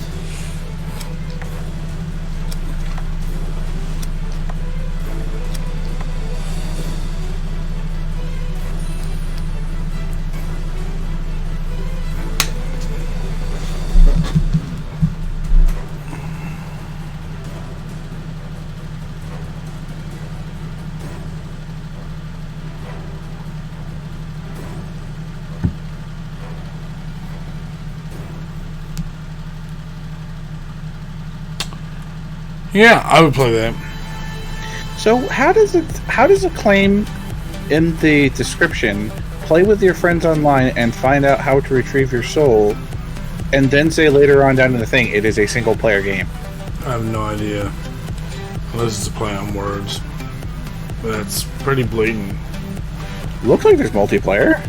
Yeah, I would play that. So how does it claim in the description, play with your friends online and find out how to retrieve your soul, and then say later on down in the thing, it is a single player game? I have no idea. Unless it's a play on words. But that's pretty blatant. Looks like there's multiplayer.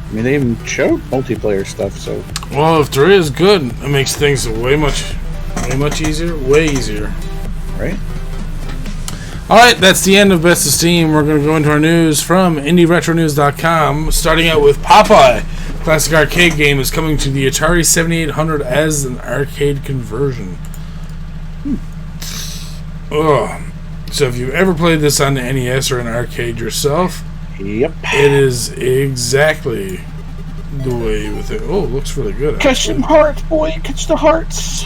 I mean, they even showed multiplayer stuff, so... Well, if there is, good. It makes things way much easier. Way easier. Right? Alright, that's the end of Best of Steam. We're going to go into our news from IndieRetroNews.com. Starting out with Popeye. Classic arcade game is coming to the Atari 7800 as an arcade conversion. Ugh. So if you've ever played this on the NES or an arcade yourself, yep, it is exactly the way with it. Oh, it looks really good. Catch them hearts, boy. Catch the hearts.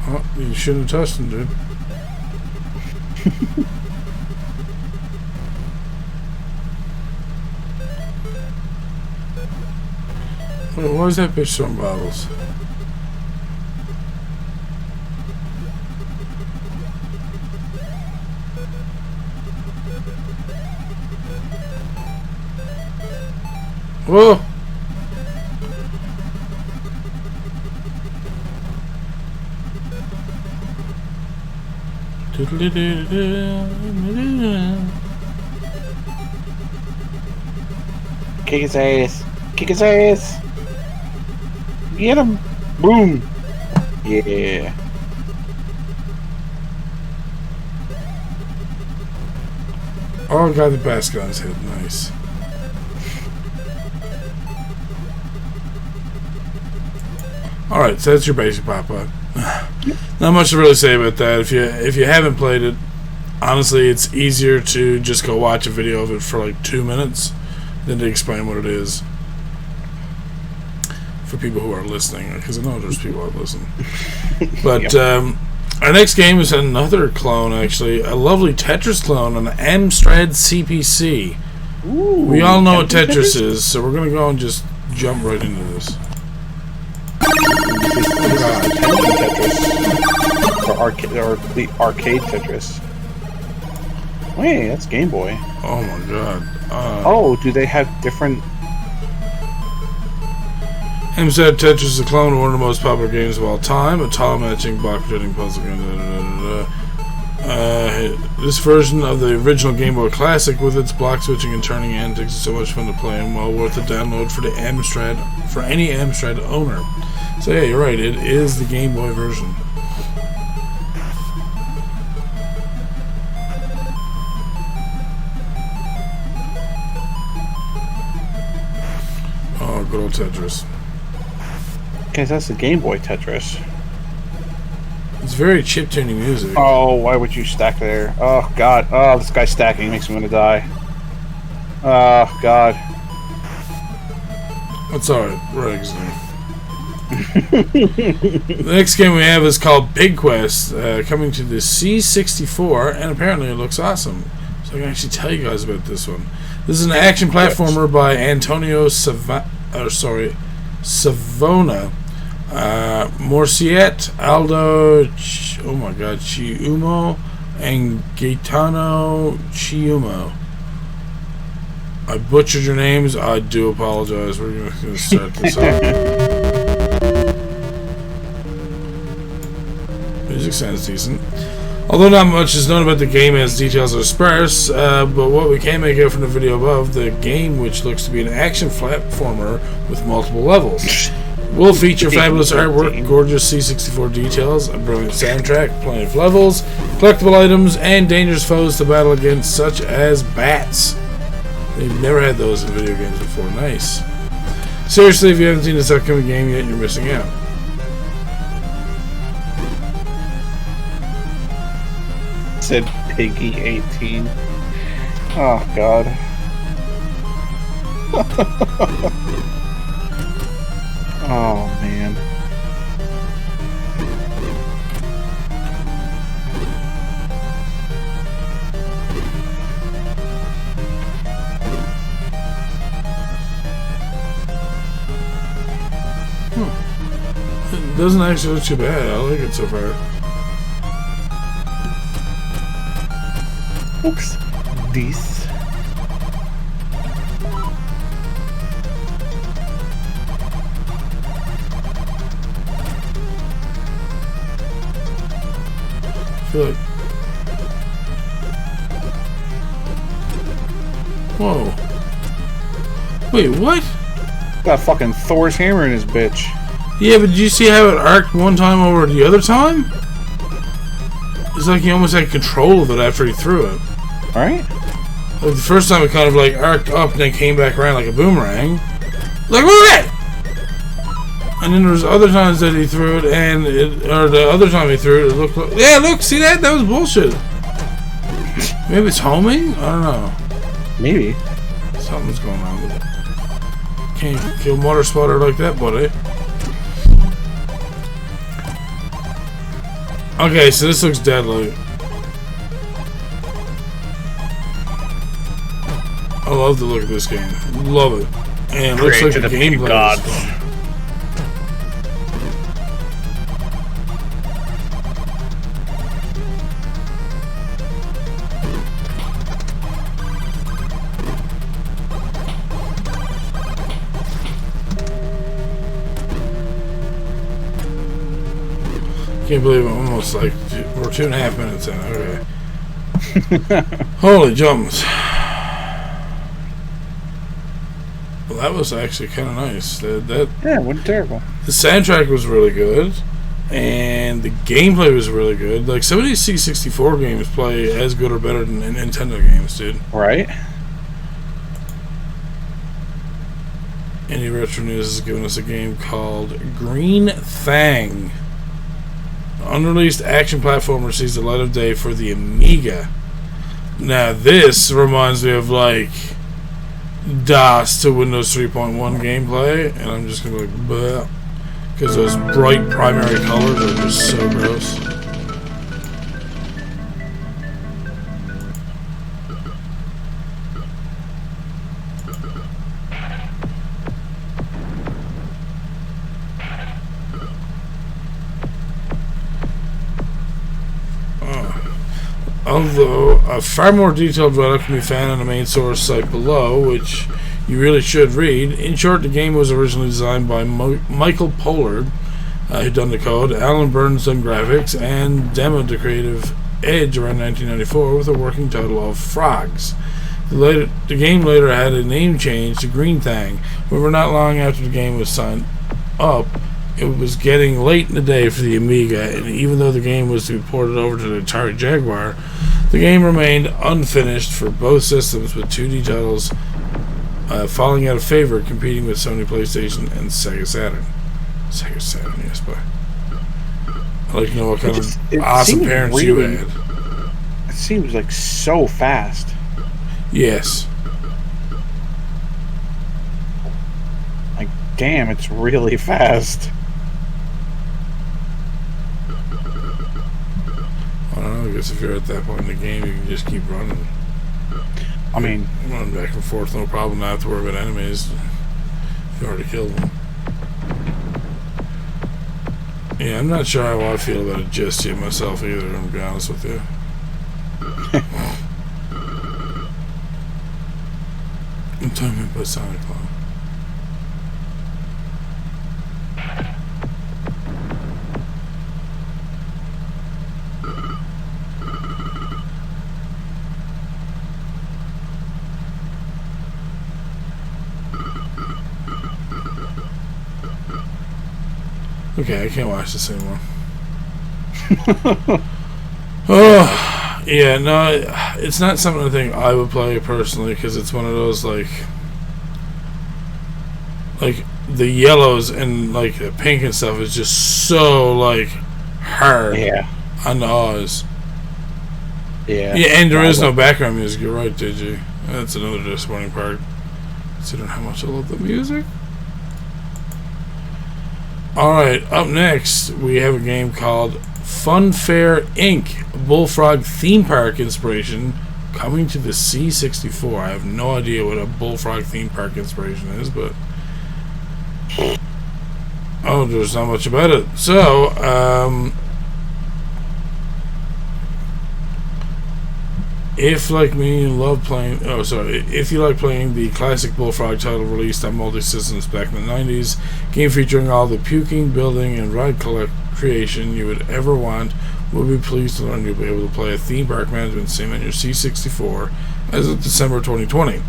Oh, you shouldn't have touched them, dude. Wait, why is that bitch throwing bottles? Whoa! Kick his ass. Kick his ass. Get him. Boom. Yeah. Oh, got the basket on his head. Nice. Alright, so that's your basic Popeye. Not much to really say about that. If you haven't played it, honestly, it's easier to just go watch a video of it for like 2 minutes than to explain what it is for people who are listening, because I know there's people that listen. But our next game is another clone, actually, a lovely Tetris clone on the Amstrad CPC. Ooh, we all know what Tetris is, so we're going to go and just jump right into this. Tetris. Or the arcade Tetris. Wait, that's Game Boy. Oh my god. Oh, do they have different... Amstrad Tetris is a clone of one of the most popular games of all time, a tile-matching, block-fitting puzzle game. This version of the original Game Boy Classic, with its block-switching and turning antics, is so much fun to play and well worth a download for the Amstrad, for any Amstrad owner. So yeah, you're right, it is the Game Boy version. Oh, good old Tetris. Okay, that's the Game Boy Tetris. It's very chip-tuning music. Oh, why would you stack there? Oh, God. Oh, this guy's stacking makes me want to die. Oh, God. That's alright, we're exiting. The next game we have is called Big Quest, coming to the C64, and apparently it looks awesome. So I can actually tell you guys about this one. This is an action platformer by Antonio Savona, Morciet, Aldo, Chiumo, and Gaetano Chiumo. I butchered your names. I do apologize. We're going to start this off. Music sounds decent. Although not much is known about the game as details are sparse, but what we can make out from the video above, the game, which looks to be an action platformer with multiple levels, will feature fabulous artwork, gorgeous C64 details, a brilliant soundtrack, plenty of levels, collectible items, and dangerous foes to battle against, such as bats. They've never had those in video games before. Nice. Seriously, if you haven't seen this upcoming game yet, you're missing out. Said Piggy 18. Oh God. Oh man. It doesn't actually look too bad. I like it so far. Oops. This. I feel like... Whoa. Wait, what? Got fucking Thor's hammer in his bitch. Yeah, but did you see how it arced one time over the other time? It's like he almost had control of it after he threw it. Right? Like the first time it kind of like arced up and then came back around like a boomerang. Like, look at that! And then there was other times that he threw it and or the other time he threw it looked like... Yeah, look, see that? That was bullshit. Maybe it's homing? I don't know. Maybe. Something's going on with it. Can't kill water spotter like that, buddy. Okay, so this looks deadly. I love the look of this game. Love it. And it looks like the gameplay is fun. Can't believe I'm almost like we're 2.5 minutes in. Okay. Holy jumps. Well, that was actually kind of nice. Yeah, it wasn't terrible. The soundtrack was really good, and the gameplay was really good. Like some of these C64 games play as good or better than Nintendo games, dude. Right. Indie Retro News is giving us a game called Green Thang. Unreleased action platformer sees the light of day for the Amiga. Now this reminds me of like DOS to Windows 3.1 gameplay, and I'm just gonna be like, bleh, because those bright primary colors are just so gross. Although a far more detailed write-up can be found on the main source site below, which you really should read. In short, the game was originally designed by Michael Pollard, who done the code, Alan Burns done graphics, and demoed the creative edge around 1994 with a working title of Frogs. The game later had a name change to Green Thang. However, not long after the game was signed up, it was getting late in the day for the Amiga, and even though the game was to be ported over to the Atari Jaguar, the game remained unfinished for both systems, with 2D titles falling out of favor, competing with Sony PlayStation and Sega Saturn. Sega Saturn, yes, boy. I'd like to know what kind of awesome parents you had. It seems like so fast. Yes. Like, damn, it's really fast. I don't know, I guess if you're at that point in the game, you can just keep running. I mean, Run back and forth, no problem. Not have to worry about enemies. You already killed them. Yeah, I'm not sure how I feel about it just yet myself either, I'm going to be honest with you. I'm talking about Sonic Claw. Okay, I can't watch this anymore. Oh, yeah, no, it's not something I think I would play personally because it's one of those like the yellows and like the pink and stuff is just so like hard on the eyes. Yeah. Yeah, and there is no background music. You're right, DG. That's another disappointing part, considering how much I love the music. Alright, up next, we have a game called Funfair Inc. Bullfrog theme park inspiration coming to the C64. I have no idea what a Bullfrog theme park inspiration is, but... oh, there's not much about it. So, if, like me, you love playing... if you like playing the classic Bullfrog title released on multi-systems back in the 90s, game featuring all the puking, building, and ride creation you would ever want, we'll be pleased to learn you'll be able to play a theme park management sim on your C64 as of December 2020.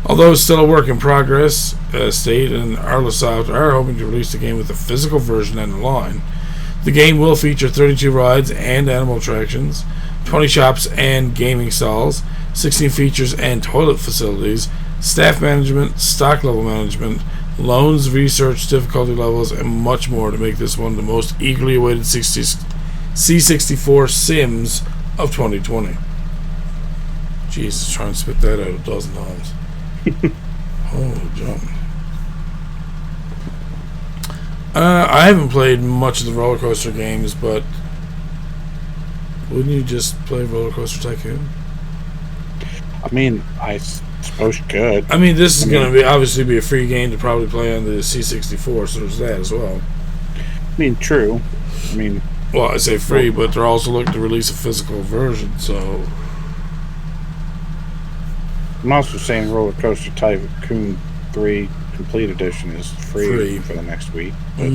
Although it's still a work in progress, State and Arlosoft are hoping to release the game with a physical version on the line. The game will feature 32 rides and animal attractions, 20 shops and gaming stalls, 16 features and toilet facilities, staff management, stock level management, loans, research, difficulty levels, and much more to make this one of the most eagerly awaited C64 sims of 2020. Jesus, trying to spit that out a dozen times. Holy jump. I haven't played much of the roller coaster games, but wouldn't you just play Roller Coaster Tycoon? I mean, I suppose you could. I mean, this is going to obviously be a free game to probably play on the C64, so there's that as well. I mean, true. I mean... well, I say free, but they're also looking to release a physical version, so... I'm also saying Roller Coaster Tycoon 3 Complete Edition is free for the next week. But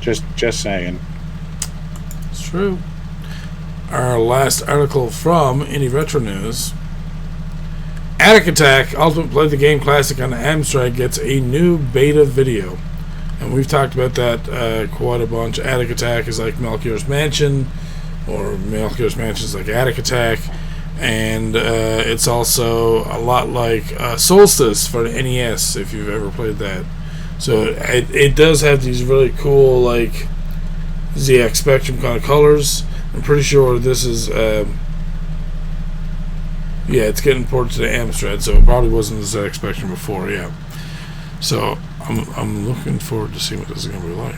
just saying. It's true. Our last article from Indie Retro News. Atac, Ultimate Play the Game Classic on the Amstrad, gets a new beta video. And we've talked about that quite a bunch. Atac is like Melchior's Mansion, or Melchior's Mansion is like Atac. And it's also a lot like Solstice for the NES, if you've ever played that. So it does have these really cool, like, ZX Spectrum kind of colors. I'm pretty sure this is... yeah, it's getting ported to the Amstrad, so it probably wasn't the ZX Spectrum before, yeah. So I'm looking forward to seeing what this is going to be like.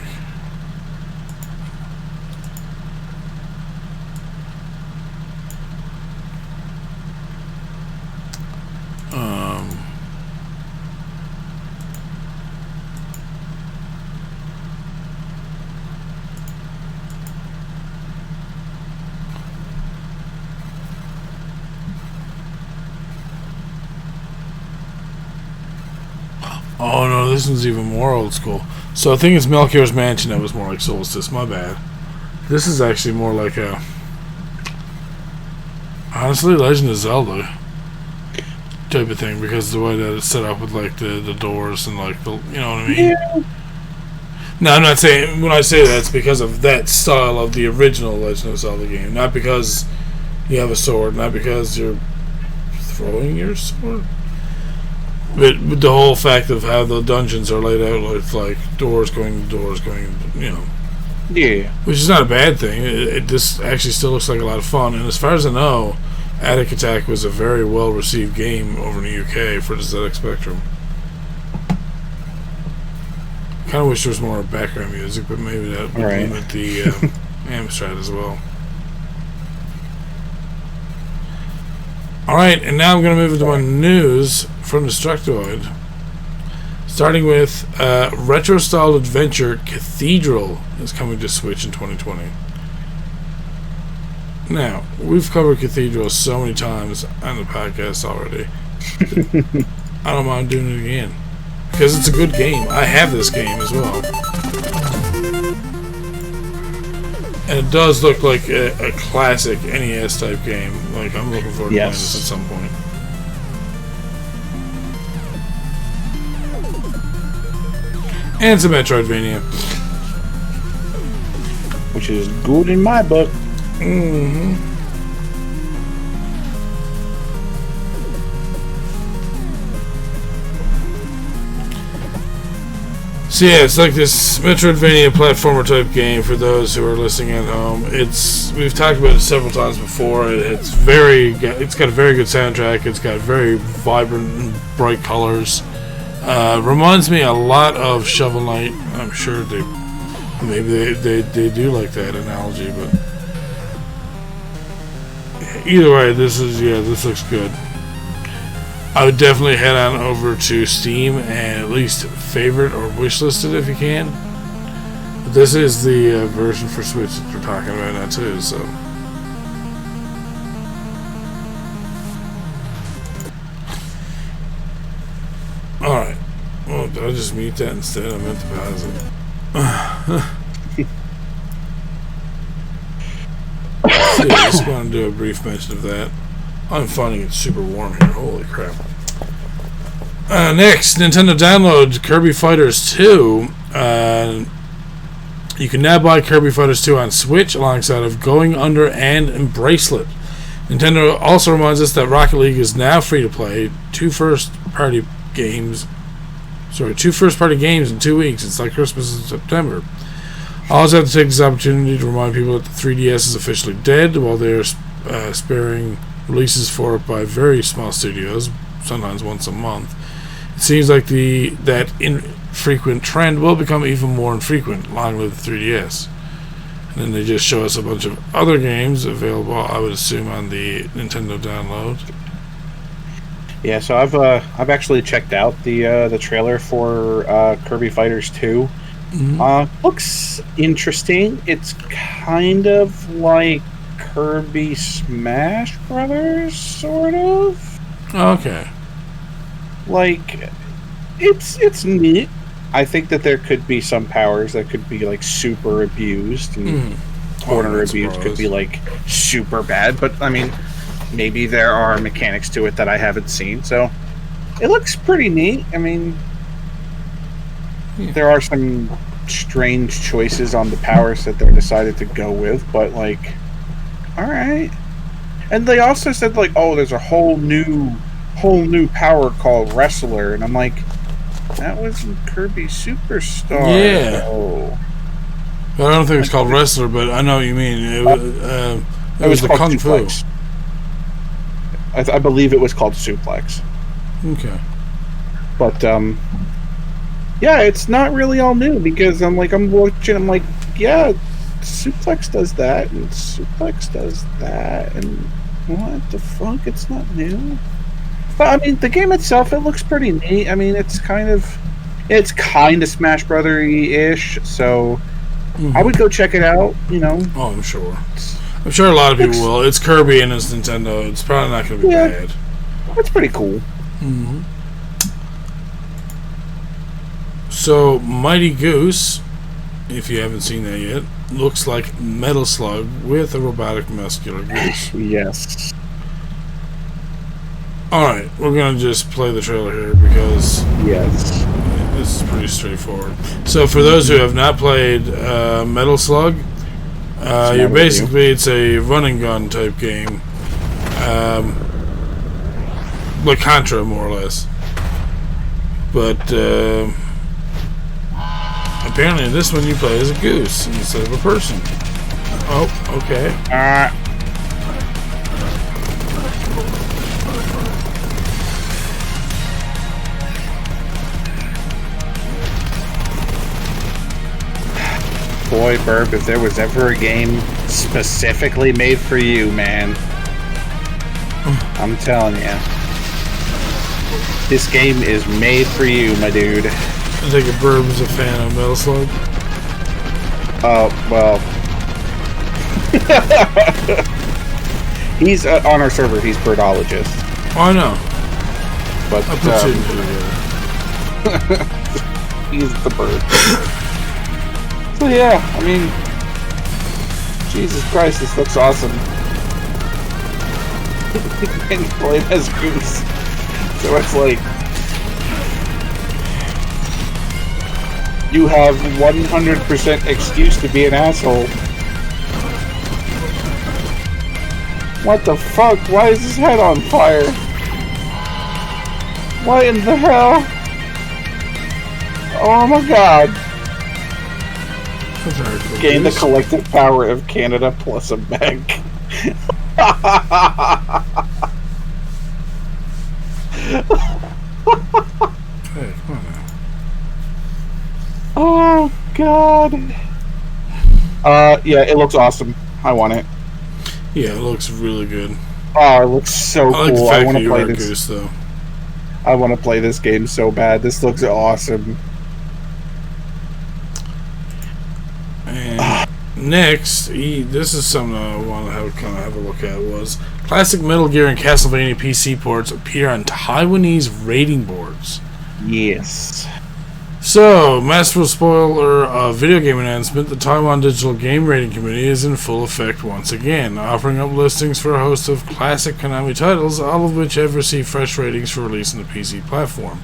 Oh no, this one's even more old school. So I think it's Melchior's Mansion that was more like Solstice, my bad. This is actually more like a... honestly, Legend of Zelda type of thing, because the way that it's set up with like the doors and like the... you know what I mean? Yeah. No, I'm not saying... when I say that, it's because of that style of the original Legend of Zelda game. Not because you have a sword, not because you're throwing your sword. But the whole fact of how the dungeons are laid out with like doors going, you know. Yeah. Which is not a bad thing. This actually still looks like a lot of fun. And as far as I know, Atac was a very well received game over in the UK for the ZX Spectrum. Kind of wish there was more background music, but maybe that would limit the Amstrad as well. Alright, and now I'm going to move into my news from Destructoid. Starting with retro-style adventure Cathedral is coming to Switch in 2020. Now, we've covered Cathedral so many times on the podcast already. I don't mind doing it again. Because it's a good game. I have this game as well. And it does look like a classic NES type game. Like, I'm looking forward to playing this at some point. And it's a Metroidvania. Which is good in my book. Mm-hmm. So yeah, it's like this Metroidvania platformer type game for those who are listening at home. We've talked about it several times before. It's got a very good soundtrack. It's got very vibrant and bright colors. Reminds me a lot of Shovel Knight. I'm sure they do like that analogy, but either way, this looks good. I would definitely head on over to Steam and at least favorite or wishlist it if you can. But this is the version for Switch that we're talking about now too, so. Alright. Oh, did I just mute that instead? I meant to pause it. So yeah, I just want to do a brief mention of that. I'm finding it super warm here. Holy crap. Next, Nintendo download Kirby Fighters 2. You can now buy Kirby Fighters 2 on Switch alongside of Going Under and Bracelet. Nintendo also reminds us that Rocket League is now free to play. Two first-party games in 2 weeks. It's like Christmas in September. I also have to take this opportunity to remind people that the 3DS is officially dead, while they're sparing releases for it by very small studios, sometimes once a month. It seems like that infrequent trend will become even more infrequent. Long live the 3DS. And then they just show us a bunch of other games available, I would assume, on the Nintendo download. Yeah, so I've actually checked out the trailer for Kirby Fighters 2. Mm-hmm. Looks interesting. It's kind of like Kirby Smash Brothers, sort of. Okay. Like, it's neat. I think that there could be some powers that could be like super abused, and corner abuse could be like super bad. But I mean, maybe there are mechanics to it that I haven't seen. So it looks pretty neat. I mean, there are some strange choices on the powers that they decided to go with, but like, all right. And they also said like, oh, there's a whole new power called Wrestler, and I'm like, that was in Kirby Superstar. Yeah. Oh. Well, I don't think it's called Wrestler, but I know what you mean. It was the Kung Fu. I believe it was called Suplex. Okay. But yeah, it's not really all new, because I'm watching, I'm like, yeah, Suplex does that, and Suplex does that, and what the fuck? It's not new. But I mean, the game itself, it looks pretty neat. I mean, it's kind of Smash Brother-y-ish, so I would go check it out, you know. Oh, I'm sure. I'm sure a lot of people will. It's Kirby and it's Nintendo. It's probably not going to be bad. It's pretty cool. Mm-hmm. So, Mighty Goose, if you haven't seen that yet, looks like Metal Slug with a robotic muscular goose. Yes. Alright, we're going to just play the trailer here because this is pretty straightforward. So, for those who have not played Metal Slug, it's a run and gun type game. Like Contra, more or less. But apparently in this one you play as a goose instead of a person. Oh, okay. Boy, Burp, if there was ever a game specifically made for you, man, I'm telling you. This game is made for you, my dude. I think a Burb's a fan of Metal Slug. Oh, well. He's on our server, he's birdologist. Oh, I know. But I put two and two together. he's the bird. So yeah, I mean, Jesus Christ, this looks awesome. And you play as Goose. So it's like, you have 100% excuse to be an asshole. What the fuck? Why is his head on fire? What in the hell? Oh my god. Gain the collective power of Canada plus a mech. Hey, come on now. Oh god. Yeah, it looks awesome. I want it. Yeah, it looks really good. Oh, it looks so I like cool. the I fact want that to you play are this. Goose, though. I want to play this game so bad. This looks awesome. And next, this is something I want to have a look at. Was classic Metal Gear and Castlevania PC ports appear on Taiwanese rating boards? Yes. So, masterful spoiler of video game announcement, the Taiwan Digital Game Rating Committee is in full effect once again, offering up listings for a host of classic Konami titles, all of which have received fresh ratings for release on the PC platform.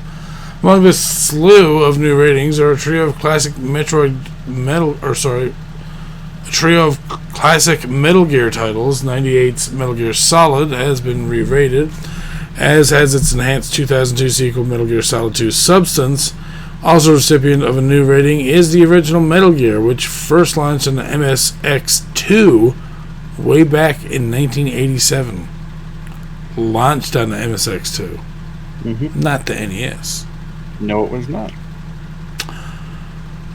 Among the slew of new ratings are a trio of classic Metal Gear titles. 98's Metal Gear Solid has been re-rated, as has its enhanced 2002 sequel Metal Gear Solid 2 Substance. Also recipient of a new rating is the original Metal Gear, which first launched on the MSX2 way back in 1987. Launched on the MSX2. Not the NES. No, it was not.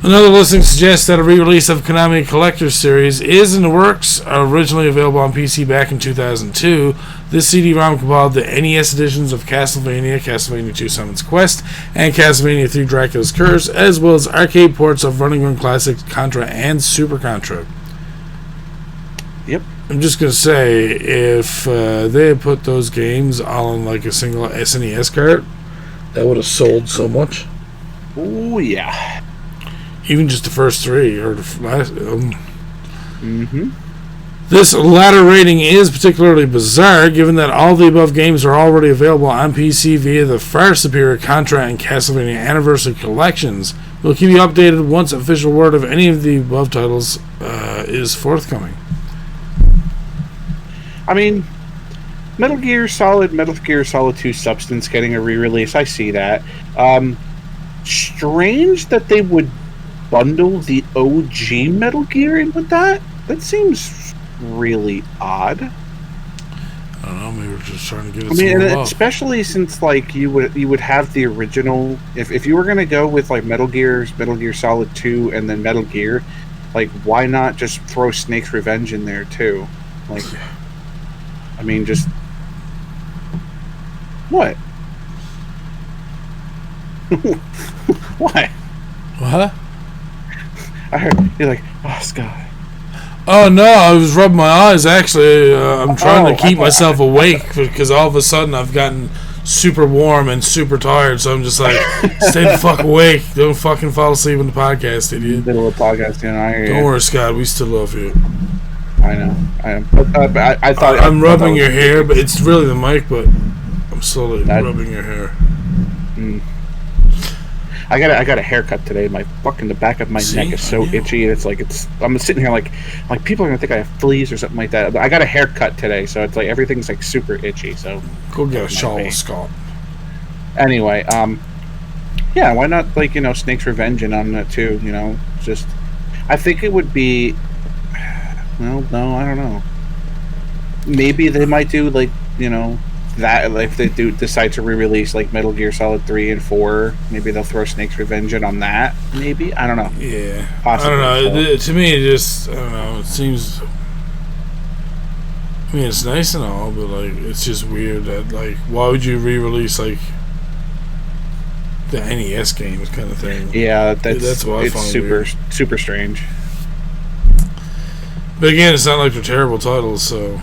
Another listing suggests that a re-release of Konami Collector's Series is in the works, originally available on PC back in 2002. This CD-ROM compiled the NES editions of Castlevania, Castlevania 2 Summons Quest, and Castlevania 3 Dracula's Curse, as well as arcade ports of Running Run Classics, Contra, and Super Contra. Yep. I'm just going to say, if they had put those games all on like a single SNES cart, that would have sold so much. Oh, yeah. Even just the first three, or the last. Mm-hmm. This latter rating is particularly bizarre, given that all the above games are already available on PC via the far superior Contra and Castlevania Anniversary collections. We'll keep you updated once official word of any of the above titles is forthcoming. I mean, Metal Gear Solid 2 Substance getting a re-release, I see that. Strange that they would bundle the OG Metal Gear in with that? That seems really odd. I don't know, maybe we're just trying to get it. I mean, and especially since like you would have the original. If you were gonna go with like Metal Gear Solid 2 and then Metal Gear, like why not just throw Snake's Revenge in there too? Like, I mean, just what? What? What? I heard you're like, oh, Scott. Oh no, I was rubbing my eyes. Actually, I'm trying to keep myself awake because all of a sudden I've gotten super warm and super tired. So I'm just like, stay the fuck awake. Don't fucking fall asleep on the podcast, idiot. Middle of the podcast, you know. I hear Don't you. worry, Scott. We still love you. I know. I am. But I thought I'm rubbing your hair, but it's really the mic. But I'm slowly rubbing your hair. I got a haircut today. The back of my neck is so itchy. It's like I'm sitting here like people are gonna think I have fleas or something like that. But I got a haircut today, so it's like everything's like super itchy. So Go get a shawl, Scott. anyway, yeah, why not like Snake's Revenge in on that too? Just I think it would be. Well, no, I don't know. Maybe they might do like that if they do decide to re-release like Metal Gear Solid 3 and 4, maybe they'll throw Snake's Revenge in on that. Maybe, I don't know. Yeah, possibly. I don't know. To me, it just I don't know. It seems I mean, it's nice and all, but like, it's just weird that like, why would you re-release like the NES games kind of thing? Yeah, that's what I it's find super strange. But again, it's not like they're terrible titles, so.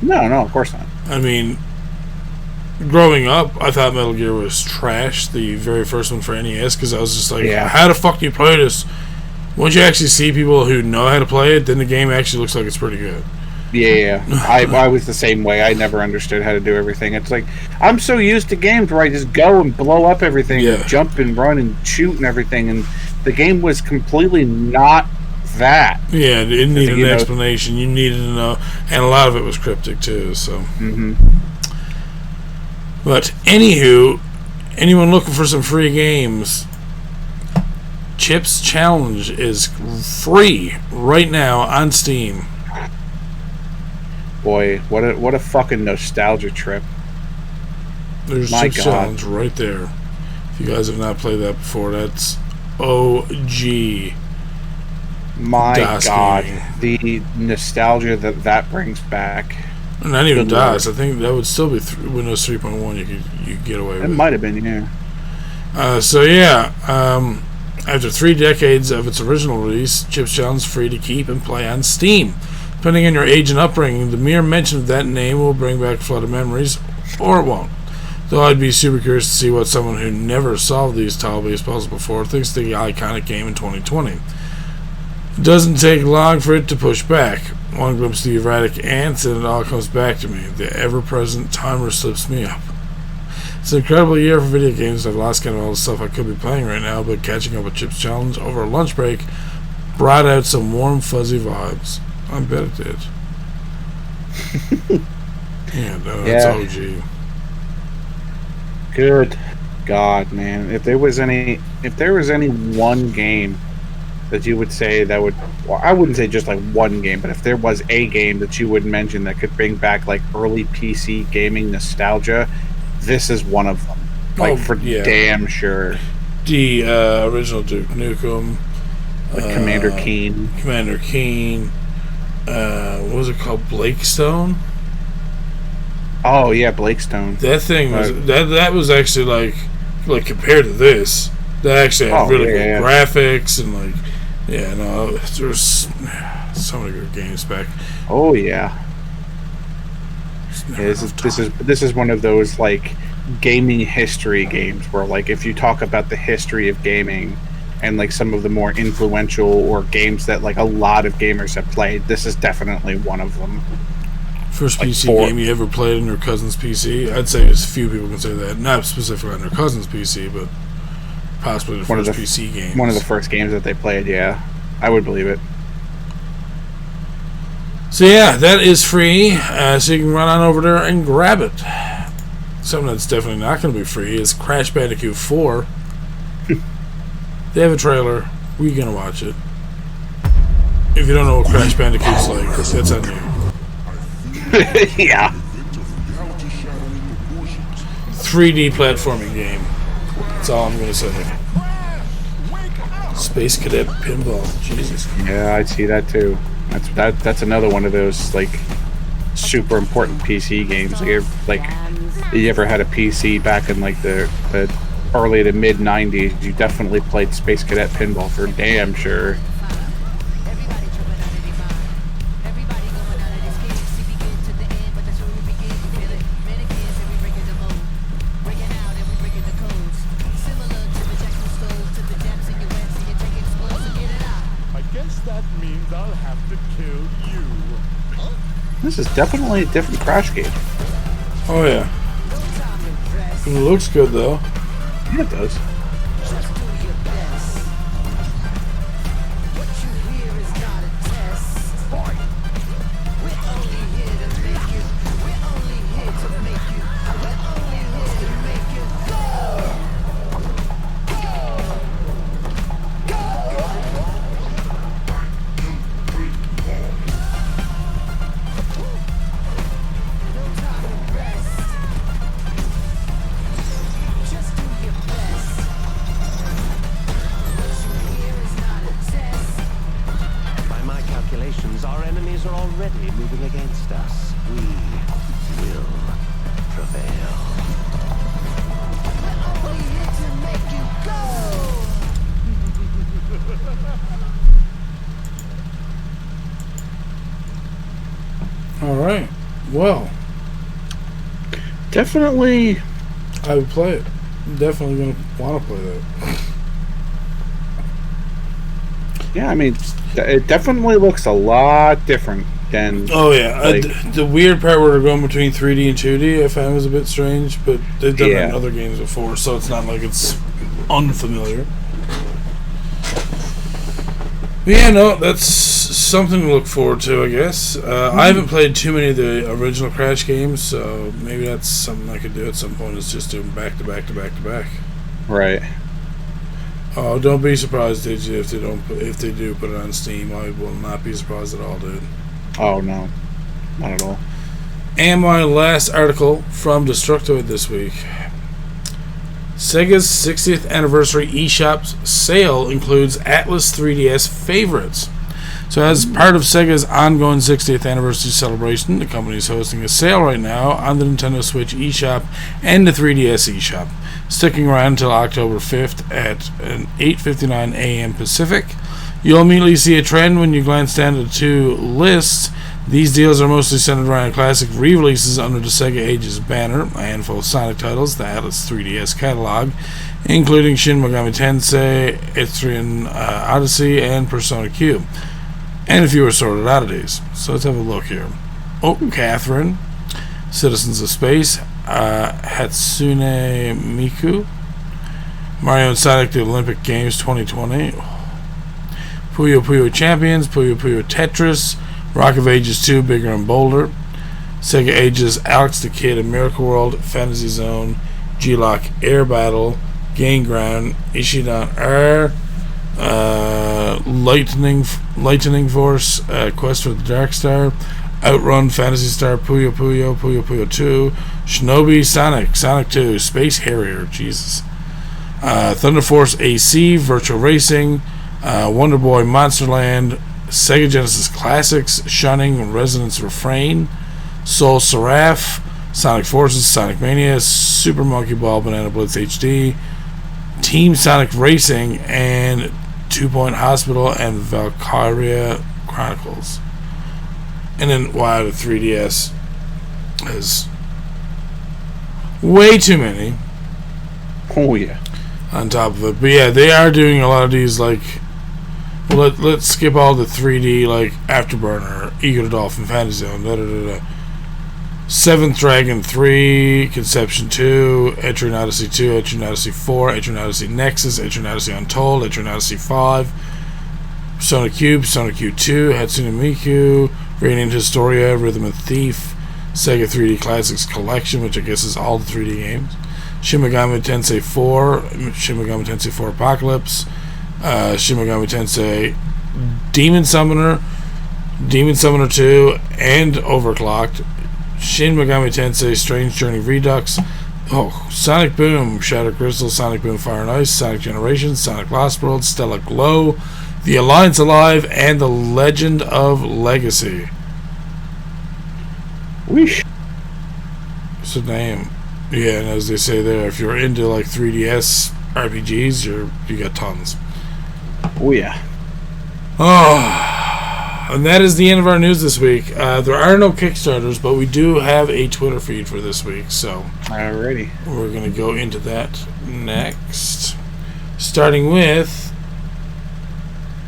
No, of course not. I mean, growing up, I thought Metal Gear was trash, the very first one for NES, because I was just like, how the fuck do you play this? Once you actually see people who know how to play it, then the game actually looks like it's pretty good. Yeah. I was the same way. I never understood how to do everything. It's like, I'm so used to games where I just go and blow up everything, and jump and run and shoot and everything, and the game was completely not that. Yeah, it needed an explanation. You needed to know, and a lot of it was cryptic too. So, But anywho, anyone looking for some free games, Chips Challenge is free right now on Steam. Boy, what a fucking nostalgia trip. There's Chips Challenge right there. If you guys have not played that before, that's OG. My DOS God, game. the nostalgia that brings back. Not even DOS. I think that would still be Windows 3.1. You could get away with. It might have been, yeah. After 3 decades of its original release, Chips Challenge is free to keep and play on Steam. Depending on your age and upbringing, the mere mention of that name will bring back flooded memories, or it won't. Though I'd be super curious to see what someone who never solved these tile-based puzzles before thinks of the iconic game in 2020. It doesn't take long for it to push back. One glimpse of the erratic ants and it all comes back to me. The ever-present timer slips me up. It's an incredible year for video games. I've lost count of all the stuff I could be playing right now, but catching up with Chips Challenge over a lunch break brought out some warm, fuzzy vibes. I bet it did. It's OG. Good God, man! If there was any one game that you would say that would, well, I wouldn't say just like one game, but if there was a game that you would mention that could bring back like early PC gaming nostalgia, this is one of them. Like damn sure. The original Duke Nukem, Commander Keen. What was it called? Blakestone? Oh yeah, Blakestone. That thing was that was actually like compared to this, that actually had really good graphics and like there's so many good games back. Oh yeah. This is one of those like gaming history games where like if you talk about the history of gaming and like some of the more influential or games that like a lot of gamers have played, this is definitely one of them. First PC game you ever played on your cousin's PC? I'd say as few people can say that. Not specifically on their cousin's PC, but possibly the first PC game. One of the first games that they played, yeah. I would believe it. So yeah, that is free. So you can run on over there and grab it. Something that's definitely not going to be free is Crash Bandicoot 4. They have a trailer. We're going to watch it. If you don't know what Crash Bandicoot's like, that's on you. Yeah. 3D platforming game. That's all I'm going to say. Space Cadet Pinball. Jesus. Yeah, I see that too. That's another one of those like super important PC games. Like you ever had a PC back in like the early to mid 90s, you definitely played Space Cadet Pinball for damn sure. This is definitely a different Crash game. Oh yeah. It looks good though. Yeah, it does. well. Definitely. I would play it. I'm definitely going to want to play that. Yeah, I mean, it definitely looks a lot different than. Oh yeah, like, the weird part where they're going between 3D and 2D, I found was a bit strange, but they've done that in Yeah. other games before, so it's not like it's unfamiliar. But yeah, no, that's something to look forward to, I guess. I haven't played too many of the original Crash games, so maybe that's something I could do at some point. Is just do them back to back to back to back. Right. Oh, don't be surprised, DJ, if they do put it on Steam. I will not be surprised at all, dude. Oh no, not at all. And my last article from Destructoid this week. Sega's 60th anniversary eShop sale includes Atlas 3DS favorites. So as part of Sega's ongoing 60th anniversary celebration, the company is hosting a sale right now on the Nintendo Switch eShop and the 3DS eShop, sticking around until October 5th at 8:59 a.m. Pacific. You'll immediately see a trend when you glance down at the two lists. These deals are mostly centered around classic re-releases under the Sega Ages banner, a handful of Sonic titles, the Atlas 3DS catalog, including Shin Megami Tensei, Etrian Odyssey, and Persona Q, and a few assorted oddities. So let's have a look here. Oh, Catherine, Citizens of Space, Hatsune Miku, Mario and Sonic the Olympic Games 2020, Puyo Puyo Champions, Puyo Puyo Tetris, Rock of Ages 2, Bigger and Bolder, Sega Ages Alex the Kid in Miracle World, Fantasy Zone, G-Lock Air Battle, Gain Ground, Ishidan R, Lightning Force, Quest for the Dark Star, Outrun, Fantasy Star, Puyo Puyo, Puyo Puyo 2, Shinobi, Sonic, Sonic 2, Space Harrier, Jesus, Thunder Force AC, Virtual Racing, Wonder Boy Monsterland, Sega Genesis Classics, Shunning, Resonance Refrain, Soul Seraph, Sonic Forces, Sonic Mania, Super Monkey Ball, Banana Blitz HD, Team Sonic Racing, and 2 Point Hospital and Valkyria Chronicles. And then, wow, the 3DS has way too many. Oh yeah. On top of it. But yeah, they are doing a lot of these, like, well, let's skip all the 3D, like Afterburner, Ego the Dolphin, Fantasy Zone, Seventh Dragon 3, Conception 2, Etrian Odyssey 2, Etrian Odyssey 4, Etrian Odyssey Nexus, Etrian Odyssey Untold, Etrian Odyssey 5, Persona Cube, Persona Q2, Hatsune Miku, Radiant Historia, Rhythm and Thief, Sega 3D Classics Collection, which I guess is all the 3D games, Shin Megami Tensei 4, Shin Megami Tensei 4 Apocalypse, Shin Megami Tensei Demon Summoner 2, and Overclocked, Shin Megami Tensei Strange Journey Redux, Sonic Boom, Shadow Crystal, Sonic Boom Fire and Ice, Sonic Generations, Sonic Lost World, Stella Glow, The Alliance Alive, and The Legend of Legacy. Weesh. So damn. Yeah, and as they say there, if you're into like 3DS RPGs, you got tons. Oh yeah. And that is the end of our news this week. There are no Kickstarters, but we do have a Twitter feed for this week, so Alrighty. we're going to go into that next. Starting with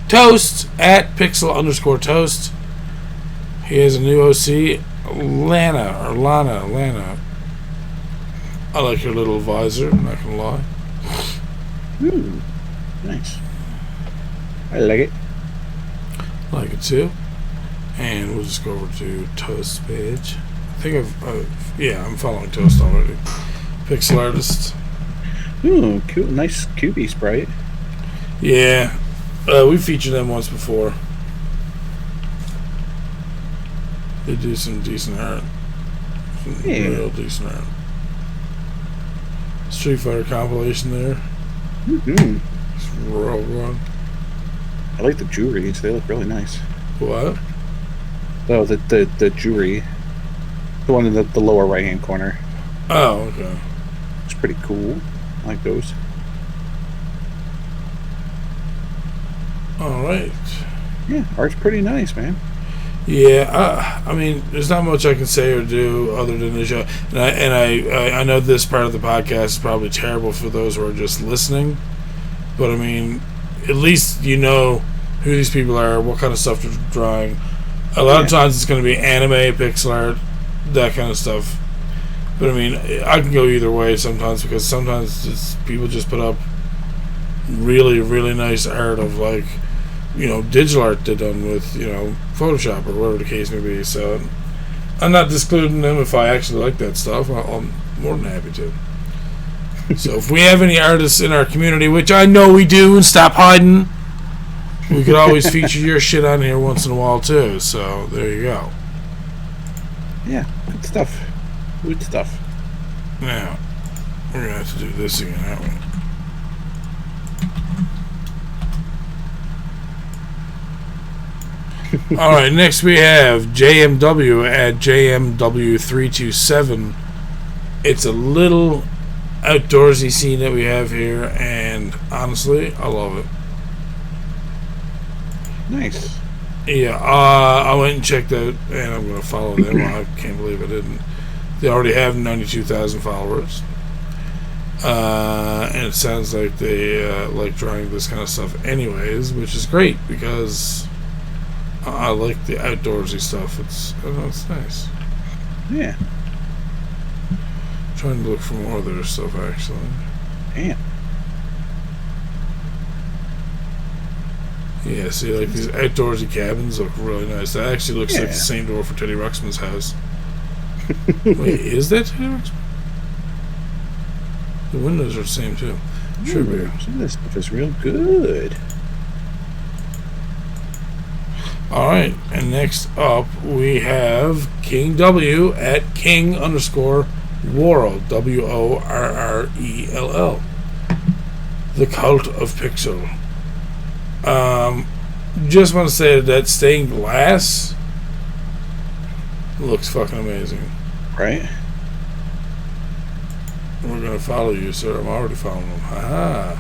Toast at Pixel_Toast. He has a new OC, Lana. I like her little visor, I'm not going to lie. Ooh, nice. I like it. Like it too. And we'll just go over to Toast's page. I think I'm following Toast already. Pixel artist. Ooh, cool, nice QB sprite. Yeah, we featured them once before. They do some decent art. Some real decent art. Street Fighter compilation there. Mm-hmm. It's Rogue One. I like the jewelry. They look really nice. What? Oh, the jewelry. The one in the lower right-hand corner. Oh, okay. It's pretty cool. I like those. Alright. Yeah, art's pretty nice, man. Yeah, I mean, there's not much I can say or do other than the show. And I know this part of the podcast is probably terrible for those who are just listening. But, I mean, at least you know who these people are, what kind of stuff they're drawing. A lot of times it's going to be anime, pixel art, that kind of stuff. But, I mean, I can go either way sometimes, because sometimes people just put up really, really nice art of, like, you know, digital art they're done with, you know, Photoshop or whatever the case may be. So I'm not discluding them if I actually like that stuff. I'm more than happy to. So if we have any artists in our community, which I know we do, and stop hiding, we could always feature your shit on here once in a while too. So there you go. Yeah, good stuff. Good stuff. Now we're gonna have to do this again, aren't we? Alright, next we have JMW at JMW327. It's a little outdoorsy scene that we have here, and honestly, I love it. Nice. Yeah, I went and checked out, and I'm going to follow them. I can't believe I didn't. They already have 92,000 followers. And it sounds like they like drawing this kind of stuff anyways, which is great, because I like the outdoorsy stuff. It's nice. Yeah. I'm trying to look for more of their stuff, actually. Damn. Yeah, see, like these outdoorsy cabins look really nice. That actually looks like the same door for Teddy Ruxpin's house. Wait, is that Teddy Ruxpin? The windows are the same too. Sure, some of this stuff is real good. Alright, and next up we have King W at King_Worrell, WORRELL. The Cult of Pixel. Just want to say that stained glass looks fucking amazing. Right? We're gonna follow you, sir. I'm already following him. Haha.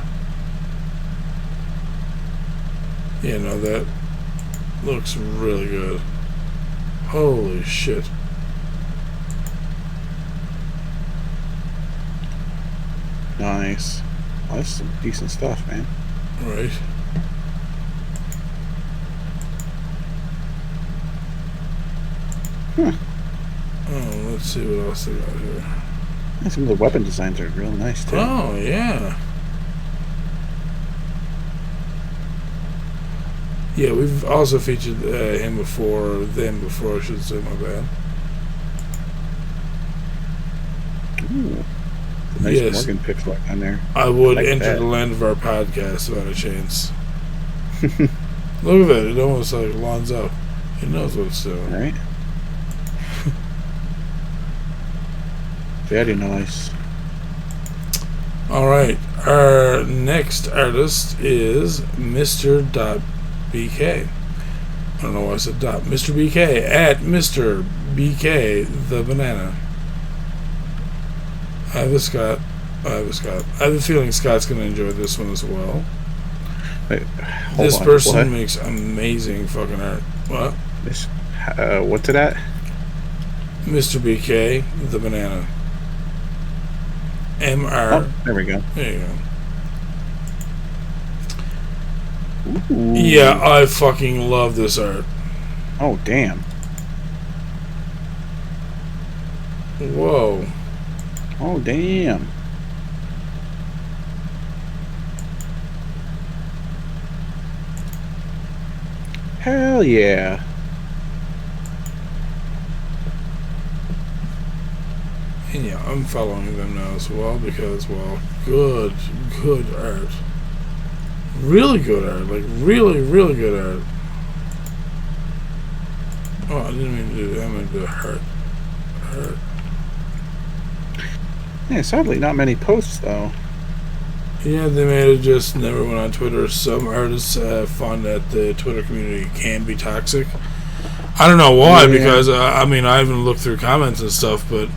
Yeah, no, that looks really good. Holy shit. Nice. Well, that's some decent stuff, man. Right. Huh. Oh, let's see what else they got here. And some of the weapon designs are real nice, too. Oh, yeah. Yeah, we've also featured him before, them before, I should say, my bad. Ooh. A nice Morgan pixel on there. I would like enter that. the land of our podcast without a chance. Look at that, it almost like lines up. It knows what it's doing. Right? Very nice. Alright, our next artist is Mr. BK. I don't know why I said dot. Mr. BK at Mr. BK the Banana. I have a feeling Scott's going to enjoy this one as well. Wait, This on. person What? makes amazing fucking art. What? What's it at? Mr. BK the Banana. MR. Oh, there we go. There you go. Ooh. Yeah, I fucking love this art. Oh, damn. Whoa. Oh, damn. Hell yeah. And yeah, I'm following them now as well because, well, good art. Really good art. Like, really, really good art. Oh, I didn't mean to do that. I meant to do heart. Yeah, sadly, not many posts, though. Yeah, they may have just never went on Twitter. Some artists find that the Twitter community can be toxic. I don't know why, because, I mean, I haven't looked through comments and stuff, but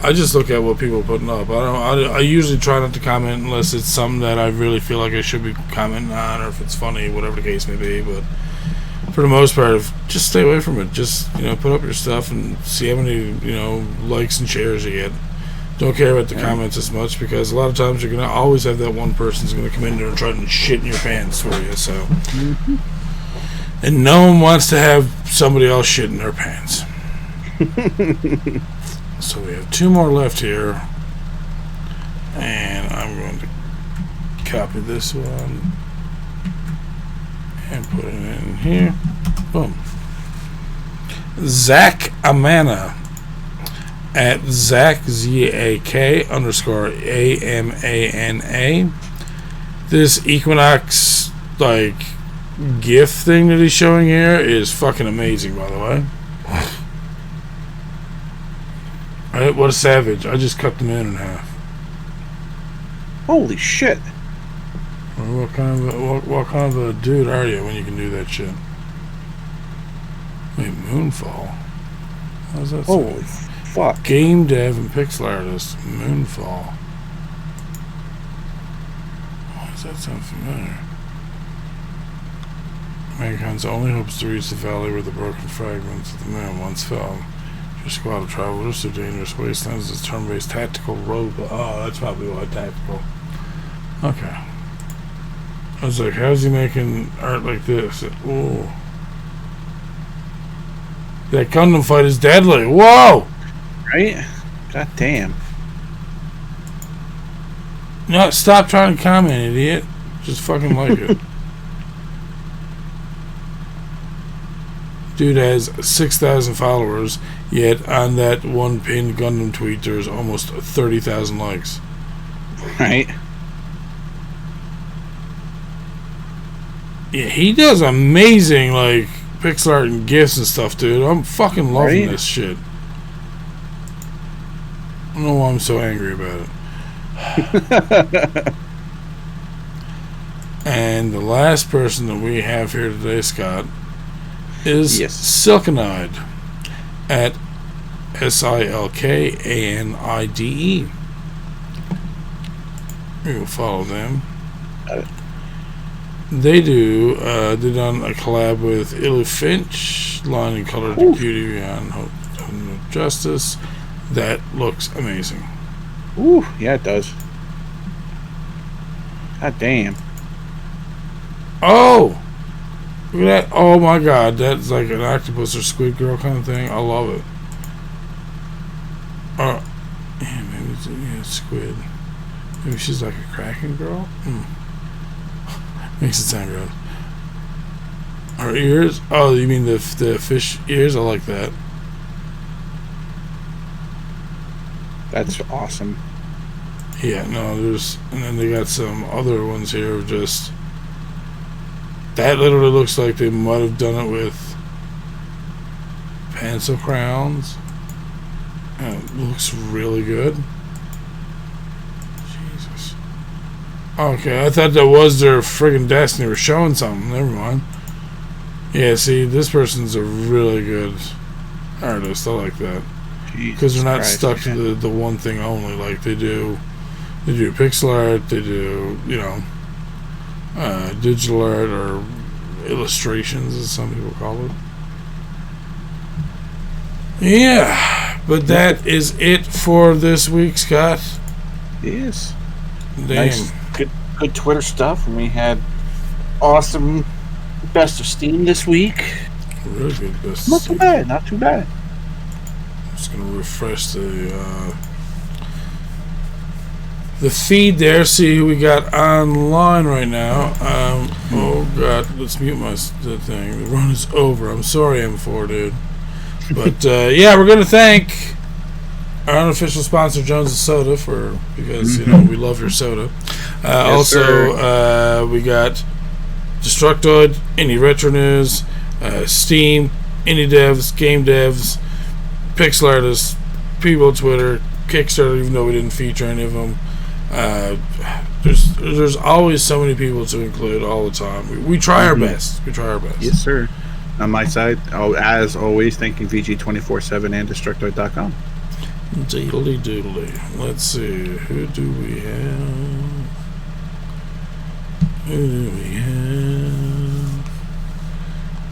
I just look at what people are putting up. I usually try not to comment unless it's something that I really feel like I should be commenting on, or if it's funny, whatever the case may be. But for the most part, just stay away from it. Just, put up your stuff and see how many, likes and shares you get. Don't care about the comments as much, because a lot of times you're going to always have that one person who's going to come in there and try to shit in your pants for you, so. Mm-hmm. And no one wants to have somebody else shit in their pants. So we have 2 more left here. And I'm going to copy this one and put it in here. Boom. Zach Amana at Zach ZAK _ AMANA. This Equinox GIF thing that he's showing here is fucking amazing, by the way. Alright, what a savage. I just cut the man in half. Holy shit. What kind of a dude are you when you can do that shit? Wait, Moonfall? How's that sound? Holy fuck. Game dev and pixel artist. Moonfall. Why does that sound familiar? Mankind's only hopes to reach the valley where the broken fragments of the moon once fell. Your squad of travelers through dangerous wastelands is turn-based tactical road. Oh, that's probably why tactical. Okay. I was like, how's he making art like this? Ooh. That Gundam fight is deadly. Whoa! Right? God damn. No, stop trying to comment, idiot. Just fucking like it. Dude has 6,000 followers, yet on that one pinned Gundam tweet, there's almost 30,000 likes. Right? Yeah, he does amazing, pixel art and GIFs and stuff, dude. I'm fucking loving this shit. I don't know why I'm so angry about it. And the last person that we have here today, Scott, is Silkenide at SILKANIDE. We will follow them. Got it. They done a collab with Illu Finch, line and color to Cutie on Hope of Justice. That looks amazing. Ooh, yeah, it does. God damn. Oh! Look at that. Oh my god, that's like an octopus or squid girl kind of thing. I love it. Yeah, maybe it's squid. Maybe she's like a Kraken girl? Makes it sound good. Her ears? Oh, you mean the fish ears? I like that. That's awesome. Yeah, no, and then they got some other ones here of just, that literally looks like they might have done it with pencil crowns. And it looks really good. Jesus. Okay, I thought that was their friggin' desk and they were showing something. Never mind. Yeah, see, this person's a really good artist. I like that. Because they're not stuck to the one thing only. Like they do pixel art, they do, digital art or illustrations, as some people call it. Yeah, but that is it for this week, Scott. Yes. Damn. Nice, good Twitter stuff, and we had awesome Best of Steam this week. Really good Best Not of Steam. too bad, not too bad. Just gonna refresh the feed there, see who we got online right now. Oh god, let's mute the thing. The run is over. I'm sorry, M4 dude. But yeah, we're gonna thank our unofficial sponsor, Jones and Soda, because we love your soda. Also, we got Destructoid, Indie Retro News, Steam, Indie Devs, Game Devs, Pixel Artists, people on Twitter, Kickstarter, even though we didn't feature any of them. There's always so many people to include all the time. We try our best. We try our best. Yes, sir. On my side, as always, thanking VG247 and Destructoid.com. Doodly doodly. Let's see. Who do we have?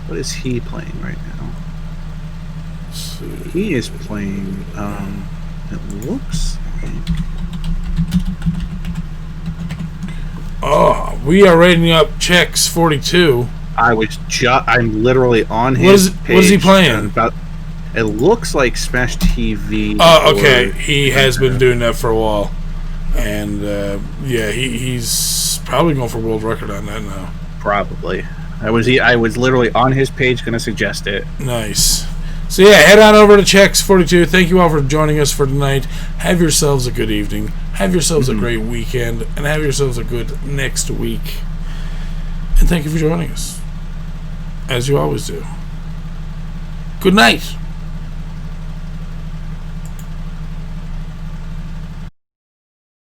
What is he playing right now? He is playing, it looks like... Oh, we are rating up Checks 42. I'm literally on his page. What is he playing? It looks like Smash TV. Oh, okay. He has been doing that for a while. And, yeah, he's probably going for world record on that now. Probably. I was literally on his page going to suggest it. Nice. So, yeah, head on over to Checks 42. Thank you all for joining us for tonight. Have yourselves a good evening. Have yourselves a great weekend. And have yourselves a good next week. And thank you for joining us. As you always do. Good night.